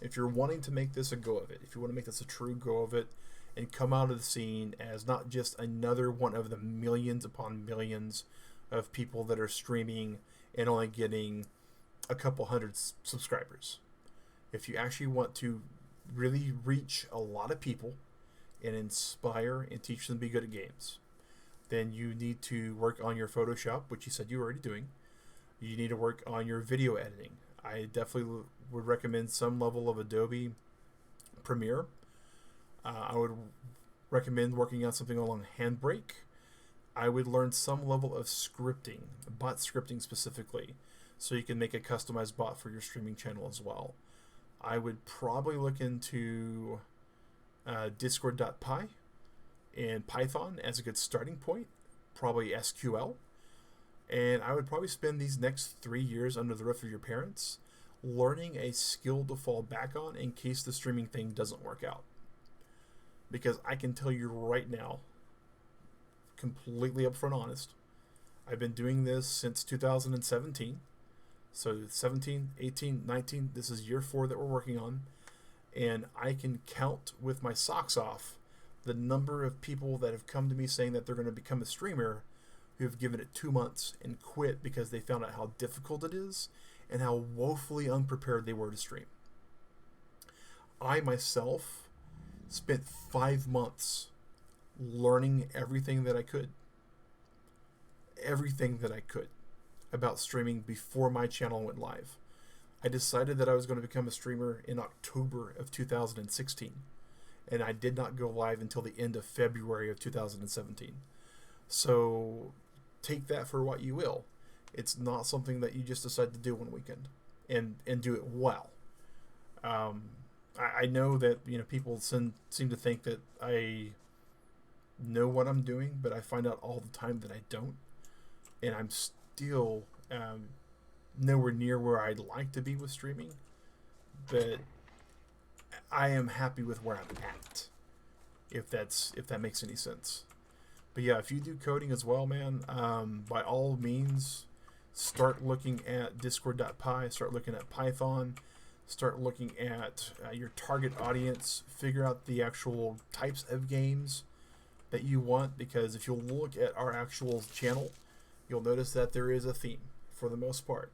If you're wanting to make this a go of it, if you want to make this a true go of it and come out of the scene as not just another one of the millions upon millions of people that are streaming and only getting a couple hundred subscribers. If you actually want to really reach a lot of people and inspire and teach them to be good at games, then you need to work on your Photoshop, which you said you were already doing. You need to work on your video editing. I definitely would recommend some level of Adobe Premiere. I would recommend working on something along Handbrake. I would learn some level of scripting, bot scripting specifically, so you can make a customized bot for your streaming channel as well. I would probably look into Discord.py and Python as a good starting point, probably SQL. And I would probably spend these next 3 years under the roof of your parents learning a skill to fall back on in case the streaming thing doesn't work out. Because I can tell you right now, completely upfront honest, I've been doing this since 2017. So 17, 18, 19, this is year 4 that we're working on. And I can count with my socks off the number of people that have come to me saying that they're going to become a streamer who have given it 2 months and quit because they found out how difficult it is and how woefully unprepared they were to stream. I myself spent 5 months learning everything that I could about streaming before my channel went live. I decided that I was going to become a streamer in October of 2016, and I did not go live until the end of February of 2017. So take that for what you will. It's not something that you just decide to do one weekend and do it well. I know that people seem to think that I know what I'm doing, but I find out all the time that I don't, and I'm still nowhere near where I'd like to be with streaming. But I am happy with where I'm at. If that makes any sense. But yeah, if you do coding as well, man, by all means, start looking at Discord.py, start looking at Python, start looking at your target audience, figure out the actual types of games that you want, because if you'll look at our actual channel, you'll notice that there is a theme for the most part.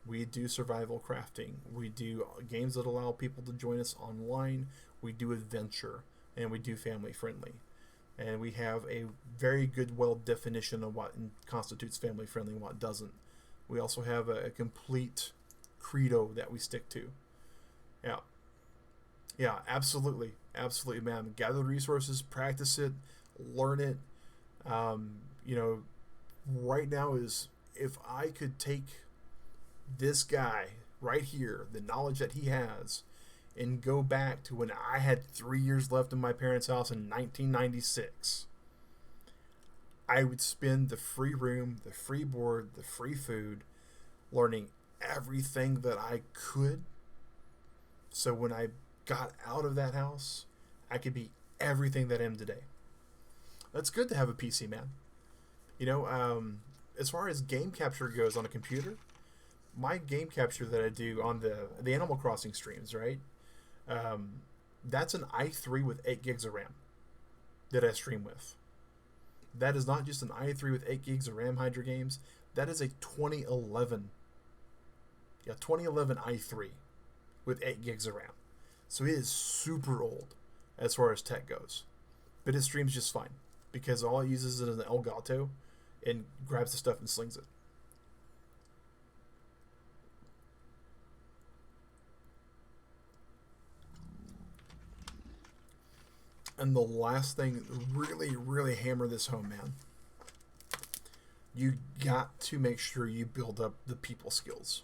We do survival crafting, we do games that allow people to join us online, we do adventure, and we do family friendly. And we have a very good, well definition of what constitutes family friendly and what doesn't. We also have a complete credo that we stick to. Yeah. Yeah, absolutely. Absolutely, man. Gather the resources, practice it, learn it. You know, right now is, if I could take this guy right here, the knowledge that he has, and go back to when I had 3 years left in my parents' house in 1996, I would spend the free room, the free board, the free food, learning everything that I could. So when I got out of that house, I could be everything that I am today. That's good to have a PC, man. You know, as far as game capture goes on a computer, my game capture that I do on the Animal Crossing streams, right? That's an i3 with 8 gigs of RAM that I stream with. That is not just an i3 with 8 gigs of RAM, Hydra Games. That is a 2011 i3 with 8 gigs of RAM. So it is super old as far as tech goes. But it streams just fine, because all it uses is an Elgato and grabs the stuff and slings it. And the last thing, really, really hammer this home, man. You got to make sure you build up the people skills.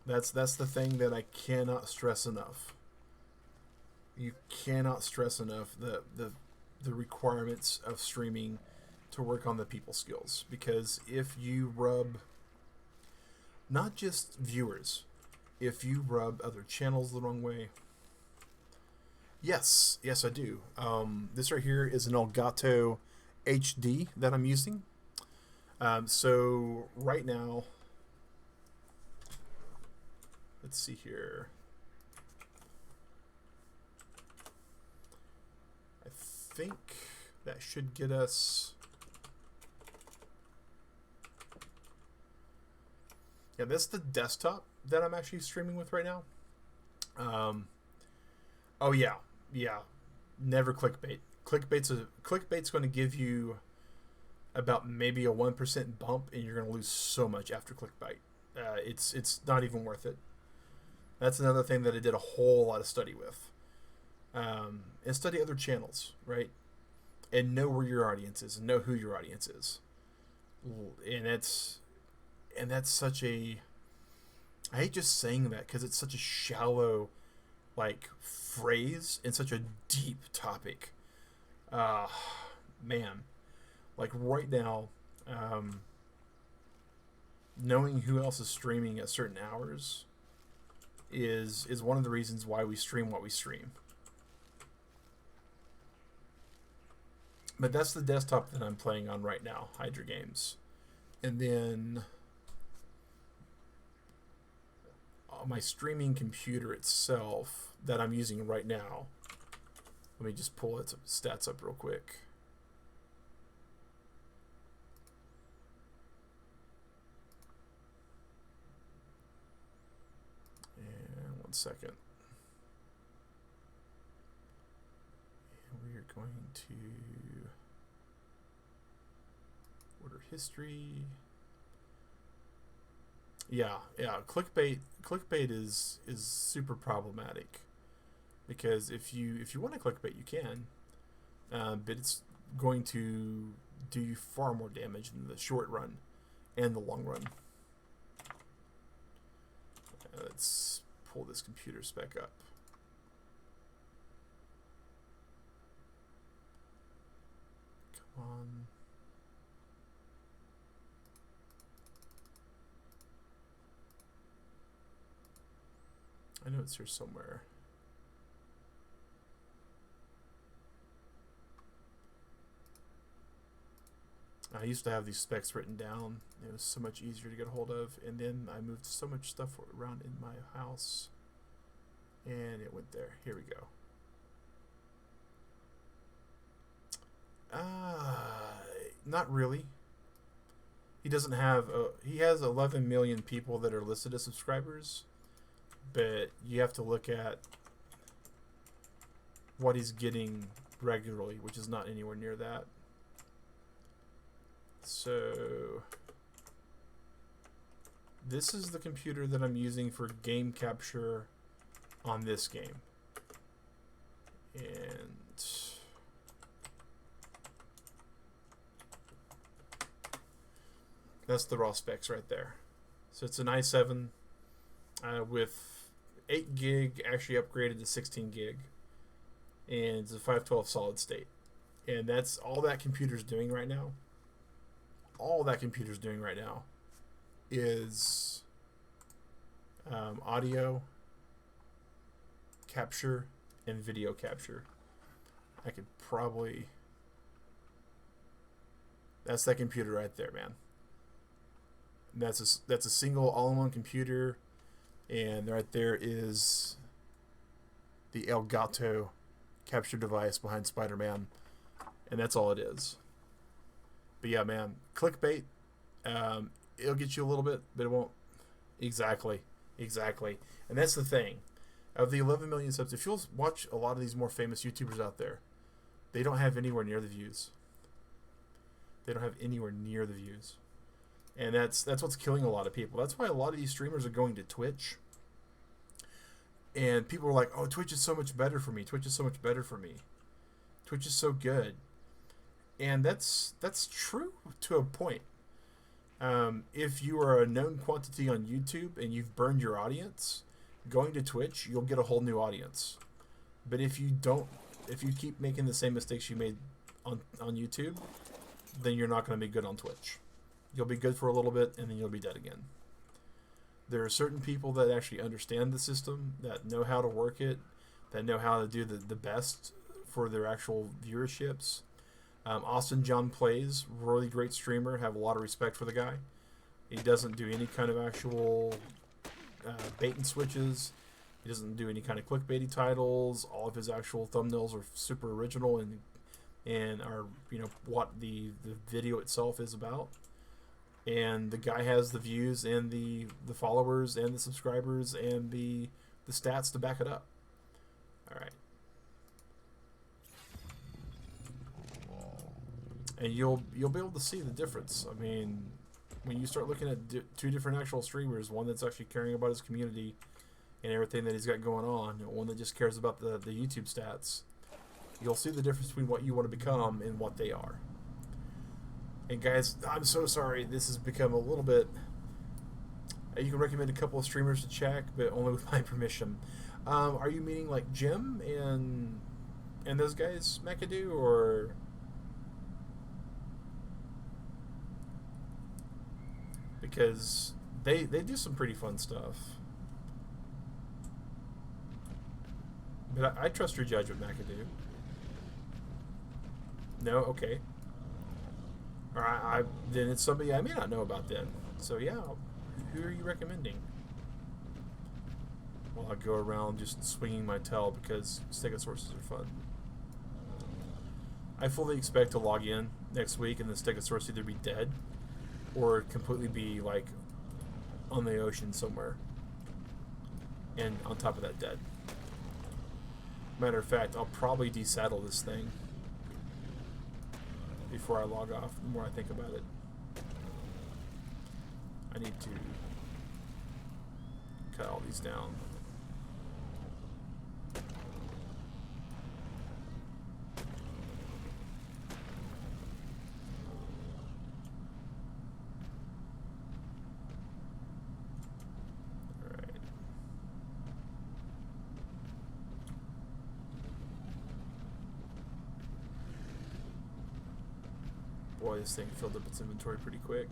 That's the thing that I cannot stress enough. You cannot stress enough the requirements of streaming to work on the people skills. Because if you rub not just viewers, if you rub other channels the wrong way. Yes, I do. This right here is an Elgato HD that I'm using. So right now, let's see here. I think that should get us. Yeah, that's the desktop that I'm actually streaming with right now. Oh yeah. Never clickbait. Clickbait's going to give you about maybe a 1% bump, and you're going to lose so much after clickbait. It's not even worth it. That's another thing that I did a whole lot of study with. And study other channels, right? And know where your audience is, and know who your audience is. And that's such a, I hate just saying that because it's such a shallow, like, phrase and such a deep topic. Man, like right now, knowing who else is streaming at certain hours is one of the reasons why we stream what we stream. But that's the desktop that I'm playing on right now, Hydra Games. And then my streaming computer itself that I'm using right now. Let me just pull its stats up real quick. And 1 second. And we are going to order history. Yeah. Clickbait is super problematic, because if you want to clickbait, you can, but it's going to do you far more damage in the short run and the long run. Let's pull this computer spec up. Come on. I know it's here somewhere. I used to have these specs written down. It was so much easier to get a hold of. And then I moved so much stuff around in my house. And it went there. Here we go. Not really. He doesn't have... he has 11 million people that are listed as subscribers. But you have to look at what he's getting regularly, which is not anywhere near that. So this is the computer that I'm using for game capture on this game. And that's the raw specs right there. So it's an i7 with 8 gig, actually upgraded to 16 gig. And it's a 512 solid state. And that's all that computer's doing right now. All that computer's doing right now is audio capture and video capture. I could probably... That's that computer right there, man. That's a single all-in-one computer, and right there is the El Gato capture device behind Spider-Man, and that's all it is. But yeah, man, clickbait, it'll get you a little bit, but it won't. Exactly. And that's the thing. Of the 11 million subs, if you'll watch a lot of these more famous YouTubers out there, they don't have anywhere near the views. And that's what's killing a lot of people. That's why a lot of these streamers are going to Twitch. And people are like, oh, Twitch is so much better for me. Twitch is so good. And that's true to a point. If you are a known quantity on YouTube and you've burned your audience, going to Twitch, you'll get a whole new audience. But if you keep making the same mistakes you made on YouTube, then you're not going to be good on Twitch. You'll be good for a little bit, and then you'll be dead again. There are certain people that actually understand the system, that know how to work it, that know how to do the best for their actual viewerships. Austin John Plays, really great streamer, have a lot of respect for the guy. He doesn't do any kind of actual bait and switches. He doesn't do any kind of clickbaity titles. All of his actual thumbnails are super original and are, you know, what the video itself is about. And the guy has the views and the followers and the subscribers and the stats to back it up. All right. And you'll be able to see the difference. I mean, when you start looking at two different actual streamers, one that's actually caring about his community and everything that he's got going on, and one that just cares about the YouTube stats, you'll see the difference between what you want to become and what they are. And guys, I'm so sorry, this has become a little bit... You can recommend a couple of streamers to check, but only with my permission. Are you meaning like Jim and those guys, McAdoo, or... Because they do some pretty fun stuff. But I trust your judgment, McAdoo. No? Okay. Or then it's somebody I may not know about then. So yeah, who are you recommending? Well, I go around just swinging my tail because stegosaurus are fun. I fully expect to log in next week and the stegosaurus either be dead or completely be like on the ocean somewhere and on top of that dead. Matter of fact, I'll probably desaddle this thing before I log off, the more I think about it. I need to cut all these down. Boy, this thing filled up its inventory pretty quick.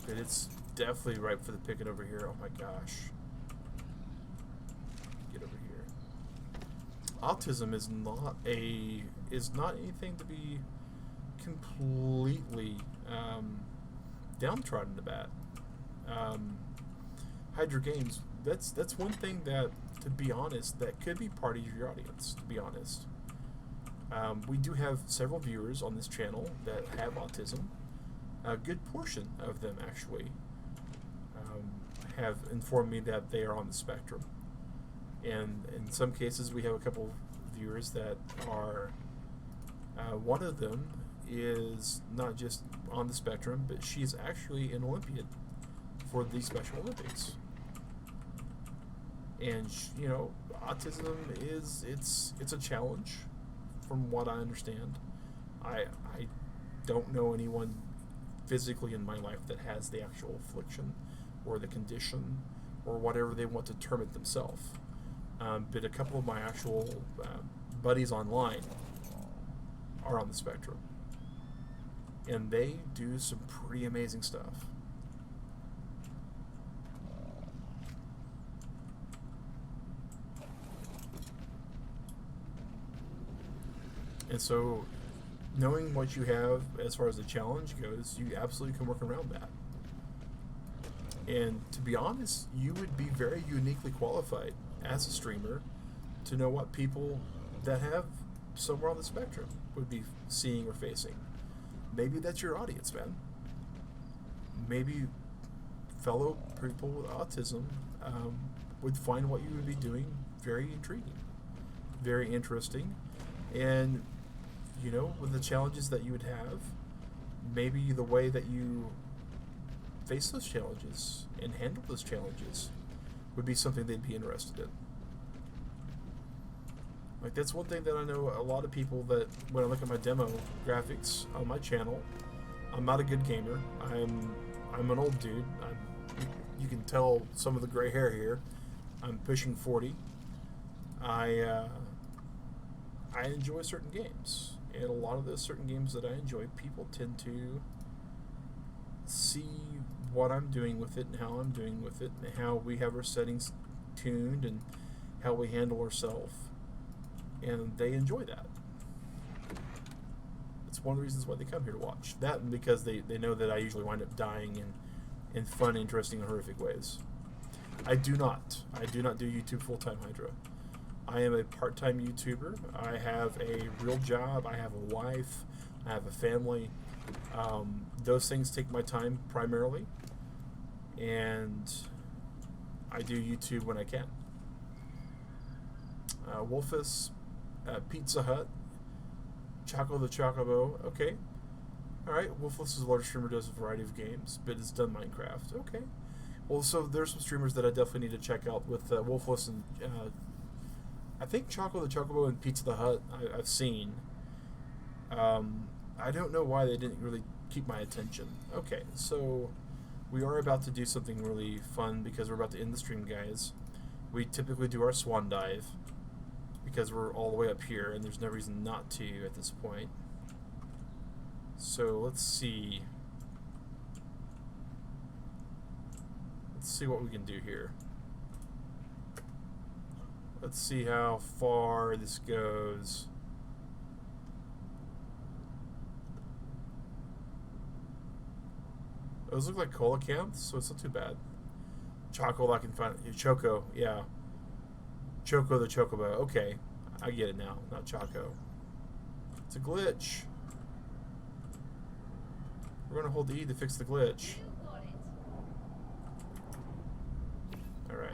But it's definitely ripe for the picking over here. Oh my gosh. Get over here. Autism is not anything to be completely downtrodden to that. Hydra Games, that's one thing that, to be honest, that could be part of your audience, to be honest. We do have several viewers on this channel that have autism. A good portion of them, actually, have informed me that they are on the spectrum. And in some cases, we have a couple viewers that are, one of them is not just on the spectrum, but she's actually an Olympian for the Special Olympics. And you know, autism it's a challenge, from what I understand. I don't know anyone physically in my life that has the actual affliction or the condition or whatever they want to term it themselves. But a couple of my actual buddies online are on the spectrum, and they do some pretty amazing stuff. And so, knowing what you have as far as the challenge goes, you absolutely can work around that. And to be honest, you would be very uniquely qualified as a streamer to know what people that have somewhere on the spectrum would be seeing or facing. Maybe that's your audience, man. Maybe fellow people with autism would find what you would be doing very intriguing, very interesting, and you know, with the challenges that you would have, maybe the way that you face those challenges and handle those challenges would be something they'd be interested in. Like, that's one thing that I know a lot of people, that when I look at my demo graphics on my channel, I'm not a good gamer. I'm an old dude. You can tell some of the gray hair here. I'm pushing 40. I enjoy certain games, and a lot of those certain games that I enjoy, people tend to see what I'm doing with it and how I'm doing with it and how we have our settings tuned and how we handle ourselves, and they enjoy that. It's one of the reasons why they come here to watch that, and because they know that I usually wind up dying in fun, interesting, and horrific ways. I do not do YouTube full-time, Hydra. I am a part-time YouTuber. I have a real job. I have a wife. I have a family. Those things take my time primarily, and I do YouTube when I can. Wolfus, Pizza Hut, Choco the Chocobo. Okay. All right. Wolfus is a large streamer, does a variety of games, but it's done Minecraft. Okay. Well, so there's some streamers that I definitely need to check out with Wolfus and I think Choco the Chocobo and Pizza the Hut I've seen. I don't know why they didn't really keep my attention. Okay, so we are about to do something really fun because we're about to end the stream, guys. We typically do our swan dive because we're all the way up here and there's no reason not to at this point. So let's see. Let's see what we can do here. Let's see how far this goes. Those look like coelacanths, so it's not too bad. Choco, I can find Choco, yeah. Choco the Chocobo. Okay, I get it now. Not Choco. It's a glitch. We're gonna hold the E to fix the glitch. All right.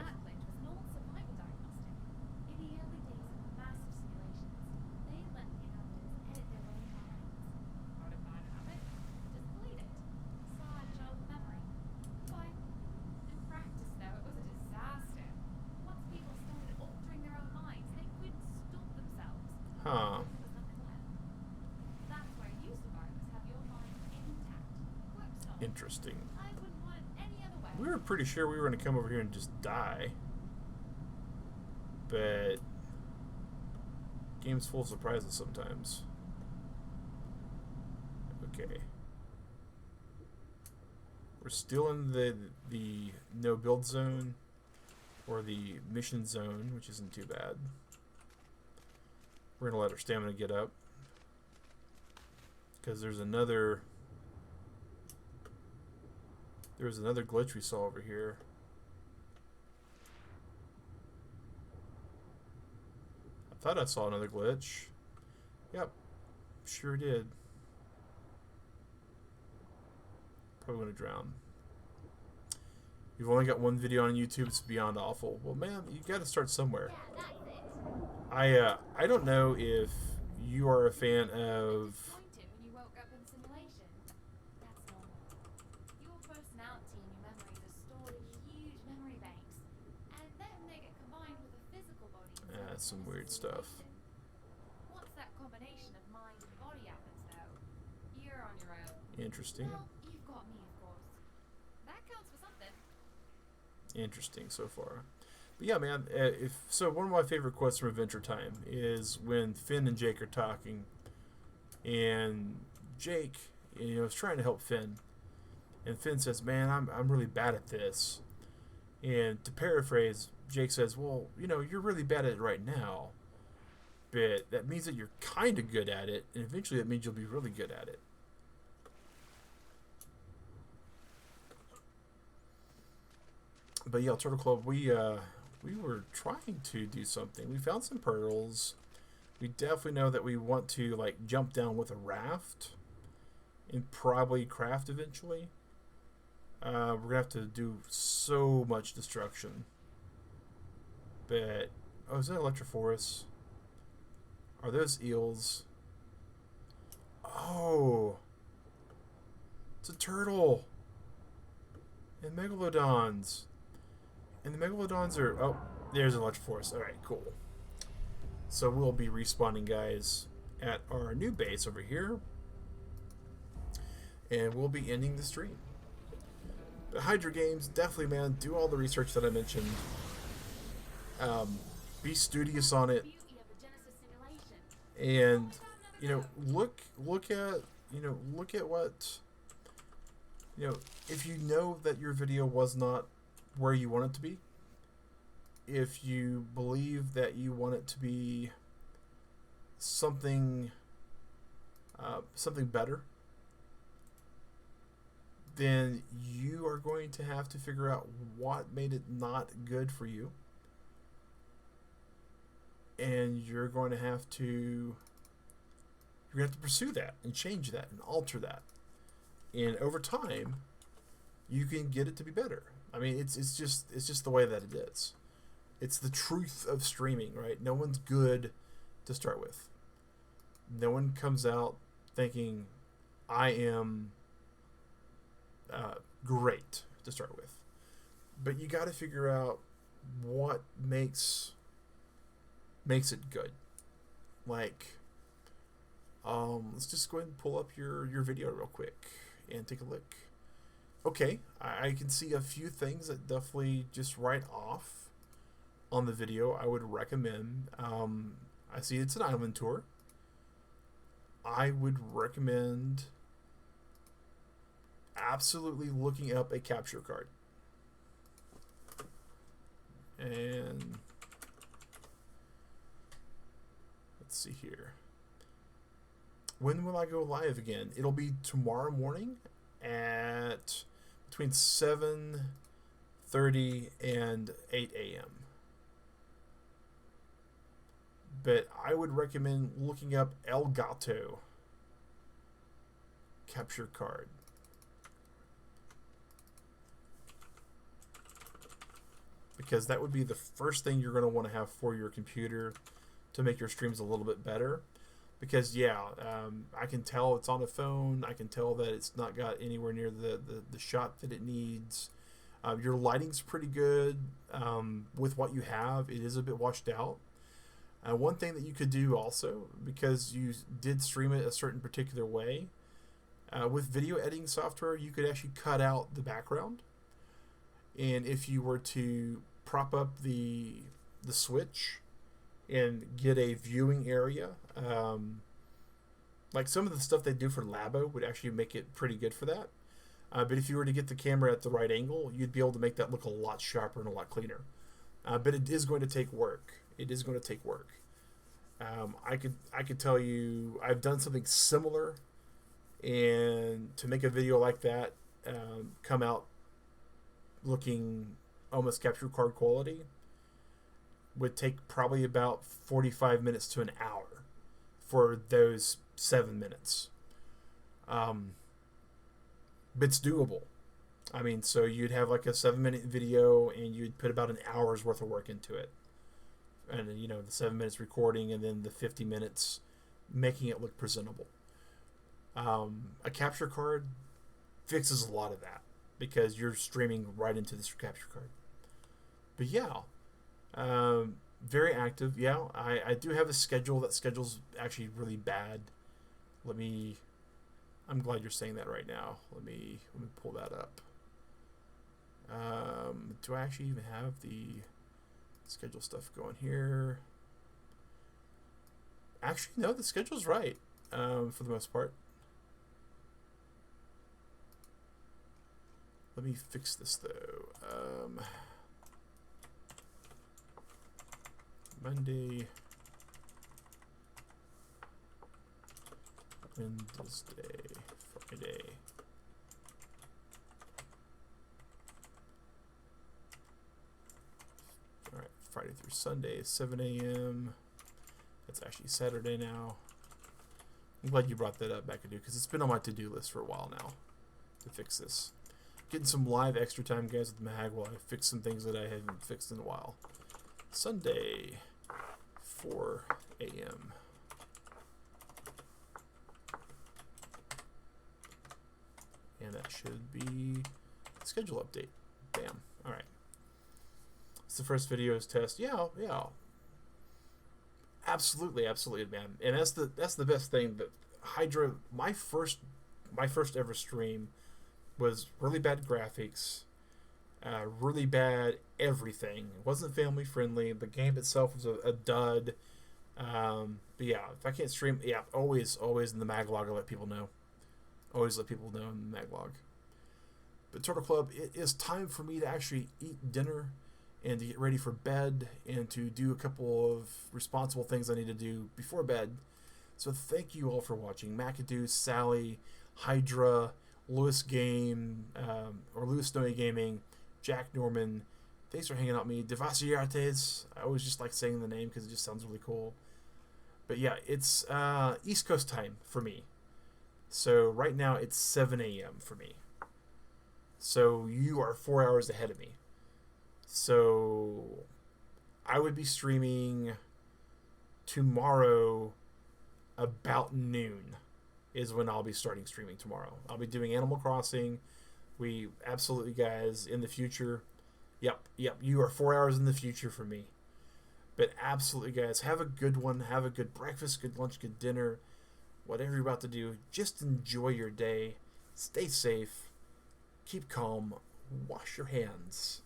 Huh. Interesting. We were pretty sure we were going to come over here and just die. But game's full of surprises sometimes. Okay. We're still in the no build zone or the mission zone, which isn't too bad. We're going to let our stamina get up. Because there's another glitch we saw over here. I thought I saw another glitch. Yep, sure did. Probably gonna drown. You've only got one video on YouTube. It's beyond awful. Well, man, you got to start somewhere. Yeah, that's it. I don't know if you are a fan of. Disappointed when you woke up in simulation. That's normal. Your personality and your memories are stored in huge memory banks, and then they get combined with a physical body. That's some weird stuff. Once that combination of mind and body happens, though, you're on your own. Interesting. Well, you've got me, of course. That counts for something. Interesting so far. But yeah, man, one of my favorite quotes from Adventure Time is when Finn and Jake are talking, and Jake, is trying to help Finn, and Finn says, "Man, I'm really bad at this." And to paraphrase, Jake says, "Well, you're really bad at it right now, but that means that you're kind of good at it, and eventually that means you'll be really good at it." But yeah, Turtle Club, we were trying to do something. We found some pearls. We definitely know that we want to jump down with a raft and probably craft eventually. We're gonna have to do so much destruction. But is that Electrophorus? Are those eels? Oh, it's a turtle. And megalodons. And the megalodons are... Oh, there's an Electrophorus. Alright, cool. So we'll be respawning, guys, at our new base over here. And we'll be ending the stream. But Hydra Games, definitely, man, do all the research that I mentioned. Be studious on it. And, look at what... if you know that your video was not where you want it to be, if you believe that you want it to be something better, then you are going to have to figure out what made it not good for you, and you're going to have to pursue that and change that and alter that, and over time you can get it to be better. I mean, it's just the way that it is. It's the truth of streaming, right? No one's good to start with. No one comes out thinking, I am great to start with. But you got to figure out what makes it good. Let's just go ahead and pull up your video real quick and take a look. Okay, I can see a few things that definitely just right off on the video I would recommend. I see it's an island tour. I would recommend absolutely looking up a capture card. And let's see here. When will I go live again? It'll be tomorrow morning at between 7:30 and 8 a.m. But I would recommend looking up El Gato capture card. Because that would be the first thing you're going to want to have for your computer to make your streams a little bit better. Because I can tell it's on a phone. I can tell that it's not got anywhere near the shot that it needs. Your lighting's pretty good with what you have. It is a bit washed out. One thing that you could do also, because you did stream it a certain particular way, with video editing software, you could actually cut out the background. And if you were to prop up the switch and get a viewing area, like some of the stuff they do for Labo would actually make it pretty good for that. But if you were to get the camera at the right angle, you'd be able to make that look a lot sharper and a lot cleaner. But it is going to take work. It is going to take work. I could tell you I've done something similar And to make a video like that come out looking almost capture card quality would take probably about 45 minutes to an hour for those 7 minutes. But it's doable. I mean, so you'd have like a 7-minute video and you'd put about an hour's worth of work into it. And, you know, the 7 minutes recording and then the 50 minutes making it look presentable. A capture card fixes a lot of that because you're streaming right into this capture card. But yeah, very active. Yeah, I do have a schedule. That schedule's actually really bad. I'm glad you're saying that right now. Let me pull that up. Do I actually even have the schedule stuff going here? Actually, no, the schedule's right for the most part. Let me fix this though. Monday, Wednesday, Friday. All right, Friday through Sunday, 7 a.m. That's actually Saturday now. I'm glad you brought that up, McAdoo, because it's been on my to-do list for a while now to fix this. Getting some live extra time, guys, with Mag while I fix some things that I haven't fixed in a while. Sunday, 4 a.m. And that should be schedule update. Bam. All right. It's the first videos test. Yeah. Absolutely, man. And that's the best thing. That Hydra, my first ever stream was really bad graphics, really bad everything. It wasn't family friendly. The game itself was a dud. But yeah, if I can't stream, yeah, always in the maglog, I let people know. Always let people know in the maglog. But Turtle Club, it is time for me to actually eat dinner and to get ready for bed and to do a couple of responsible things I need to do before bed. So thank you all for watching. McAdoo, Sally, Hydra, Lewis Game, or Lewis Snowy Gaming, Jack Norman. Thanks for hanging out with me. Devasiartes. I always just like saying the name because it just sounds really cool. But yeah, it's East Coast time for me. So right now it's 7 a.m. for me. So you are 4 hours ahead of me. So I would be streaming tomorrow about noon is when I'll be starting streaming tomorrow. I'll be doing Animal Crossing. We absolutely, guys, in the future. Yep, you are 4 hours in the future for me. But absolutely, guys, have a good one. Have a good breakfast, good lunch, good dinner. Whatever you're about to do, just enjoy your day. Stay safe. Keep calm. Wash your hands.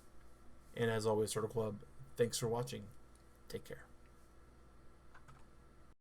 And as always, Turtle Club, thanks for watching. Take care.